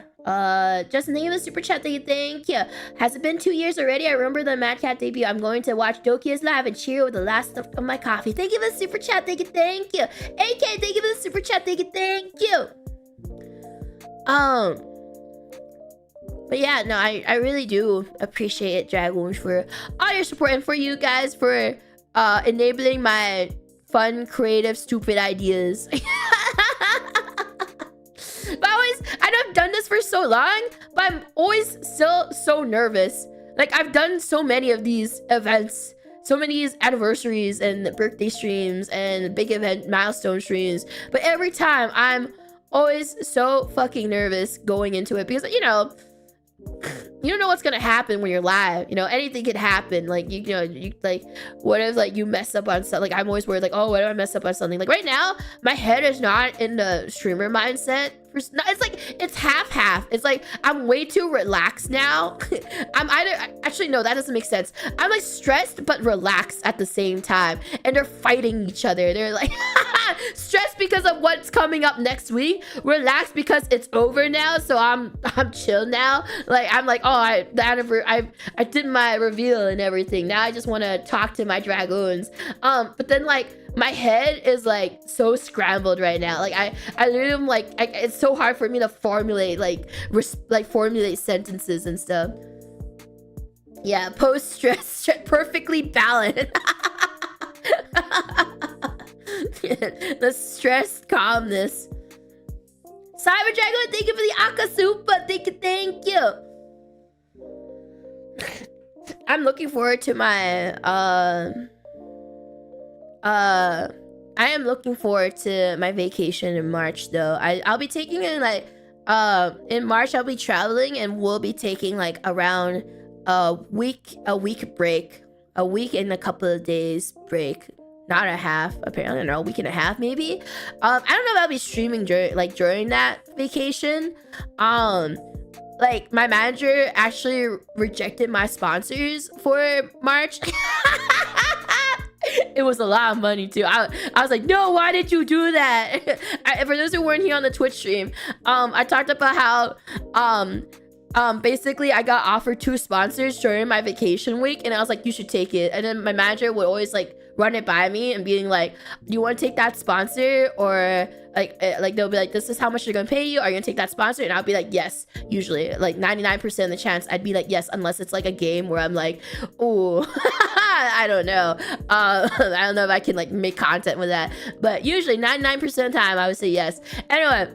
Justin, thank you for the super chat. Thank you. Has it been 2 years already? I remember the Mad Cat debut. I'm going to watch Doki's live and cheer with the last of my coffee. Thank you for the super chat. Thank you. AK, thank you for the super chat. Thank you. But yeah, no, I really do appreciate Dragoon for all your support, and for you guys for enabling my fun, creative, stupid ideas. But I know I've done this for so long, but I'm always still so nervous. Like, I've done so many of these events, so many of these anniversaries and birthday streams and big event milestone streams, but every time I'm always so fucking nervous going into it because, you know, you don't know what's gonna happen when you're live. You know, anything could happen. Like you know, you like, what if like you mess up on something? Like I'm always worried, like, oh, what if I mess up on something? Like right now, my head is not in the streamer mindset. It's like it's half. It's like I'm way too relaxed now. I'm either, actually no, that doesn't make sense. I'm like stressed but relaxed at the same time, and they're fighting each other. They're like stressed because of what's coming up next week, relaxed because it's over now, so I'm chill now. Like I'm like, oh, I did my reveal and everything. Now I just want to talk to my dragoons. But then like my head is like so scrambled right now. Like I literally am like, it's so hard for me to formulate formulate sentences and stuff. Yeah, post stress perfectly balanced. The stress calmness. Cyber Dragon, thank you for the Akasupa. Thank you. I'm looking forward to my I am looking forward to my vacation in March though. I'll be taking in like in March I'll be traveling, and we'll be taking like around a week break. A week and a couple of days break. Not a half, apparently. I don't know, a week and a half maybe. I don't know if I'll be streaming during that vacation. Like my manager actually rejected my sponsors for March. It was a lot of money too. I was like, no, why did you do that? For those who weren't here on the Twitch stream, I talked about how basically I got offered 2 sponsors during my vacation week, and I was like, you should take it. And then my manager would always like run it by me and being like, do you want to take that sponsor? Or like they'll be like, this is how much they're gonna pay you, are you gonna take that sponsor? And I'll be like, yes. Usually like 99% of the chance I'd be like yes, unless it's like a game where I'm like, oh I don't know. I don't know if I can like make content with that, but usually 99% of the time I would say yes. Anyway,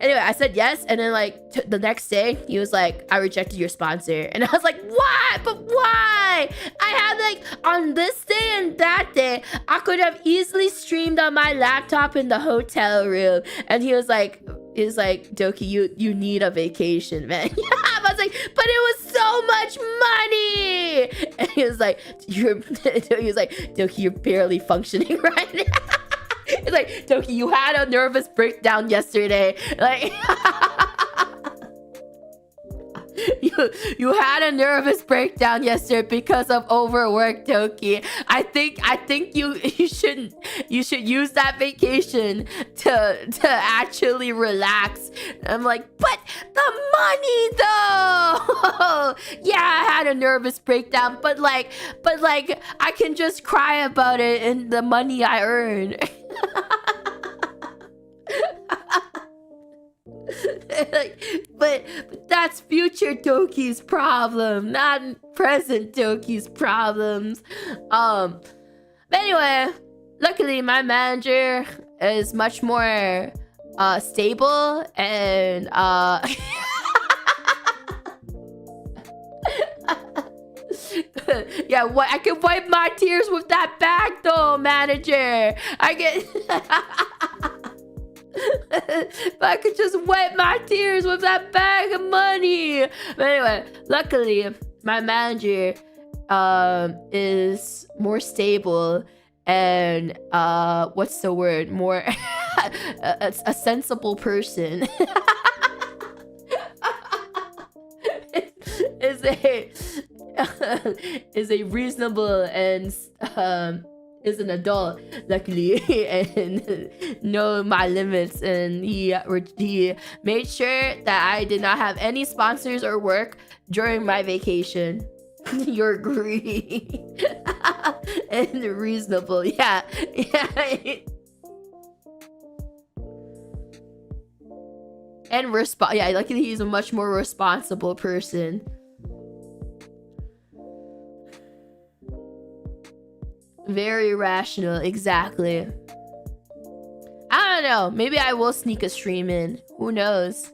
I said yes, and then like the next day he was like, I rejected your sponsor. And I was like, what? But why? I had like on this day and that day I could have easily streamed on my laptop in the hotel room. And he was like, Doki, you need a vacation, man. I was like, but it was so much money. And he was like, Doki, you're barely functioning right now. It's like, Doki, you had a nervous breakdown yesterday. Like, you had a nervous breakdown yesterday because of overwork, Doki. I think you should use that vacation to actually relax. I'm like, but the money though. Yeah, I had a nervous breakdown, but like I can just cry about it and the money I earn. but that's future Doki's problem, not present Doki's problems. But anyway, luckily my manager is much more stable and yeah, I can wipe my tears with that bag though, manager. I get but I could just wipe my tears with that bag of money. But anyway, luckily my manager is more stable and what's the word, more a sensible person. is a reasonable and is an adult, luckily, and know my limits. And he made sure that I did not have any sponsors or work during my vacation. You're greedy and reasonable, yeah. And yeah, luckily he's a much more responsible person. Very rational, exactly. I don't know, maybe I will sneak a stream in, who knows.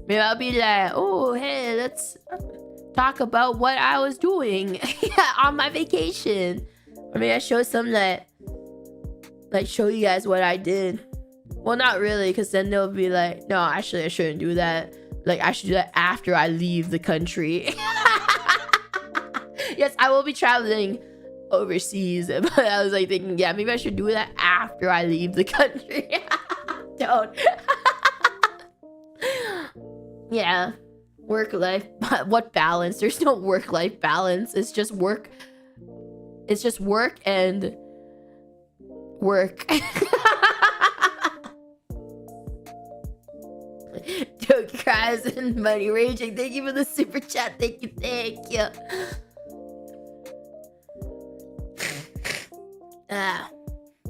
Maybe I'll be like, oh hey, let's talk about what I was doing on my vacation. Or maybe I show some that, like, show you guys what I did. Well, not really, because then they'll be like, no, actually I shouldn't do that. Like, I should do that after I leave the country. Yes, I will be traveling overseas. But I was like thinking, yeah, maybe I should do that after I leave the country. Don't. Yeah. Work-life. What balance? There's no work-life balance. It's just work. It's just work and work. Joke cries and money raging. Thank you for the super chat. Thank you. Thank you. Ah.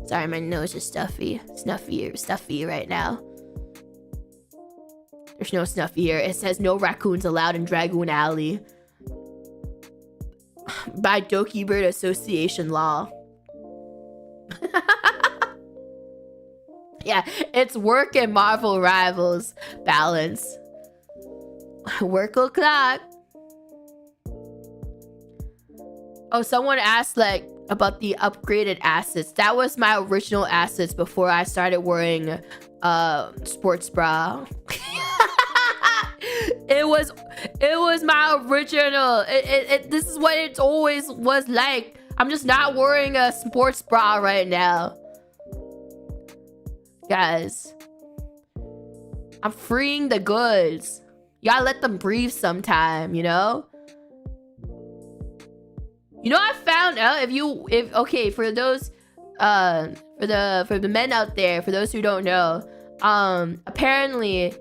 Sorry, my nose is stuffy right now. There's no snuffy here. It says no raccoons allowed in Dragoon Alley. By Dokibird Association law. Yeah, it's work and Marvel Rivals balance. Work o'clock. Oh, someone asked like about the upgraded assets. That was my original assets before I started wearing sports bra. It was my original. This is what it always was like. I'm just not wearing a sports bra right now. Guys, I'm freeing the goods. You gotta let them breathe sometime, you know? You know, I found out okay, for those for the men out there, for those who don't know, apparently,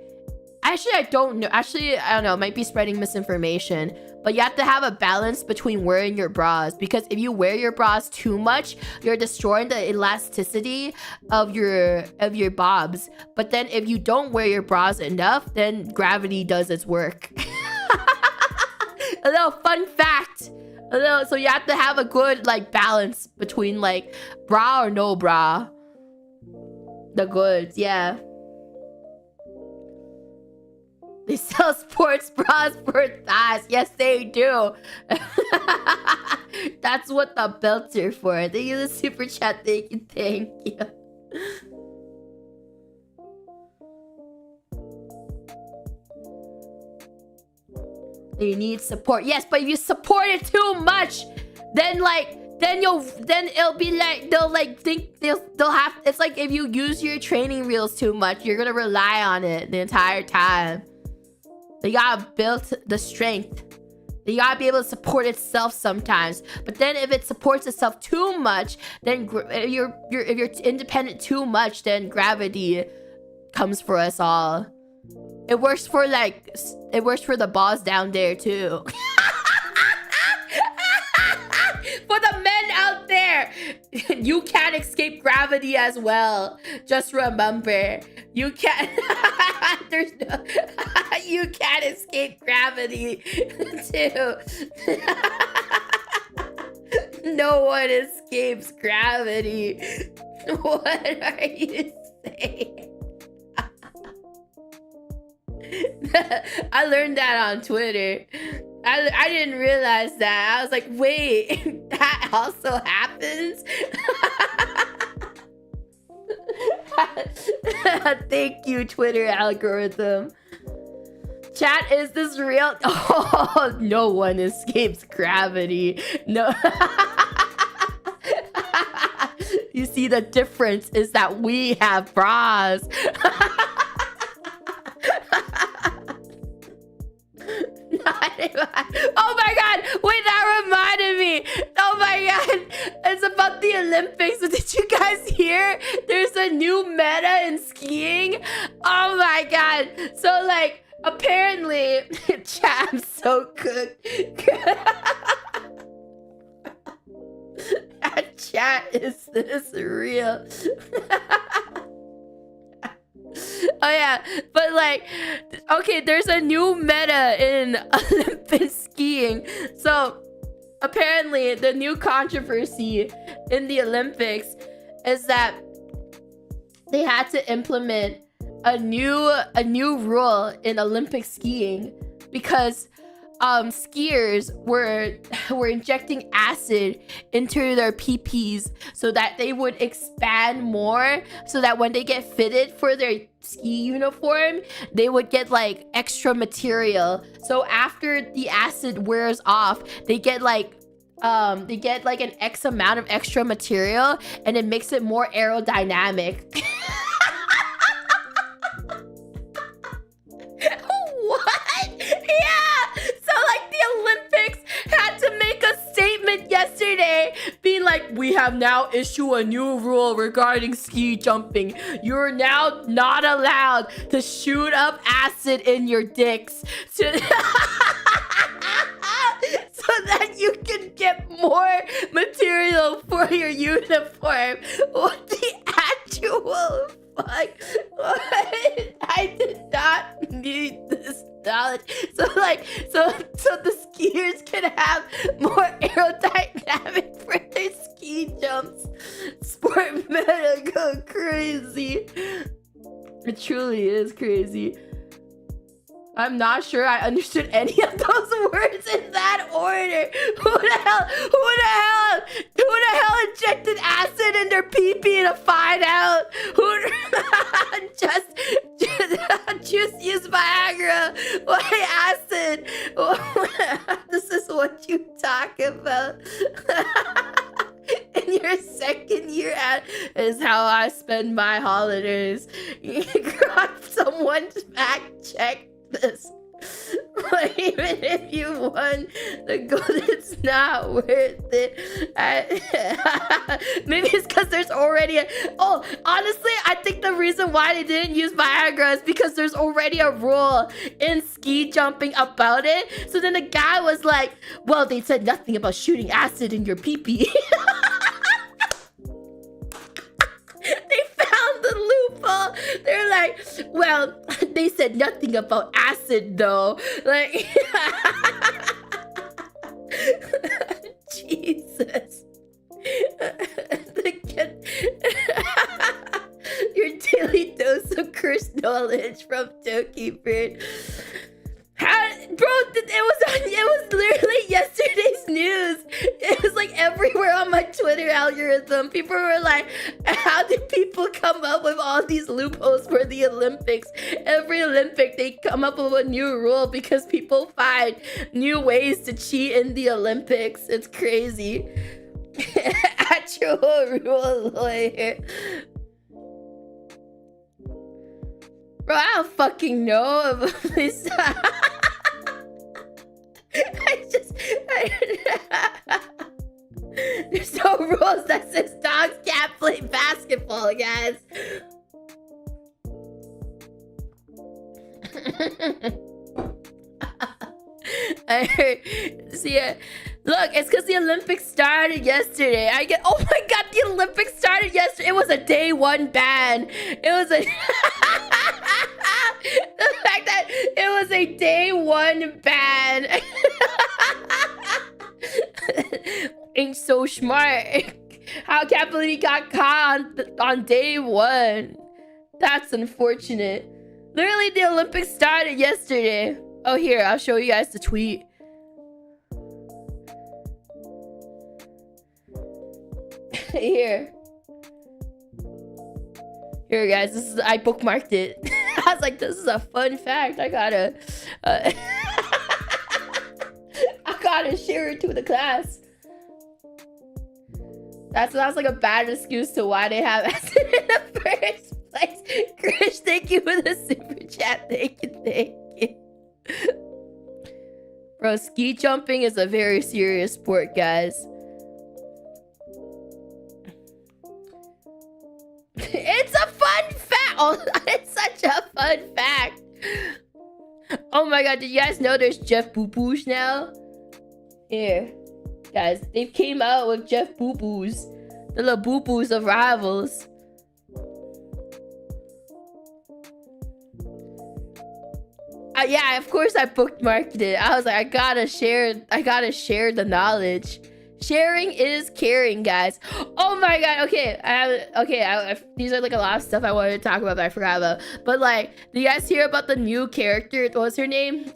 actually I don't know, I don't know, it might be spreading misinformation, but you have to have a balance between wearing your bras, because if you wear your bras too much, you're destroying the elasticity of your bobs. But then if you don't wear your bras enough, then gravity does its work. A little fun fact. So you have to have a good like balance between like bra or no bra. The goods, yeah. They sell sports bras for thighs. Yes, they do. That's what the belts are for. Thank you, the super chat. Thank you, thank you. You need support. Yes, but if you support it too much, then it'll be like they'll have. It's like if you use your training reels too much, you're gonna rely on it the entire time. You gotta build the strength. You gotta be able to support itself sometimes. But then if it supports itself too much, then if you're independent too much, then gravity comes for us all. It works for the balls down there too. For the men out there, you can't escape gravity as well. Just remember, you can't. You can't escape gravity too. No one escapes gravity. What are you saying? I learned that on Twitter. I didn't realize that. I was like, wait, that also happens? Thank you, Twitter algorithm. Chat, is this real? Oh, no one escapes gravity. No. You see, the difference is that we have bras. Oh my god, wait, that reminded me. Oh my god, it's about the Olympics. Did you guys hear there's a new meta in skiing? Oh my god. So like apparently chat, I'm so cooked. Chat, is this real? Oh yeah, but like, okay, there's a new meta in Olympic skiing. So apparently the new controversy in the Olympics is that they had to implement a new rule in Olympic skiing because skiers were injecting acid into their PPs so that they would expand more, so that when they get fitted for their ski uniform, they would get like extra material. So after the acid wears off, they get like an X amount of extra material, and it makes it more aerodynamic. What? Yeah! So like the Olympics had to make a statement yesterday being like, we have now issued a new rule regarding ski jumping. You're now not allowed to shoot up acid in your dicks. So so that you can get more material for your uniform. What the actual fuck? What? I did not need this knowledge. So the skiers can have more aerodynamic for their ski jumps. Sport meta go crazy. It truly is crazy. I'm not sure I understood any of those words in that order. Who the hell injected acid in their pee-pee to find out? Who just use Viagra? Why acid? This is what you talk about. In your second year is how I spend my holidays. Someone fact check this. But even if you won the gold, it's not worth it. Maybe it's because there's already honestly, I think the reason why they didn't use Viagra is because there's already a rule in ski jumping about it. So then the guy was like, well, they said nothing about shooting acid in your pee-pee. The loophole. They're like, well, they said nothing about acid though. Like, Jesus. Your daily dose of cursed knowledge from Dokibird. Bro, it was literally yesterday's news. It was like everywhere on my Twitter algorithm. People were like, how did people come up with all these loopholes for the Olympics? Every Olympic, they come up with a new rule because people find new ways to cheat in the Olympics. It's crazy. Actual rule lawyer. Bro, I don't fucking know about this. There's no rules that says dogs can't play basketball, guys. I heard, see, look, it's because the Olympics started yesterday. Oh my god, the Olympics started yesterday. It was a day one ban. It was a the fact that it was a day one ban. Ain't so smart. How can't believe he got caught on day one. That's unfortunate. Literally, the Olympics started yesterday. Oh, here, I'll show you guys the tweet. Here, guys, I bookmarked it. I was like, this is a fun fact. I gotta share it to the class. That's like a bad excuse to why they have acid in the first place. Krish, thank you for the super chat. Thank you. Bro, ski jumping is a very serious sport, guys. It's a fun fact. Oh, it's such a fun fact. Oh my god, did you guys know there's Jeff Boo Boos now? Here, guys, they came out with Jeff Boo Boos, the little Boo Boos of Rivals. Yeah, of course I bookmarked it. I was like, I gotta share the knowledge. Sharing is caring, guys. Oh my god. Okay, these are like a lot of stuff I wanted to talk about that I forgot about. But like, do you guys hear about the new character? What was her name?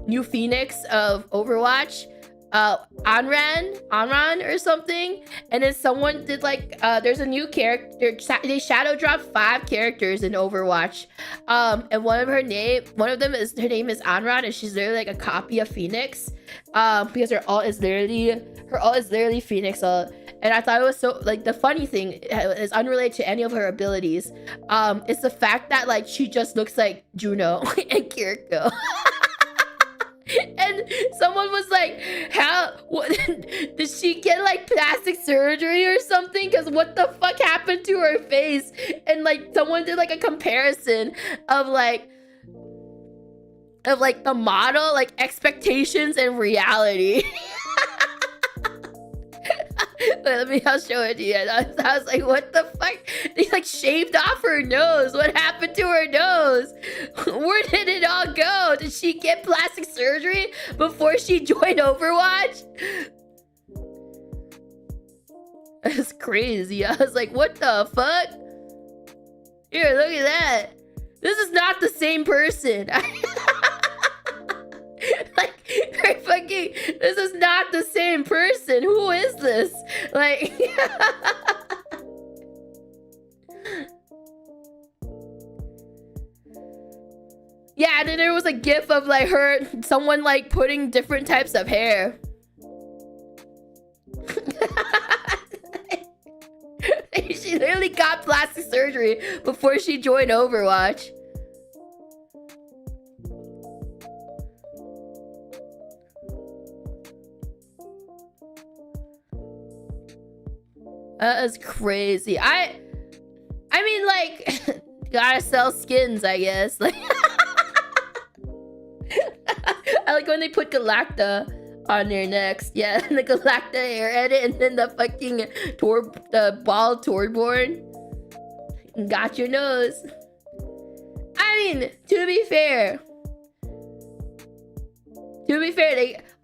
new Phoenix of Overwatch, Anran or something, and then someone did like there's a new character. They shadow dropped 5 characters in Overwatch, and one of them is her name is Anran, and she's literally like a copy of Phoenix, because her ult is literally Phoenix ult. And I thought it was so, like, the funny thing is unrelated to any of her abilities. It's the fact that like she just looks like Juno and Kiriko. And someone was like, what, did she get like plastic surgery or something? Because what the fuck happened to her face? And like someone did like a comparison of like the model, like expectations and reality. I'll show it to you. I was like, what the fuck? They like shaved off her nose. What happened to her nose? Where did it all go? Did she get plastic surgery before she joined Overwatch? That's crazy. I was like, what the fuck? Here, look at that. This is not the same person. Like, her fucking, this is not the same person. Who is this? Like, yeah, and then there was a gif of like someone like putting different types of hair. She literally got plastic surgery before she joined Overwatch. That is crazy. I mean, like, gotta sell skins, I guess. Like, I like when they put Galacta on there next. Yeah, the Galacta hair edit, and then the fucking the bald Torborn. Got your nose. I mean, to be fair,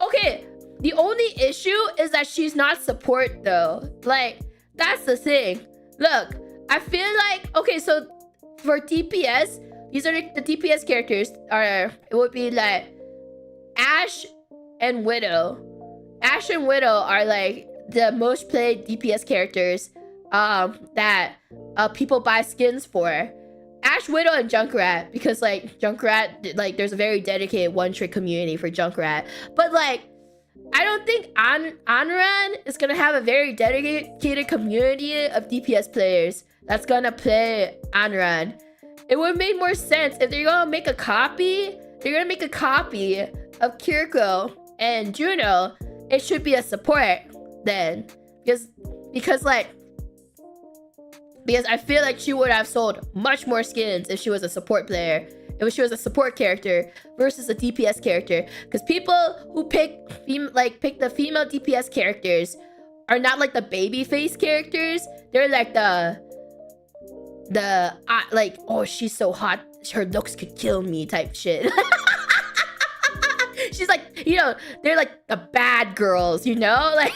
okay. The only issue is that she's not support though. Like, that's the thing. Look, I feel like, okay, so for DPS, these are the DPS characters it would be like Ashe and Widow. Ashe and Widow are like the most played DPS characters that people buy skins for. Ashe, Widow, and Junkrat, because like Junkrat, like there's a very dedicated one-trick community for Junkrat. But like, I don't think Anran is gonna have a very dedicated community of DPS players that's gonna play Anran. It would make more sense if they're gonna make a copy. They're gonna make a copy of Kiriko and Juno. It should be a support then, because I feel like she would have sold much more skins if she was a support player. If she was a support character versus a DPS character, because people who pick the female DPS characters are not like the baby face characters. They're like like, oh, she's so hot, her looks could kill me type shit. She's like, you know, they're like the bad girls, you know, like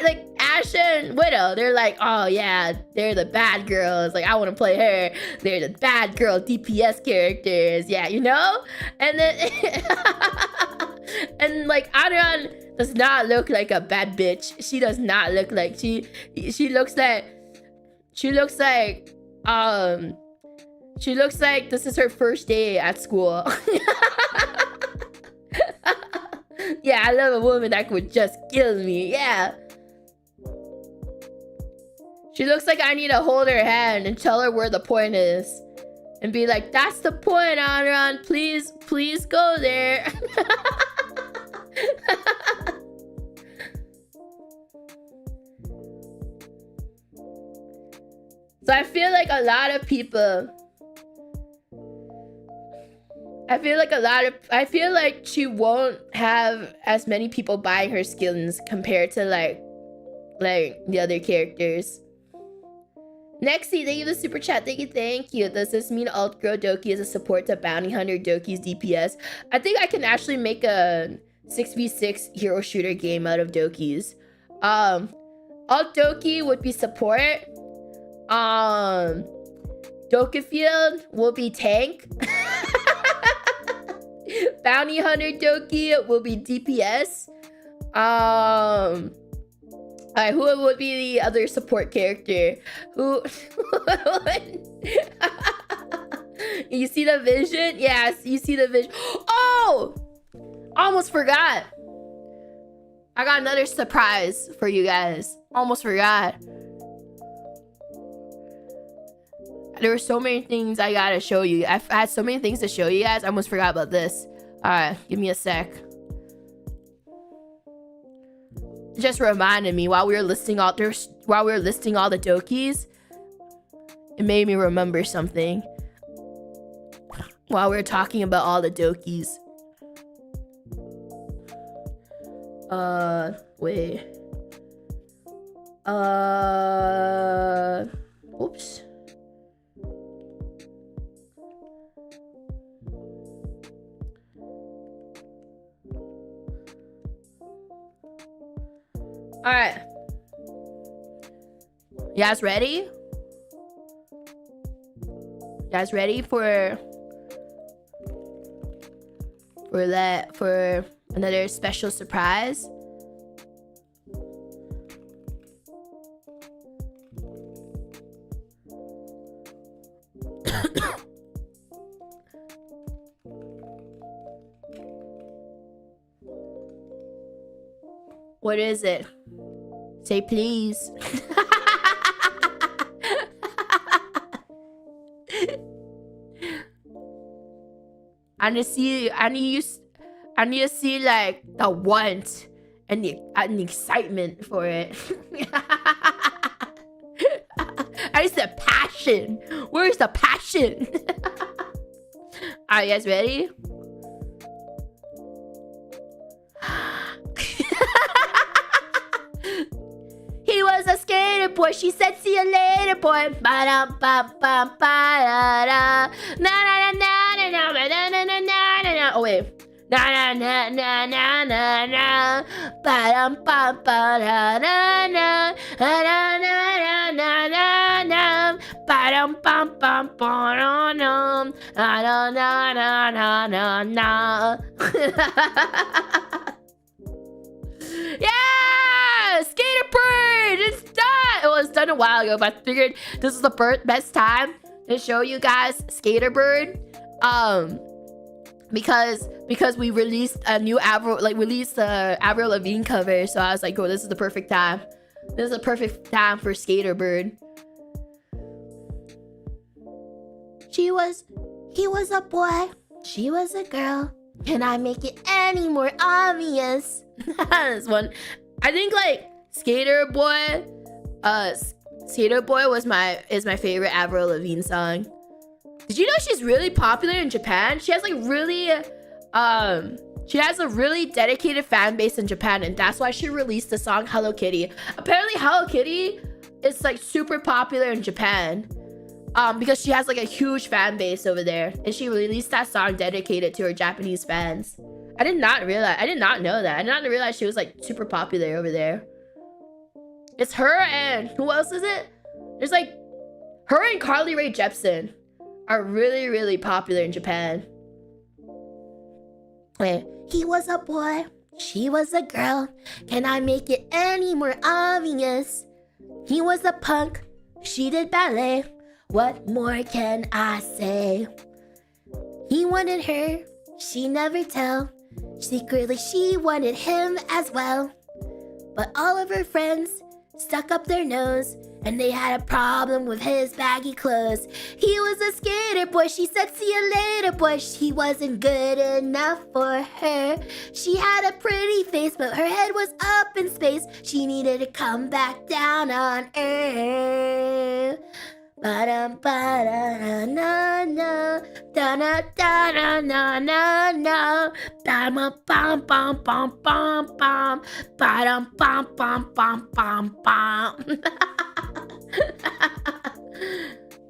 like Ashe and Widow. They're like, oh yeah, they're the bad girls. Like, I want to play her. They're the bad girl DPS characters. Yeah, you know. And then and like Adrian does not look like a bad bitch. She does not look like she looks like this is her first day at school. Yeah, I love a woman that could just kill me. Yeah. She looks like I need to hold her hand and tell her where the point is. And be like, that's the point, Anran. Please go there. So I feel like a lot of people... I feel like she won't have as many people buying her skins compared to like the other characters. Nexty, thank you for the super chat. Thank you. Does this mean alt girl Doki is a support to bounty hunter Doki's DPS? I think I can actually make a 6v6 hero shooter game out of Dokis. Alt Doki would be support. Dokibird will be tank. Bounty Hunter Doki will be DPS. Alright, who would be the other support character? Who? You see the vision? Yes, you see the vision. Oh! Almost forgot. I got another surprise for you guys. Almost forgot. There were so many things I gotta show you. I had so many things to show you guys. I almost forgot about this. Alright, give me a sec. It just reminded me while we were listing all the Dokis. It made me remember something. While we were talking about all the Dokis. Wait. Oops. All right. You guys ready? You guys ready for another special surprise? What is it? Say please. I need to see like the want and the excitement for it. I need the passion. Where's the passion? Are you guys ready? He was a skater boy. She said, "See you later, boy." Ba-dum-bum-bum-ba-da-da. Na-na-na-na-na-na-na-na-na-na-na. Oh wait. Na-na-na-na-na-na-na. Ba-dum-bum-ba-da-da-na. Na-na-na-na-na-na-na. Ba-dum-bum-bum-ba-da-dum. Na-na-na-na-na-na. Yeah! Skater Bird! It's done! Well, it's done a while ago, but I figured this is the best time to show you guys Skater Bird. Because we released a new Avril Lavigne cover, so I was like, oh, this is the perfect time. This is the perfect time for Skater Bird. He was a boy. She was a girl. Can I make it any more obvious? This one, I think like Skater Boy is my favorite Avril Lavigne song. Did you know she's really popular in Japan? She has like really she has a really dedicated fan base in Japan, and that's why she released the song Hello Kitty. Apparently Hello Kitty is like super popular in Japan. Because she has like a huge fan base over there, and she released that song dedicated to her Japanese fans. I did not know that. I did not realize she was like super popular over there. It's her and who else is it? There's like her and Carly Rae Jepsen are really, really popular in Japan. Wait. He was a boy, she was a girl. Can I make it any more obvious? He was a punk, she did ballet. What more can I say? He wanted her, she never tell. Secretly she wanted him as well. But all of her friends stuck up their nose, and they had a problem with his baggy clothes. He was a skater boy, she said, "See you later, boy." He wasn't good enough for her. She had a pretty face, but her head was up in space. She needed to come back down on earth. Ba-dum ba-da-na-na-na, da-na-da-na-na-na, ba-dum-bum-bum-bum-bum, ba-dum-bum-bum-bum-bum.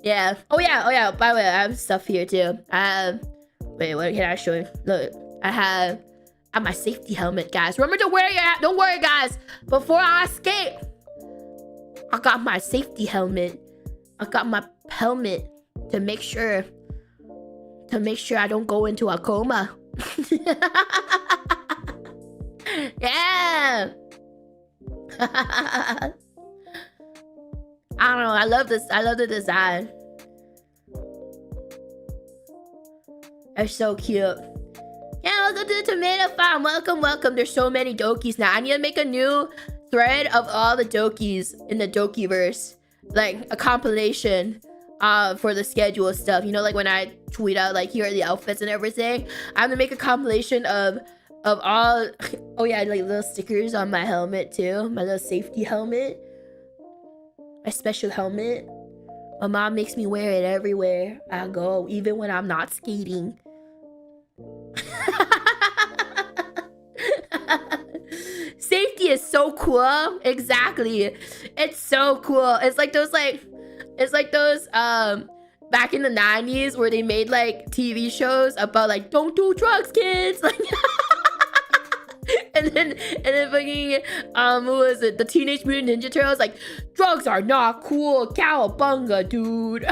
Yeah. Oh yeah. By the way, I have stuff here too. Wait, what can I show you? Look, I have my safety helmet, guys. Remember to wear your hat. Don't worry, guys. Before I skate, I got my safety helmet. I got my helmet to make sure I don't go into a coma. Yeah. I don't know. I love this. I love the design. It's so cute. Yeah, welcome to the tomato farm. Welcome, welcome. There's so many Dokis now. I need to make a new thread of all the Dokis in the Dokiverse. Like a compilation for the schedule stuff. You know, like when I tweet out like here are the outfits and everything. I'm gonna make a compilation of all oh yeah, like little stickers on my helmet too. My little safety helmet. My special helmet. My mom makes me wear it everywhere I go, even when I'm not skating. Safety is so cool. Exactly. It's so cool. It's like those back in the 90s where they made like TV shows about like don't do drugs, kids. Like and then fucking who was it? The Teenage Mutant Ninja Turtles like drugs are not cool. Cowabunga, dude.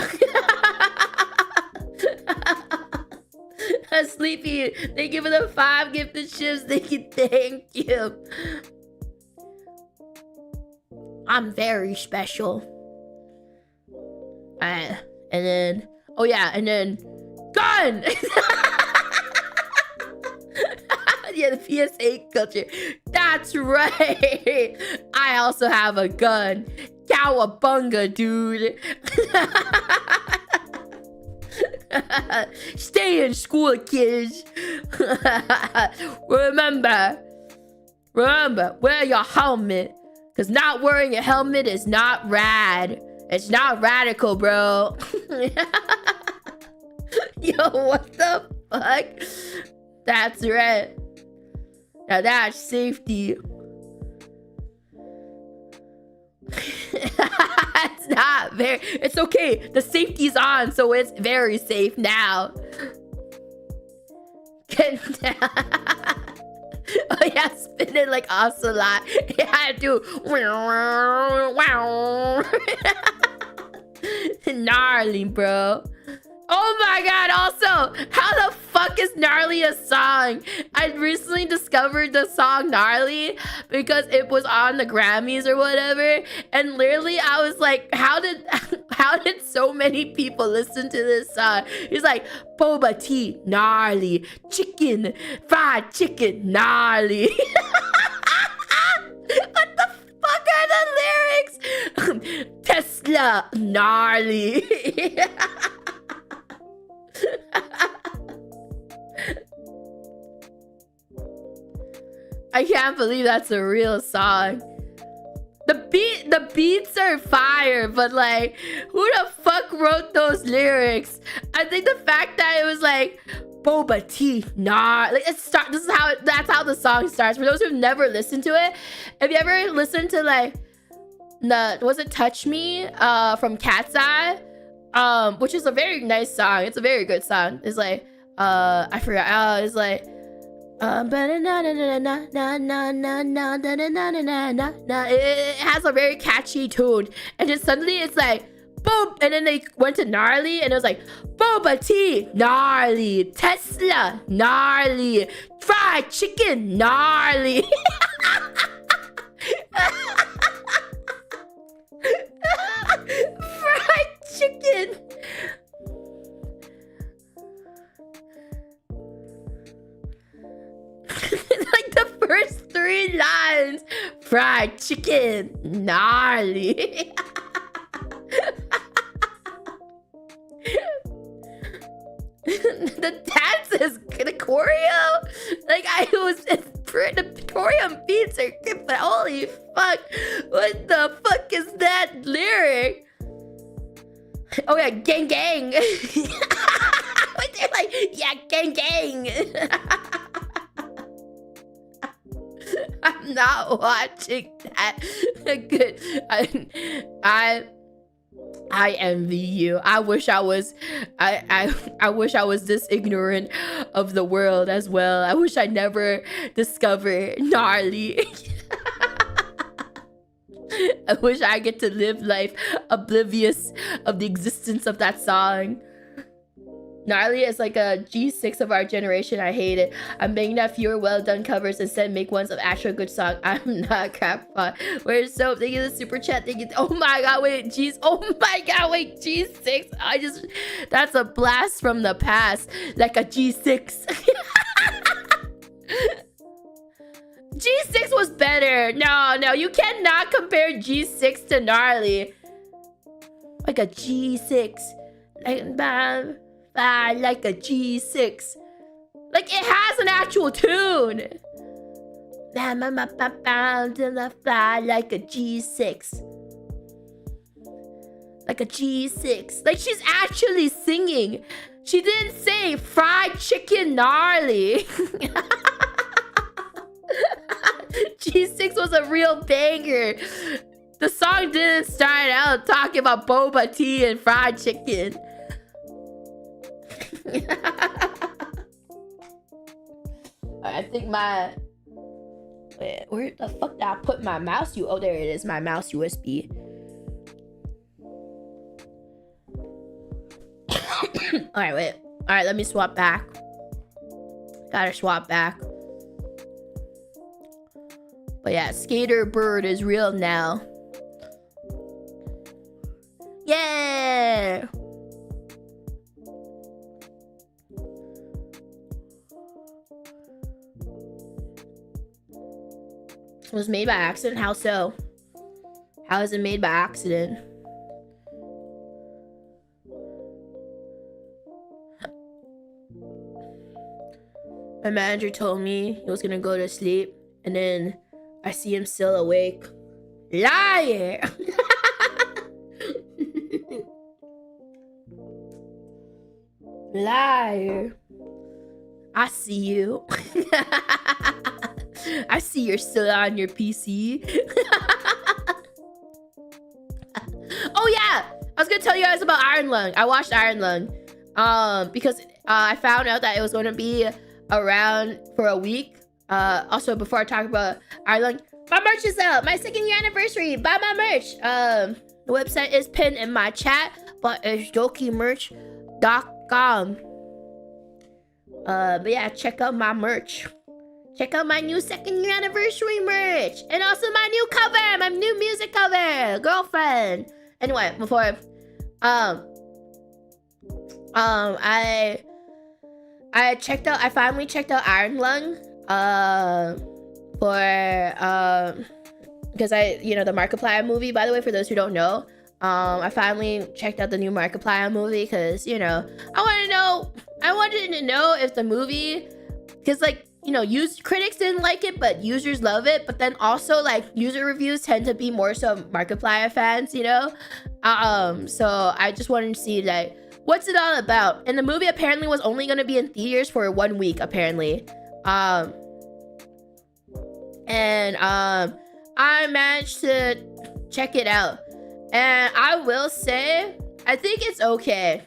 Sleepy, thank you for the 5 gifted shifts. Thank you. I'm very special. And then, oh yeah, and then gun. Yeah, the PSA culture. That's right. I also have a gun. Cowabunga, dude. Stay in school, kids. Remember, wear your helmet. Because not wearing a helmet is not rad. It's not radical, bro. Yo, what the fuck? That's right. Now that's safety. It's not very. It's okay. The safety's on, so it's very safe now. Get down. Oh yeah, spin it like ocelot. Yeah, I do. Wow. Gnarly, bro. Oh my god, also, how the fuck is Gnarly a song? I recently discovered the song Gnarly because it was on the Grammys or whatever, and literally I was like, how did so many people listen to this song? He's like, boba tea, gnarly, chicken, fried chicken, gnarly. What the fuck are the lyrics? Tesla, gnarly. I can't believe that's a real song. The beats are fire, but like, who the fuck wrote those lyrics? I think the fact that it was like boba tea, nah, like that's how the song starts. For those who've never listened to it, have you ever listened to like was it Touch Me from Cat's Eye? Which is a very nice song. It's a very good song. It's like I forgot. It's like it has a very catchy tune, and then suddenly it's like boom, and then they went to gnarly, and it was like boba tea, gnarly, Tesla, gnarly, fried chicken, gnarly. Fried chicken. Like the first 3 lines. Fried chicken, gnarly. The dances, the choreo, like the choreo beats are good, but holy fuck, what the fuck is that lyric? Oh yeah, gang gang. They're like, yeah, gang gang. I'm not watching that. Good. I envy you. I wish I was I wish I was this ignorant of the world as well. I wish I never discovered gnarly. I wish I get to live life oblivious of the existence of that song. Gnarly is like a G6 of our generation. I hate it. I'm making that fewer well-done covers instead make ones of actual good song. I'm not crap. Where's Soap? Thank you the super chat. Thank you. Oh my god, wait, G's. Oh my god, wait, G6. That's a blast from the past. Like a G6. G6 was better. No, you cannot compare G6 to Gnarly. Like a G6. Like a G6. Like it has an actual tune. Like a G6. Like a G6. Like she's actually singing. She didn't say fried chicken Gnarly. G6 was a real banger. The song didn't start out talking about boba tea and fried chicken. I think my... Wait, where the fuck did I put my mouse? Oh, there it is. My mouse USB. Alright, wait. Alright, let me swap back. Gotta swap back. But yeah, Skater Bird is real now. Yeah! It was made by accident? How so? How is it made by accident? My manager told me he was gonna go to sleep, and then I see him still awake. Liar! Liar. I see you. I see you're still on your PC. Oh yeah, I was gonna tell you guys about Iron Lung. I watched Iron Lung because I found out that it was going to be around for a week. Also, before I talk about Iron Lung, my merch is out. My 2nd year anniversary. Buy my merch. The website is pinned in my chat, but it's dokimerch.com. But yeah, check out my merch. Check out my new 2nd year anniversary merch. And also my new cover, my new music cover, Girlfriend. Anyway, before, I finally checked out Iron Lung, because the Markiplier movie, by the way, for those who don't know, I finally checked out the new Markiplier movie, because, I wanted to know if the movie, because, critics didn't like it, but users love it. But then also, user reviews tend to be more so Markiplier fans, So I just wanted to see, what's it all about? And the movie apparently was only going to be in theaters for 1 week, apparently. I managed to check it out. And I will say, I think it's okay.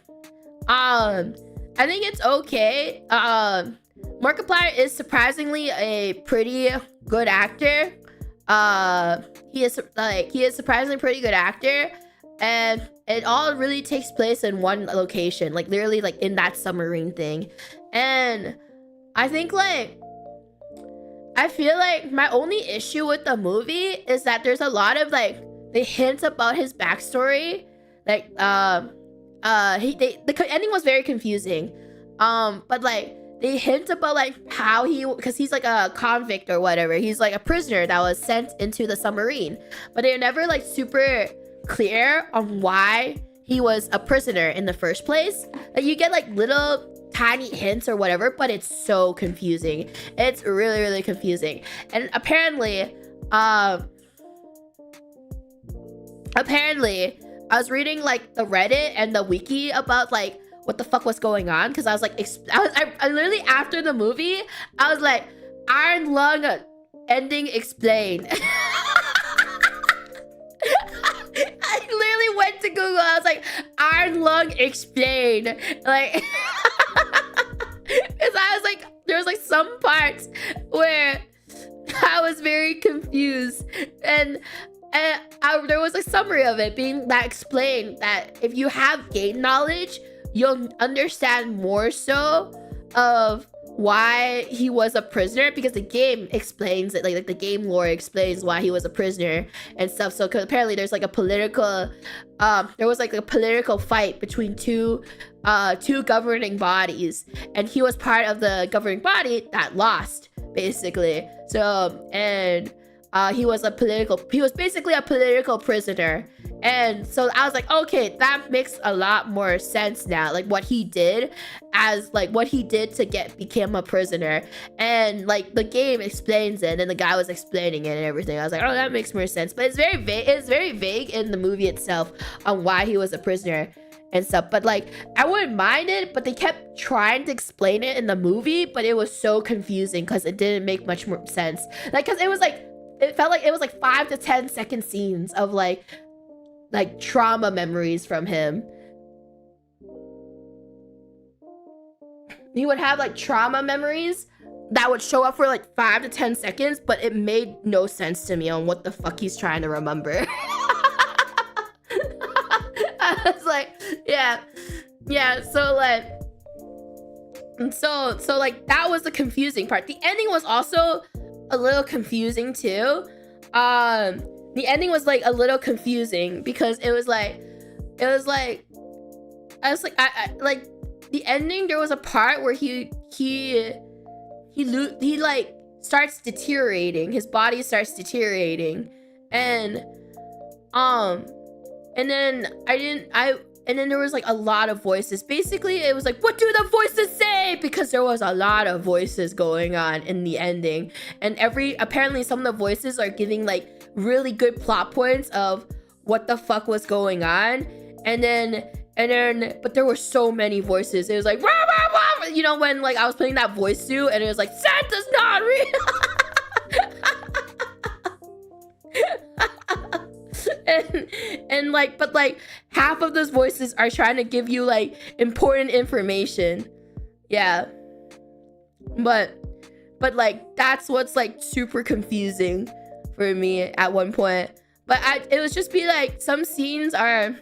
Markiplier is surprisingly a pretty good actor. He is surprisingly pretty good actor, and it all really takes place in one location, literally in that submarine thing. And I think I feel like my only issue with the movie is that there's a lot of the hints about his backstory. The ending was very confusing. But they hint about how because he's a convict or whatever. He's a prisoner that was sent into the submarine, but they're never super clear on why he was a prisoner in the first place. You get little tiny hints or whatever, but it's so confusing. It's really, really confusing. And apparently I was reading the Reddit and the wiki about what the fuck was going on, because I was I literally, after the movie, I was Iron Lung ending explained. I literally went to Google. I was Iron Lung explained, because I was there was some parts where I was very confused, and there was a summary of it being explained that if you have game knowledge, you'll understand more so of why he was a prisoner, because the game explains it, like the game lore explains why he was a prisoner and stuff. So apparently there's like a political there was like a political fight between two governing bodies, and he was part of the governing body that lost, basically. So and he was basically a political prisoner. And so I was like, okay, that makes a lot more sense now, like what he did to become a prisoner. And like the game explains it, and the guy was explaining it and everything. I was like, oh, that makes more sense. But it's very vague in the movie itself on why he was a prisoner and stuff. But like, I wouldn't mind it, but they kept trying to explain it in the movie, but it was so confusing because it didn't make much more sense. Like, because it felt like it was like 5 to 10 second scenes of like trauma memories from him. He would have like trauma memories that would show up for like 5 to 10 seconds, but it made no sense to me on what the fuck he's trying to remember. I was like, yeah, so like, so like that was the confusing part. The ending was also a little confusing too. The ending was like a little confusing because I the ending, there was a part where he like starts deteriorating. His body starts deteriorating, and then there was like a lot of voices. Basically, it was like, what do the voices say? Because there was a lot of voices going on in the ending, and apparently some of the voices are giving like really good plot points of what the fuck was going on. And then but there were so many voices. It was like, wah, wah, wah, you know, when like I was playing that voice suit, and it was like, Santa's not real. and like, but like half of those voices are trying to give you like important information. Yeah, but like that's what's like super confusing for me at one point. But it was just be like, some scenes are,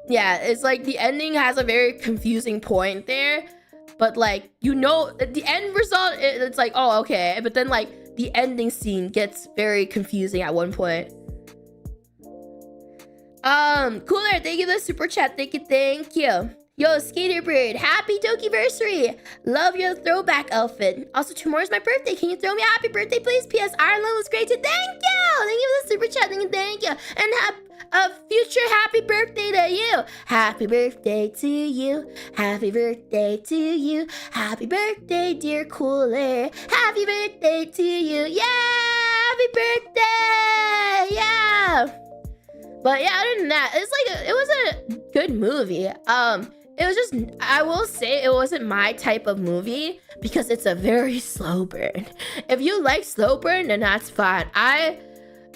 yeah, it's like the ending has a very confusing point there, but like, you know, the end result, it's like, oh, okay. But then like the ending scene gets very confusing at one point. Cooler, thank you for the super chat. Thank you. Yo, Skaterbird, happy Dokiversary. Love your throwback outfit. Also, tomorrow's my birthday. Can you throw me a happy birthday, please? P.S. Ireland was great too. Thank you. Thank you for the super chat. Thank you. And a future happy birthday to you. Happy birthday to you. Happy birthday to you. Happy birthday, dear Cooler. Happy birthday to you. Yeah, happy birthday. Yeah. But yeah, other than that, it's like it was a good movie. It was just, I will say, it wasn't my type of movie because it's a very slow burn. If you like slow burn, then that's fine.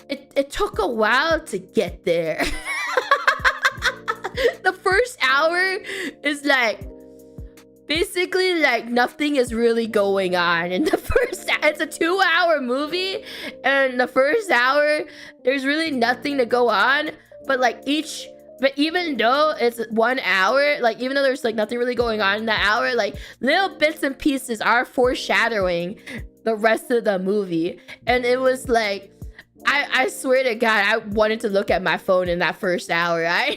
It took a while to get there. The first hour is like, basically like nothing is really going on in the first. It's a 2-hour movie, and the first hour there's really nothing to go on. But even though it's 1 hour, like even though there's like nothing really going on in that hour, like little bits and pieces are foreshadowing the rest of the movie. And it was like, I swear to God, I wanted to look at my phone in that first hour, right?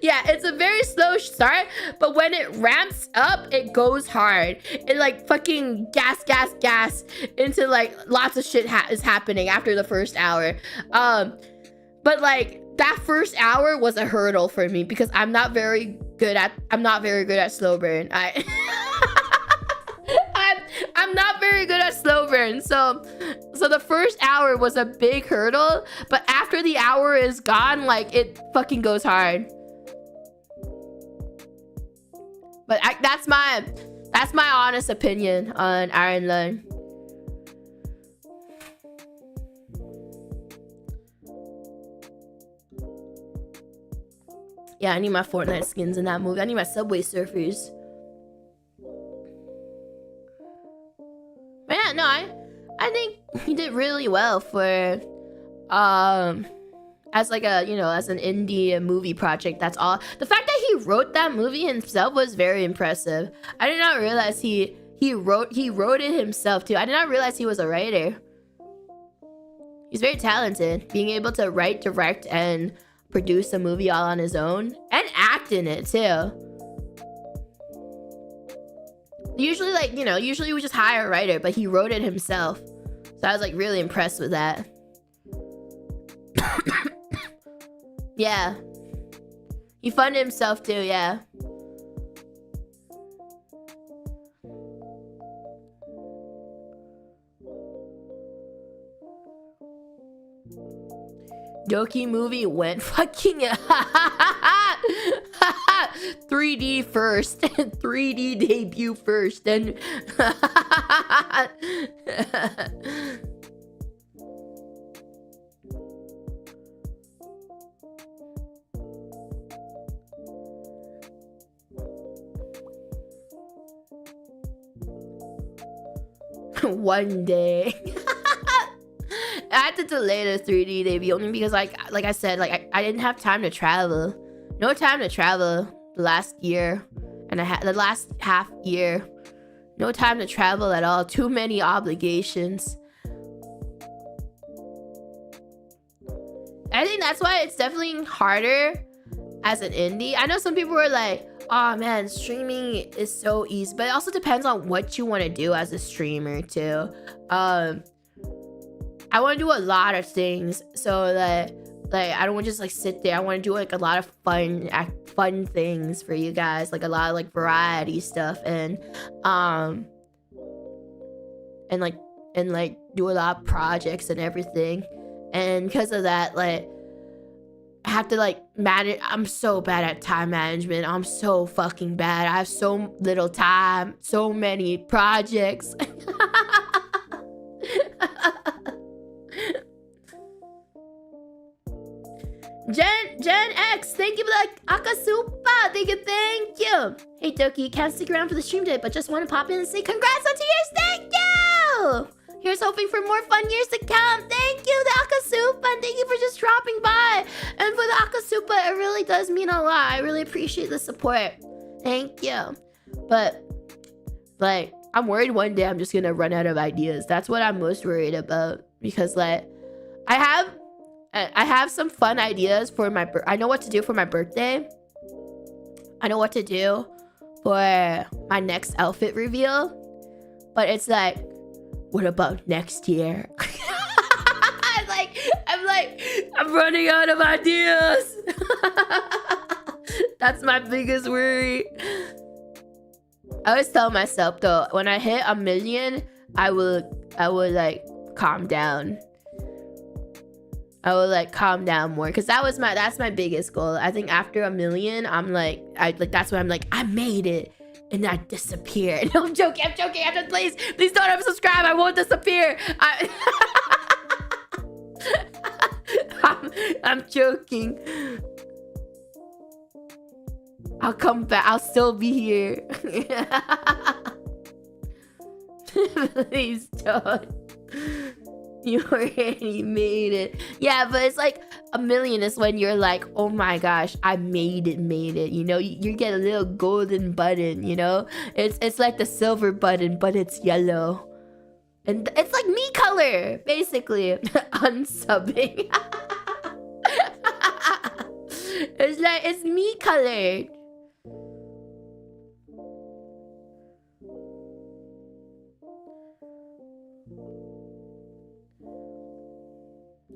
Yeah, it's a very slow start, but when it ramps up, it goes hard. It like fucking gas into like lots of shit is happening after the first hour. But like that first hour was a hurdle for me because I'm not very good at slow burn. I'm not very good at slow burn. So the first hour was a big hurdle, but after the hour is gone, like it fucking goes hard. But that's my honest opinion on Iron Lung. Yeah, I need my Fortnite skins in that movie. I need my Subway Surfers. But yeah, no, I think he did really well for at as like a, you know, as an indie movie project. That's all. The fact that he wrote that movie himself was very impressive. I did not realize he wrote it himself too. I did not realize he was a writer. He's very talented, being able to write, direct, and produce a movie all on his own and act in it too. Usually, like, you know, usually we just hire a writer, but he wrote it himself. So I was like really impressed with that. Yeah. He funded himself too, yeah. Doki movie went fucking 3D first. 3D debut first. And one day. I had to delay the 3D debut only because like I said, like I didn't have time to travel. No time to travel the last year and the last half year. No time to travel at all. Too many obligations. I think that's why it's definitely harder as an indie. I know some people were like, oh man, streaming is so easy, but it also depends on what you want to do as a streamer too. I want to do a lot of things, so that like I don't want to just like sit there. I want to do like a lot of fun things for you guys, like a lot of like variety stuff, and like do a lot of projects and everything. And because of that, like I have to like manage. I'm so bad at time management. I'm so fucking bad. I have so little time, so many projects. Gen X, thank you for the Akasupa. Thank you. Hey Doki, can't stick around for the stream today, but just want to pop in and say congrats on 2 years. Thank you. Here's hoping for more fun years to come. Thank you, the Akasupa, and thank you for just dropping by. And for the Akasupa, it really does mean a lot. I really appreciate the support. Thank you. But like, I'm worried one day I'm just gonna run out of ideas. That's what I'm most worried about, because like I have some fun ideas for my I know what to do for my birthday. I know what to do for my next outfit reveal. But it's like, what about next year? I'm running out of ideas. That's my biggest worry. I always tell myself though, when I hit 1 million, I will like calm down. I will like calm down more, because that's my biggest goal. I think after 1 million, that's when I'm like, I made it, and I disappear. No, I'm joking. Please don't unsubscribe. I won't disappear. I'm joking. I'll come back. I'll still be here. Please don't. You already made it. Yeah, but it's like 1 million is when you're like, oh my gosh, I made it. You know, you get a little golden button, you know? It's like the silver button, but it's yellow. And it's like me color, basically. Unsubbing. It's me colored.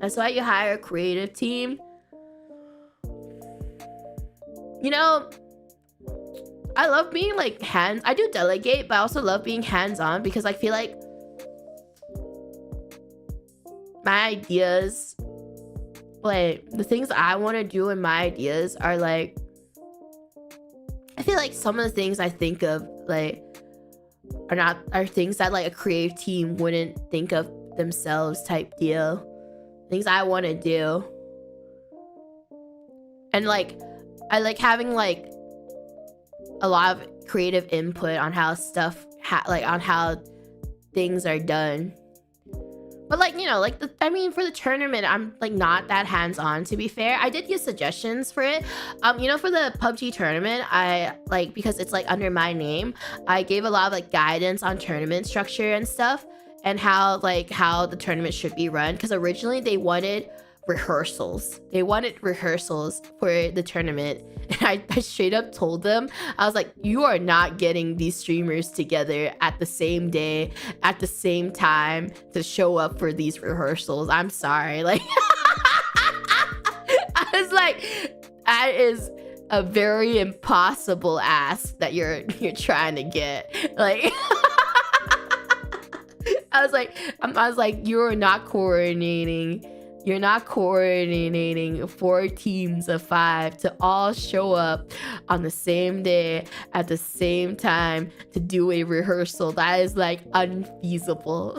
That's why you hire a creative team. You know, I love being like I do delegate, but I also love being hands-on, because I feel like my ideas, like the things I want to do and my ideas are like, I feel like some of the things I think of like are things that like a creative team wouldn't think of themselves, type deal. Things I want to do. And like I like having like a lot of creative input on how stuff on how things are done. But like, you know, like I mean, for the tournament, I'm like not that hands-on, to be fair. I did give suggestions for it. You know, for the PUBG tournament, I like, because it's like under my name, I gave a lot of like guidance on tournament structure and stuff, and how the tournament should be run. Because originally they wanted rehearsals. They wanted rehearsals for the tournament. And I straight up told them, I was like, you are not getting these streamers together at the same day, at the same time to show up for these rehearsals. I'm sorry. Like, I was like, that is a very impossible ask that you're trying to get. Like, I was like, you're not coordinating. You're not coordinating 4 teams of 5 to all show up on the same day at the same time to do a rehearsal. That is like unfeasible.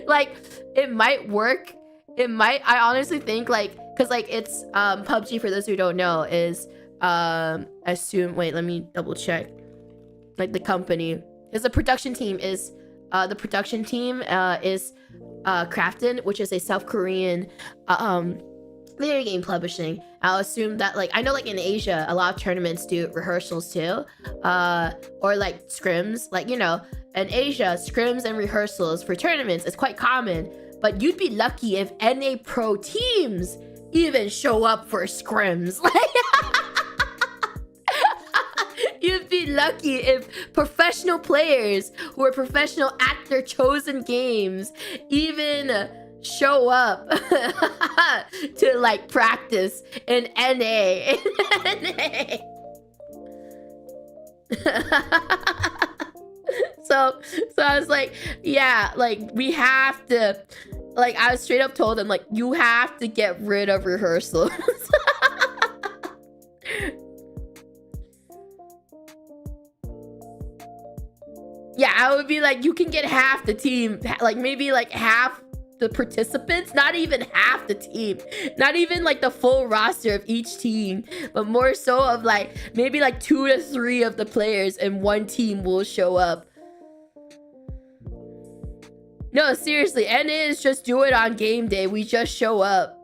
Like, it might work. It might. I honestly think like, because like it's PUBG, for those who don't know, is assume. Wait, let me double check. Like the company, because the production team is Krafton, which is a South Korean video game publishing. I'll assume that, like, I know like in Asia a lot of tournaments do rehearsals too, or like scrims. Like, you know, in Asia, scrims and rehearsals for tournaments is quite common. But you'd be lucky if NA pro teams even show up for scrims. Like, you'd be lucky if professional players who are professional at their chosen games even show up to like practice in NA. So I was like, yeah, like we have to, like, I was straight up told them, like, you have to get rid of rehearsals. Yeah, I would be like, you can get half the team, like maybe like half the participants, not even half the team, not even like the full roster of each team, but more so of like maybe like 2 to 3 of the players in one team will show up. No, seriously, and it is just do it on game day. We just show up.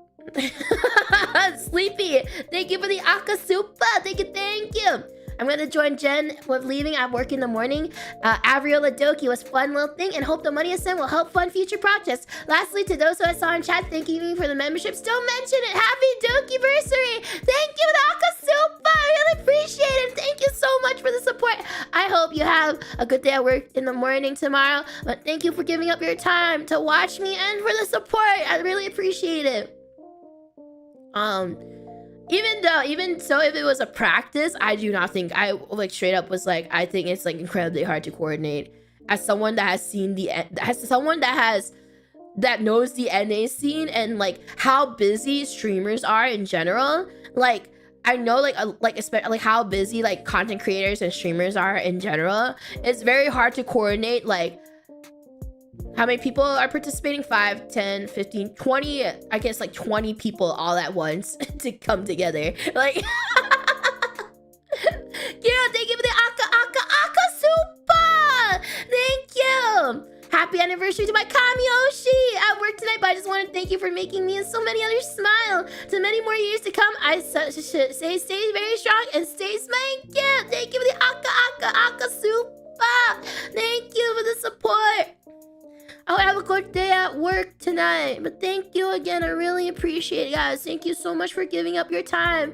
Sleepy, thank you for the Akasupa. Thank you. I'm gonna join Jen with leaving at work in the morning. Avriola Doki was fun little thing, and hope the money I sent will help fund future projects. Lastly, to those who I saw in chat thanking me for the memberships, don't mention it. Happy Dokiversary! Thank you, Nakasupa! I really appreciate it. Thank you so much for the support. I hope you have a good day at work in the morning tomorrow. But thank you for giving up your time to watch me and for the support. I really appreciate it. Even so, if it was a practice, I do not think, I like straight up was like, I think it's like incredibly hard to coordinate. As someone that has seen that knows the NA scene and like how busy streamers are in general, like I know especially like how busy like content creators and streamers are in general. It's very hard to coordinate like how many people are participating? 5, 10, 15, 20, I guess like 20 people all at once to come together. Like, yeah, thank you for the Aka Super! Thank you! Happy anniversary to my Kamioshi at work tonight, but I just want to thank you for making me and so many others smile. To many more years to come, I should say stay very strong and stay smiling. Yeah, thank you for the Aka Super! Thank you for the support. I'll have a good day at work tonight. But thank you again. I really appreciate it, guys. Thank you so much for giving up your time.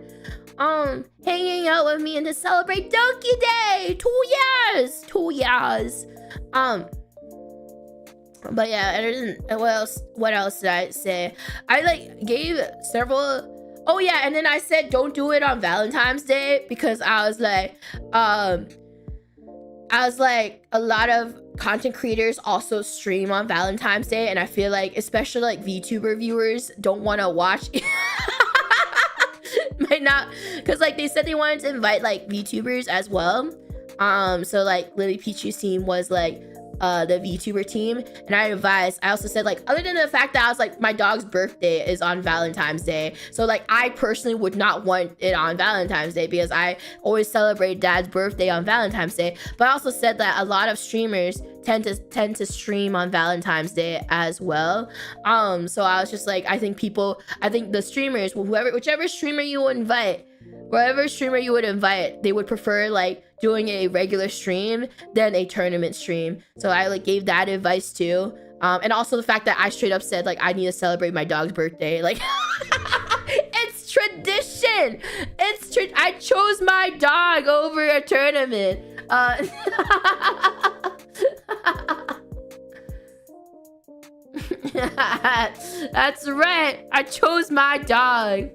Hanging out with me and to celebrate Doki Day. 2 years. 2 years. But yeah, other than, what else did I say? I like gave several. Oh yeah, and then I said don't do it on Valentine's Day because I was like a lot of content creators also stream on Valentine's Day, and I feel like especially like VTuber viewers don't want to watch might not, because like they said they wanted to invite like VTubers as well. So like Lily Peachy's team was like the VTuber team, and I also said like, other than the fact that I was like, my dog's birthday is on Valentine's Day, so like I personally would not want it on Valentine's Day because I always celebrate dad's birthday on Valentine's Day. But I also said that a lot of streamers tend to stream on Valentine's Day as well. So I was just like, I think the streamers, whichever streamer you would invite, they would prefer like doing a regular stream than a tournament stream. So I like gave that advice too. And also the fact that I straight up said like, I need to celebrate my dog's birthday. Like, it's tradition. I chose my dog over a tournament. That's right. I chose my dog.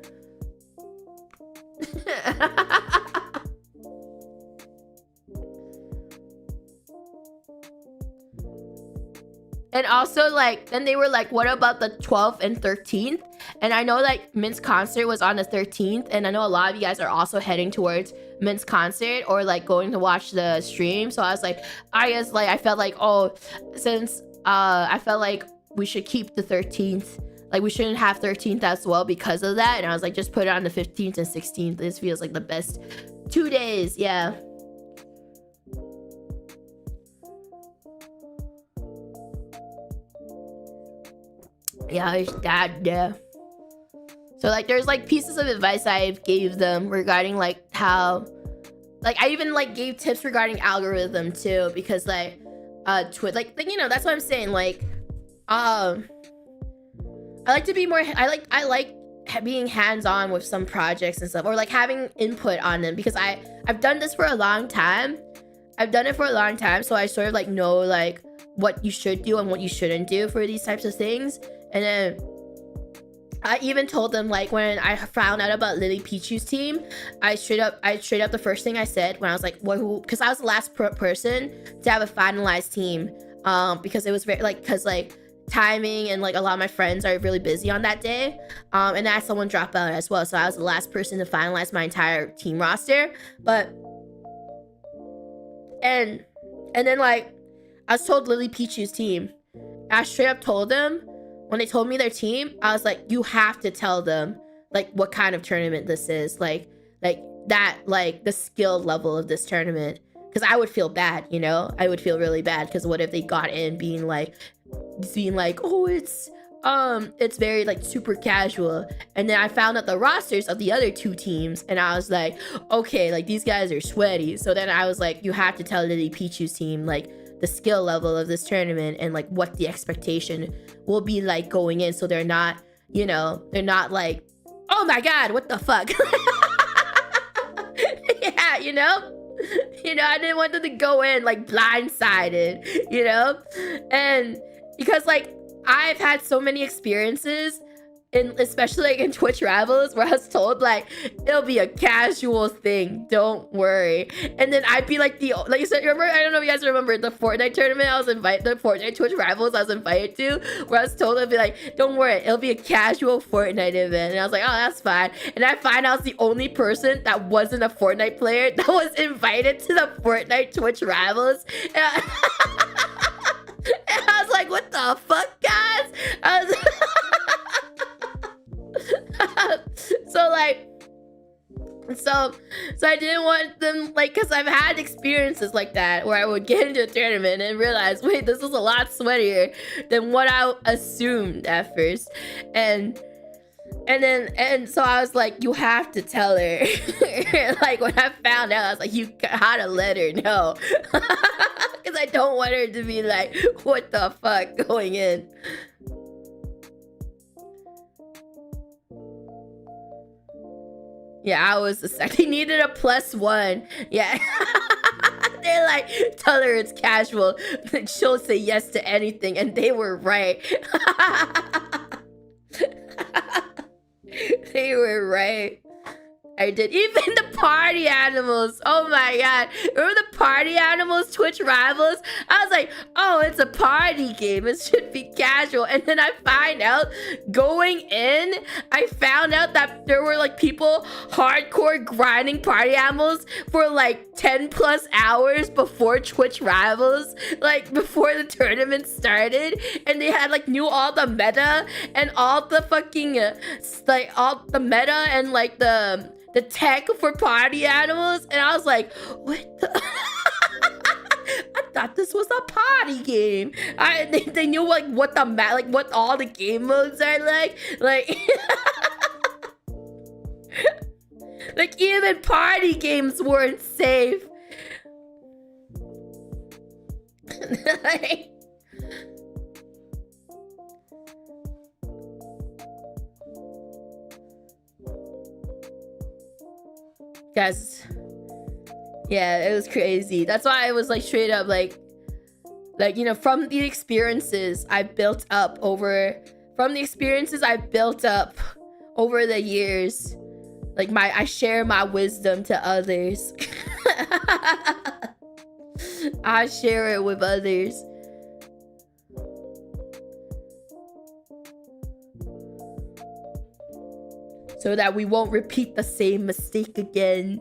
And also, like, then they were like, what about the 12th and 13th? And I know, like, Mint's concert was on the 13th. And I know a lot of you guys are also heading towards Mint's concert or, like, going to watch the stream. So I was like, I felt like, oh, since I felt like we should keep the 13th. Like, we shouldn't have 13th as well because of that. And I was like, just put it on the 15th and 16th. This feels like the best 2 days. Yeah. Yeah, yeah. So like, there's like pieces of advice I gave them regarding like how, like I even like gave tips regarding algorithm too, because like like you know, that's what I'm saying. Like I like to be more, I like being hands-on with some projects and stuff, or like having input on them, because I've done this for a long time. I've done it for a long time, so I sort of like know like what you should do and what you shouldn't do for these types of things. And then I even told them, like, when I found out about Lily Pichu's team, I straight up the first thing I said when I was like, what, because I was the last person to have a finalized team, because it was very like, because like timing and like a lot of my friends are really busy on that day, and then I had someone drop out as well, so I was the last person to finalize my entire team roster. But and then like I was told Lily Pichu's team, I straight up told them, when they told me their team, I was like, you have to tell them like what kind of tournament this is, like that, like the skill level of this tournament, because I would feel bad, you know, I would feel really bad, because what if they got in being like, oh, it's very like super casual. And then I found out the rosters of the other two teams, and I was like, okay, like these guys are sweaty. So then I was like, you have to tell Lily Pichu's team like the skill level of this tournament and like what the expectation will be like going in, so they're not, you know, they're not like, oh my god, what the fuck. Yeah, you know, I didn't want them to go in like blindsided, you know. And because like I've had so many experiences especially like in Twitch Rivals, where I was told like it'll be a casual thing, don't worry. And then I'd be like like you said, remember, I don't know if you guys remember the Fortnite tournament I was invited, the Fortnite Twitch Rivals I was invited to, where I was told I'd be like, don't worry, it'll be a casual Fortnite event. And I was like, oh, that's fine. And I find I was the only person that wasn't a Fortnite player that was invited to the Fortnite Twitch Rivals. And I was like, what the fuck, guys? I was so I didn't want them, like, because I've had experiences like that where I would get into a tournament and realize, wait, this is a lot sweatier than what I assumed at first. And so I was like, you have to tell her. Like, when I found out, I was like, you gotta let her know. Because I don't want her to be like, what the fuck, going in. Yeah, I was the second. He needed a +1. Yeah. They're like, tell her it's casual. She'll say yes to anything. And they were right. They were right. I did. Even the party animals. Oh my god. Remember the party animals Twitch rivals? I was like, oh, it's a party game. It should be casual. And then I find out going in, I found out that there were like people hardcore grinding party animals for like 10 plus hours before Twitch rivals, like before the tournament started. And they had like knew all the meta and all the fucking like all the meta and like the tech for party animals, and I was like, what the I thought this was a party game. They knew like what the like what all the game modes are like like even party games weren't safe. Like, guys, yeah, it was crazy. That's why I was like straight up like you know, from the experiences I built up over the years, like I share my wisdom to others. I share it with others. So that we won't repeat the same mistake again.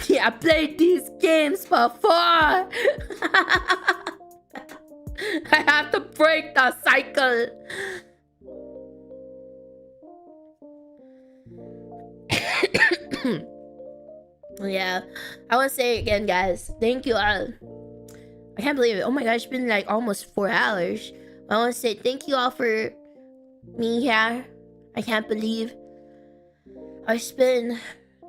Yeah, I played these games before. I have to break the cycle. Yeah, I want to say again, guys, thank you all. I can't believe it. Oh my gosh, it's been like almost 4 hours. I want to say thank you all for me here. I can't believe it's been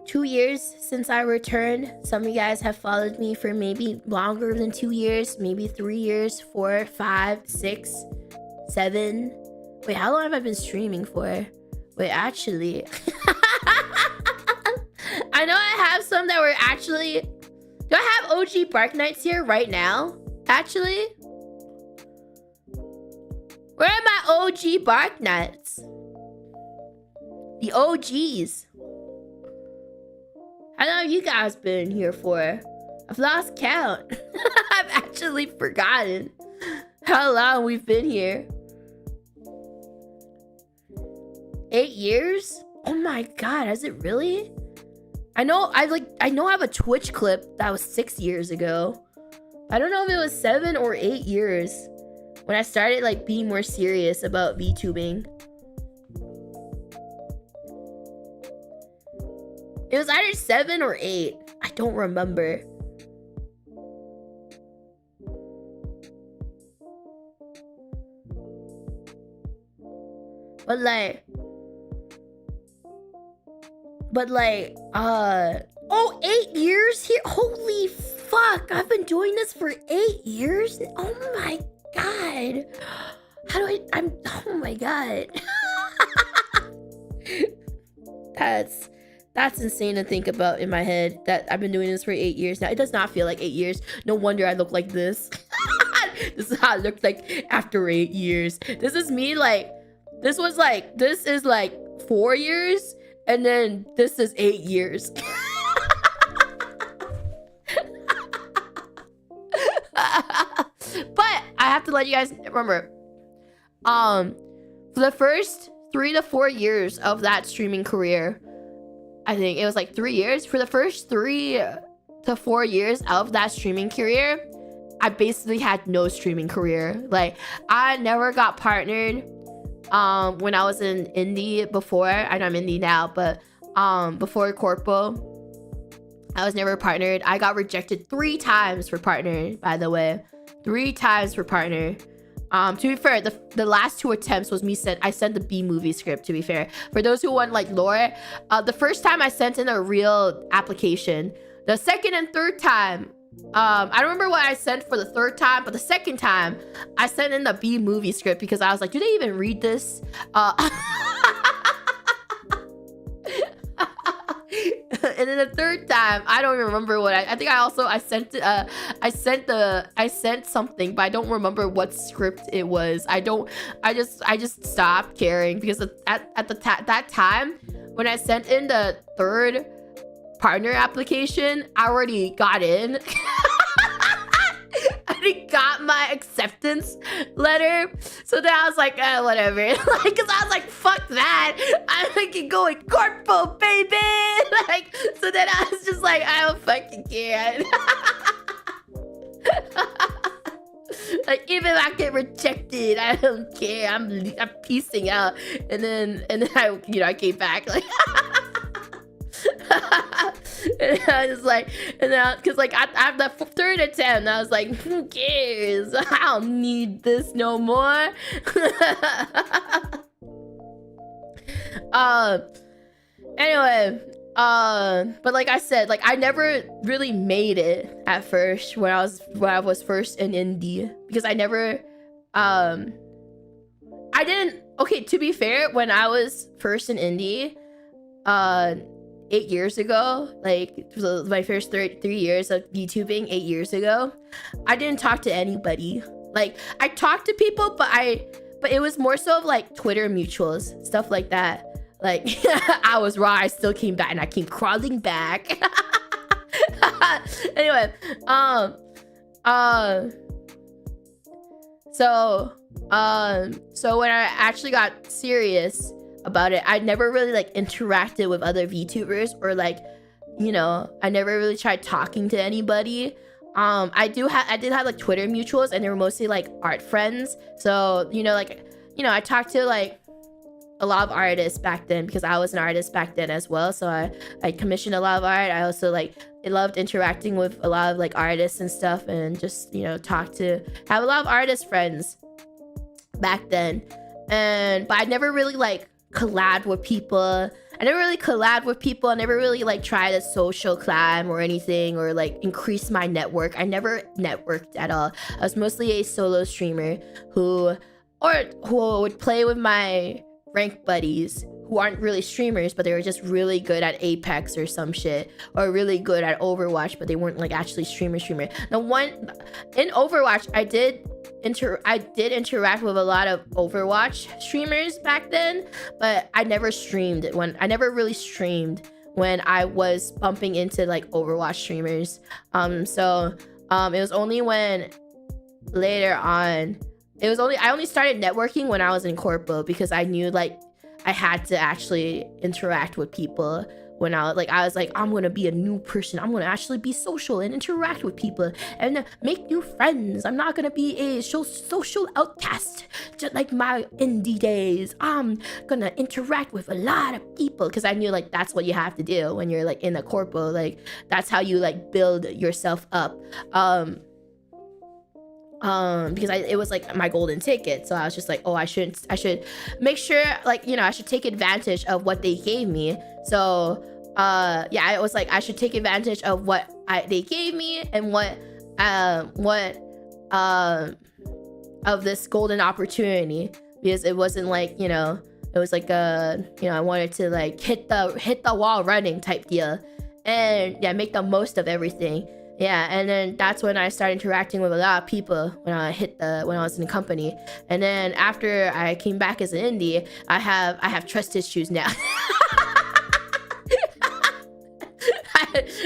2 years since I returned. Some of you guys have followed me for maybe longer than 2 years, maybe 3 years, 4, 5, 6, 7. Wait, how long have I been streaming for? Wait, actually, I know I have some that were actually. Do I have OG Bark Knights here right now? Actually? Where are my OG Bark Knights? The OGs. How long have you guys been here for? I've lost count. I've actually forgotten how long we've been here. 8 years? Oh my god, has it really? I know I have a Twitch clip that was 6 years ago. I don't know if it was 7 or 8 years when I started like being more serious about VTubing. It was either 7 or 8. I don't remember. But like, oh, 8 years here? Holy fuck, I've been doing this for 8 years? Oh my god. How do oh my god. That's insane to think about in my head, that I've been doing this for 8 years now. It does not feel like 8 years. No wonder I look like this. This is how I looked like after 8 years. This is me like, this is like 4 years. And then this is 8 years. But I have to let you guys remember, for the first 3 to 4 years of that streaming career, I think it was like 3 years. For the first 3 to 4 years of that streaming career, I basically had no streaming career. Like, I never got partnered. When I was in indie before, I know I'm indie now, but before Corpo, I was never partnered. I got rejected 3 times for partner, by the way. 3 times for partner. To be fair, the last 2 attempts was me I sent the B movie script, to be fair. For those who want like lore, the first time I sent in a real application. The second and third time, I don't remember what I sent for the third time, but the second time I sent in the B movie script because I was like, do they even read this? and then the third time, I don't remember what I think I sent something, but I don't remember what script it was. I just stopped caring because at that time when I sent in the third partner application, I already got in. I already got my acceptance letter, so then I was like, whatever. Like, cause I was like, fuck that. I'm like going corpo, baby. Like, so then I was just like, I don't fucking care. Like, even if I get rejected, I don't care. I'm piecing out, and then I came back like. And I was like, and then because like after the third attempt, I was like, who cares? I don't need this no more. Anyway, but like I said, like I never really made it at first when I was first in indie, because I never I didn't. Okay, to be fair, when I was first in indie, 8 years ago, like my first 3 years of YouTubing 8 years ago, I didn't talk to anybody. Like, I talked to people, but it was more so of like Twitter mutuals, stuff like that. Like, I was raw, I still came back, and I came crawling back. Anyway, so when I actually got serious about it, I never really like interacted with other VTubers, or like, you know, I never really tried talking to anybody. I did have like Twitter mutuals, and they were mostly like art friends. So, you know, I talked to like a lot of artists back then, because I was an artist back then as well. So I commissioned a lot of art. I also like loved interacting with a lot of like artists and stuff, and just, you know, have a lot of artist friends back then. But I never really like collab with people. I never really like tried a social climb or anything, or like increase my network. I never networked at all. I was mostly a solo streamer who would play with my rank buddies who aren't really streamers, but they were just really good at Apex or some shit, or really good at Overwatch, but they weren't like actually streamer. The one in Overwatch, I did interact with a lot of Overwatch streamers back then, but I never really streamed when I was bumping into like Overwatch streamers. So it was only when later on, I only started networking when I was in corpo, because I knew like I had to actually interact with people. When I was like, I'm gonna be a new person. I'm gonna actually be social and interact with people and make new friends. I'm not gonna be a social outcast, just like my indie days. I'm gonna interact with a lot of people, because I knew like that's what you have to do when you're like in a corpo. Like, that's how you like build yourself up. Because it was like my golden ticket. So I was just like, oh, I should make sure, like, you know, I should take advantage of what they gave me. So yeah, I was like, I should take advantage of what they gave me, and what of this golden opportunity, because it wasn't like, you know, it was like you know, I wanted to like hit the wall running type deal, and yeah, make the most of everything. Yeah, and then that's when I started interacting with a lot of people when I was in the company. And then after I came back as an indie, I have trust issues now.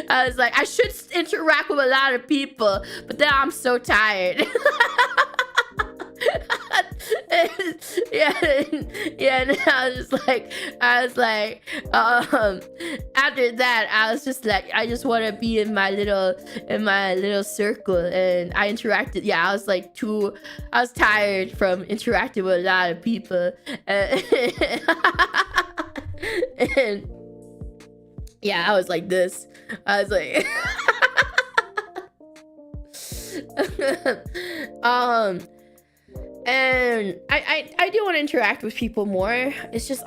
I was like, I should interact with a lot of people, but then I'm so tired. yeah, and I was like, after that, I was just like, I just want to be in my little circle, and I interacted. Yeah, I was tired from interacting with a lot of people, and yeah, I was like this. I was like, and I do want to interact with people more. It's just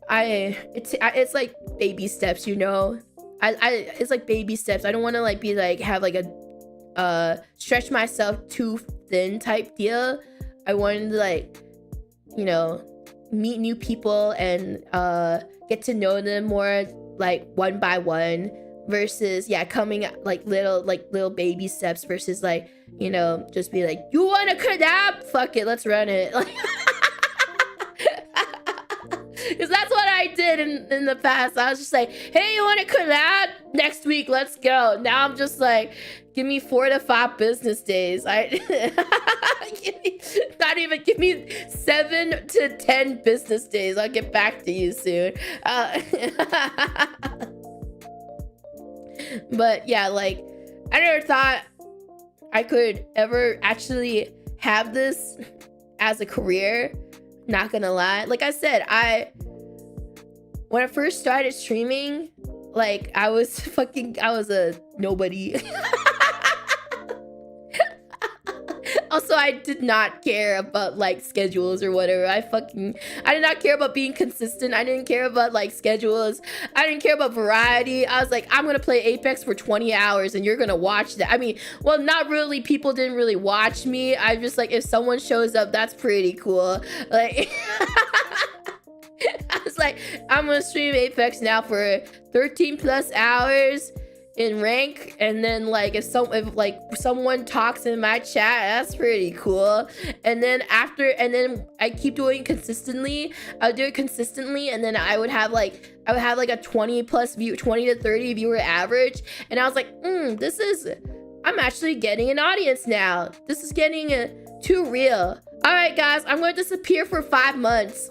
it's like baby steps, you know. It's like baby steps. I don't want to like be like have like a stretch myself too thin type deal. I wanted to like, you know, meet new people and get to know them more, like one by one. versus coming like little baby steps versus like, you know, just be like, you want to collab? Fuck it, let's run it. Like, because that's what I did in the past. I was just like, hey, you want to collab? Next week, let's go. Now I'm just like, give me 4 to 5 business days. Give me 7 to 10 business days. I'll get back to you soon. But yeah, like, I never thought I could ever actually have this as a career. Not gonna lie. Like I said, when I first started streaming, like, I was a nobody. Also, I did not care about like schedules or whatever. I did not care about being consistent. I didn't care about like schedules. I didn't care about variety. I was like, I'm gonna play Apex for 20 hours and you're gonna watch that. I mean, well, not really. People didn't really watch me. I just like, if someone shows up, that's pretty cool. Like, I was like, I'm gonna stream Apex now for 13 plus hours in rank, and then like if someone talks in my chat, that's pretty cool. And then I keep doing it consistently. I'll do it consistently, and then I would have like a 20 to 30 viewer average, and I was like, I'm actually getting an audience now. This is getting too real. All right, guys, I'm going to disappear for 5 months.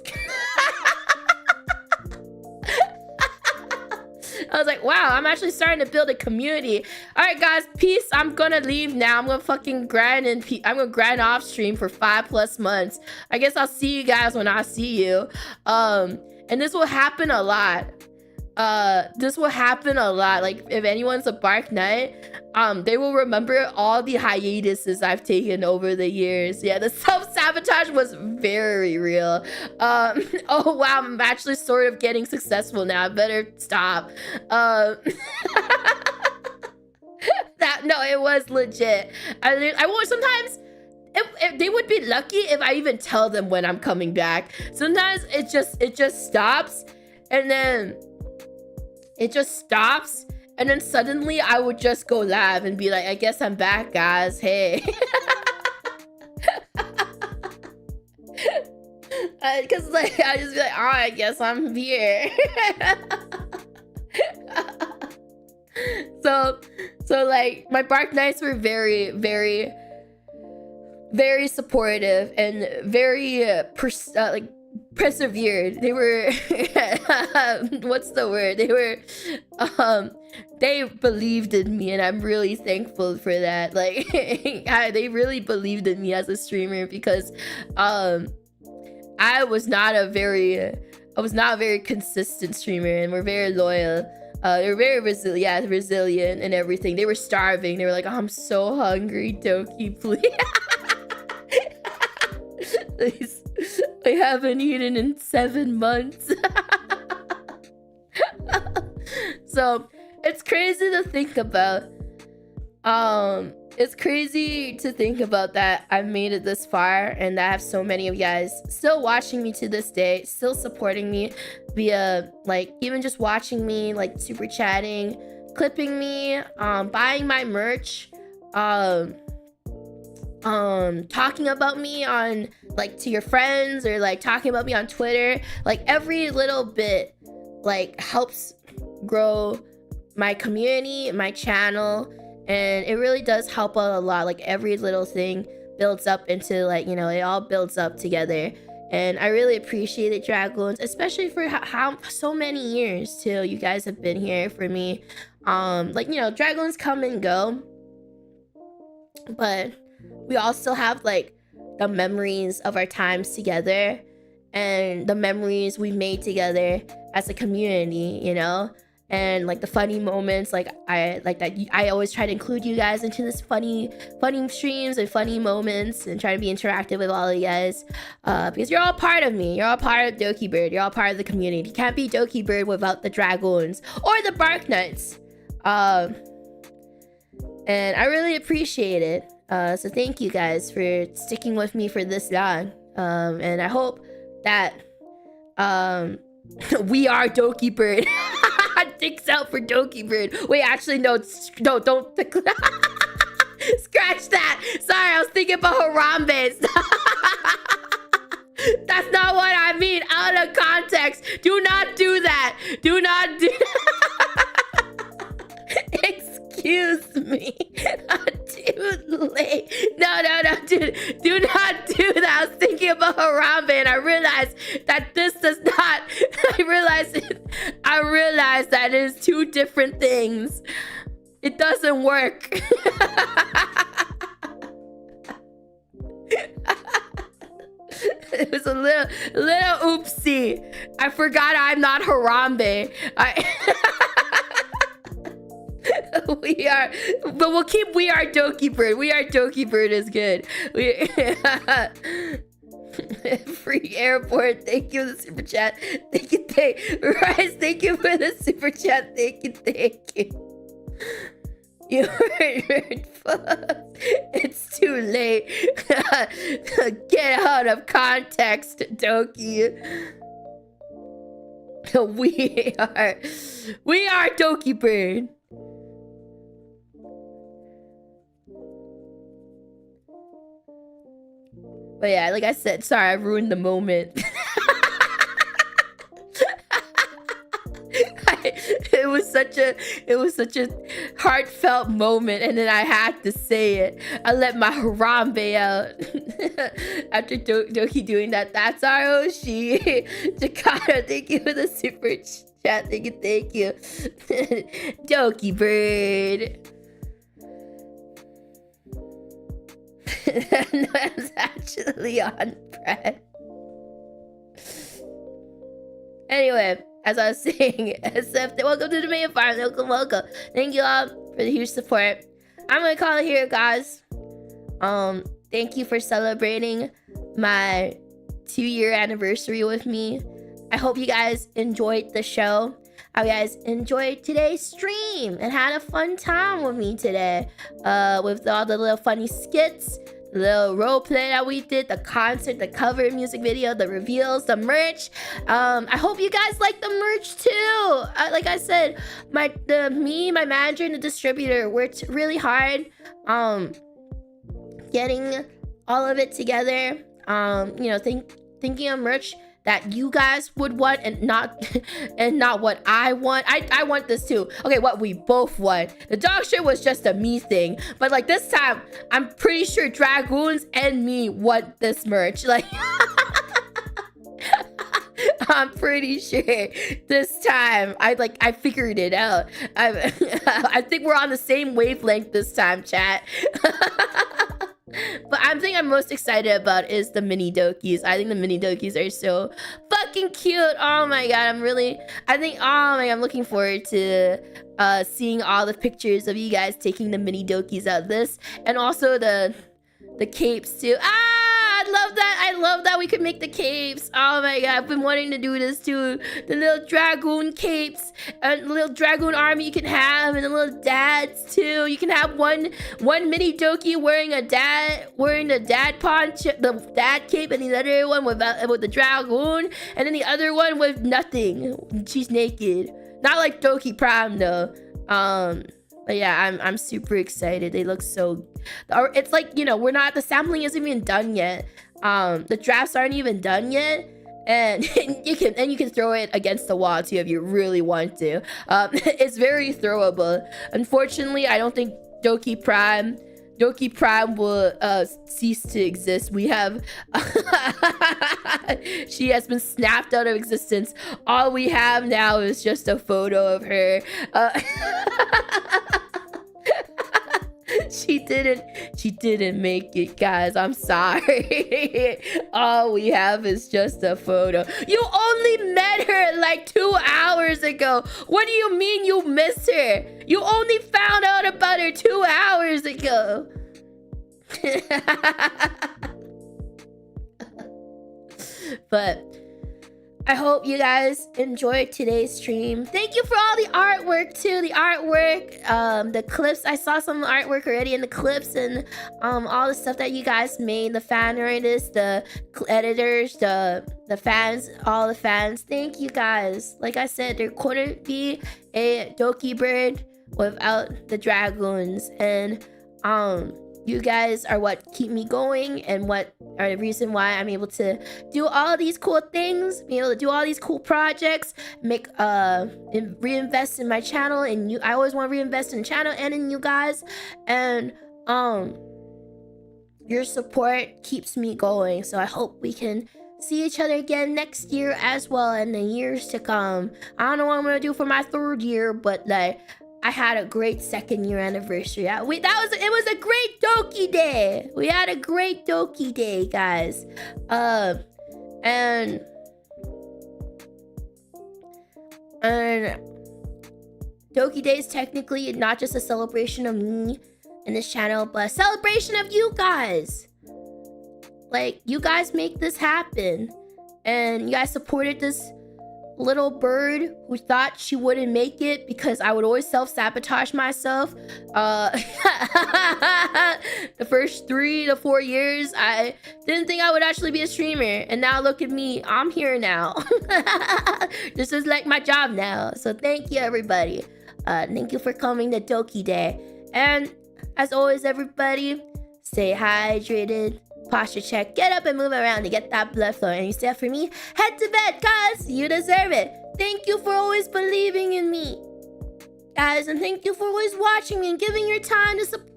I was like, wow, I'm actually starting to build a community. All right, guys, peace. I'm gonna leave now. I'm gonna fucking grind I'm gonna grind off stream for 5+ months. I guess I'll see you guys when I see you. And this will happen a lot. Like, if anyone's a Bark Knight, they will remember all the hiatuses I've taken over the years. Yeah, the self-sabotage was very real. Oh wow, I'm actually sort of getting successful now. I better stop. No, it was legit. I will sometimes. If they would be lucky if I even tell them when I'm coming back. Sometimes it just stops, and then it just stops, and then suddenly I would just go live and be like, I guess I'm back, guys. Hey. Because like I just be like, oh, I guess I'm here. So like my Bark Knights were very, very, very supportive and very persevered. They were what's the word? They believed in me, and I'm really thankful for that. Like, they really believed in me as a streamer, because I was not a very consistent streamer, and we're very loyal. They were very resilient and everything. They were starving. They were like, oh, I'm so hungry, Doki, please. Please. I haven't eaten in 7 months. So it's crazy to think about. It's crazy to think about that I've made it this far, and that I have so many of you guys still watching me to this day, still supporting me via like even just watching me, like super chatting, clipping me, buying my merch, talking about me on like to your friends, or like talking about me on Twitter. Like every little bit like helps grow my community, my channel, and it really does help out a lot. Like every little thing builds up into, like, you know, it all builds up together. And I really appreciate it, Dragoons, especially for how so many years too you guys have been here for me. Like, you know, Dragoons come and go, but we all still have like the memories of our times together, and the memories we've made together as a community, you know, and like the funny moments. Like I always try to include you guys into this funny streams and funny moments, and try to be interactive with all of you guys, because you're all part of me. You're all part of Dokibird. You're all part of the community. You can't be Dokibird without the Dragoons or the Bark Knights. And I really appreciate it. So thank you guys for sticking with me for this long. And I hope that we are Dokibird. want dicks out for Dokibird. Wait, actually, no, don't. Scratch that. Sorry, I was thinking about Harambe's. That's not what I mean. Out of context. Do not do that. Do not do. Excuse me. Too late. No, dude. Do not do that. I was thinking about Harambe and I realized that this does not. I realized that it is two different things. It doesn't work. It was a little oopsie. I forgot I'm not Harambe. We are, but we'll keep We Are Dokibird. We Are Dokibird is good. Free airport. Thank you for the super chat. Thank you. Rice, thank you for the super chat. Thank you. You heard it's too late. Get out of context, Doki. We are Dokibird. But yeah, like I said, sorry, I ruined the moment. It was such a heartfelt moment, and then I had to say it. I let my Harambe out after Doki doing that. That's our Oshi. Jakarta, thank you for the super chat. Thank you. Dokibird. That's actually on bread. Anyway, as I was saying, SF, welcome to the main farm. Welcome. Thank you all for the huge support. I'm gonna call it here, guys. Thank you for celebrating my 2-year anniversary with me. I hope you guys enjoyed the show. I hope you guys enjoyed today's stream and had a fun time with me today. With all the little funny skits, the little role play that we did, the concert, the cover music video, the reveals, the merch. I hope you guys like the merch too. Like I said, my manager and the distributor worked really hard getting all of it together. Thinking of merch that you guys would want and not what I want. I want this too. Okay, what we both want. The dog shirt was just a me thing, but like this time, I'm pretty sure Dragoons and me want this merch. Like, I'm pretty sure this time I figured it out. I think we're on the same wavelength this time, chat. But the thing I'm most excited about is the mini Dokis. I think the mini Dokis are so fucking cute. Oh my god, I'm looking forward to seeing all the pictures of you guys taking the mini Dokis out of this, and also the capes too. I love that we could make the capes. Oh my god, I've been wanting to do this too. The little dragoon capes and the little dragoon army you can have, and the little dads too. You can have one mini Doki wearing the dad poncho, the dad cape, and the other one with the dragoon, and then the other one with nothing. She's naked. Not like Doki Prime though. But yeah, I'm super excited. They look so. It's like, we're not. The sampling isn't even done yet. The drafts aren't even done yet, and you can throw it against the wall too if you really want to. It's very throwable. Unfortunately, I don't think Doki Prime will cease to exist. We have she has been snapped out of existence. All we have now is just a photo of her. She didn't make it, guys. I'm sorry. All we have is just a photo. You only met her like 2 hours ago. What do you mean you miss her? You only found out about her 2 hours ago. But I hope you guys enjoyed today's stream. Thank you for all the artwork too. The artwork, the clips. I saw some artwork already in the clips, and all the stuff that you guys made. The fan artists, the editors, the fans, all the fans. Thank you guys. Like I said, there couldn't be a Dokibird without the dragoons, and you guys are what keep me going and what are the reason why I'm able to do all these cool things, be able to do all these cool projects, make reinvest in my channel, and you. I always want to reinvest in the channel and in you guys, and your support keeps me going. So I hope we can see each other again next year as well, and the years to come. I don't know what I'm gonna do for my 3rd year, but like, I had a great 2nd year anniversary. It was a great Doki day. We had a great Doki day, guys. And Doki Day is technically not just a celebration of me and this channel, but a celebration of you guys. Like, you guys make this happen, and you guys supported this little bird who thought she wouldn't make it because I would always self-sabotage myself. The first 3 to 4 years, I didn't think I would actually be a streamer, and now look at me, I'm here now. This is like my job now. So thank you, everybody. Thank you for coming to Doki Day, and as always, everybody, stay hydrated, posture check, get up and move around to get that blood flow. And you say for me, head to bed, cuz you deserve it. Thank you for always believing in me, guys, and thank you for always watching me and giving your time to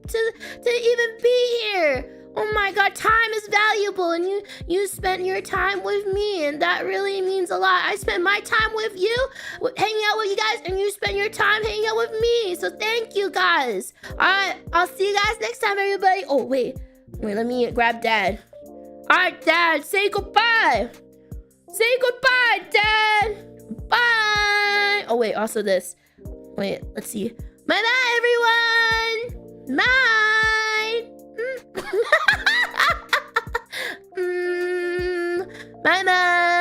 even be here. Oh my god, time is valuable, and you spent your time with me, and that really means a lot. I spent my time with you, hanging out with you guys, and you spent your time hanging out with me. So thank you, guys. Alright, I'll see you guys next time, everybody. Oh wait, let me grab Dad. Alright, Dad, say goodbye. Say goodbye, Dad. Bye. Oh wait, also this. Wait, let's see. Bye-bye, everyone. Bye. Bye-bye.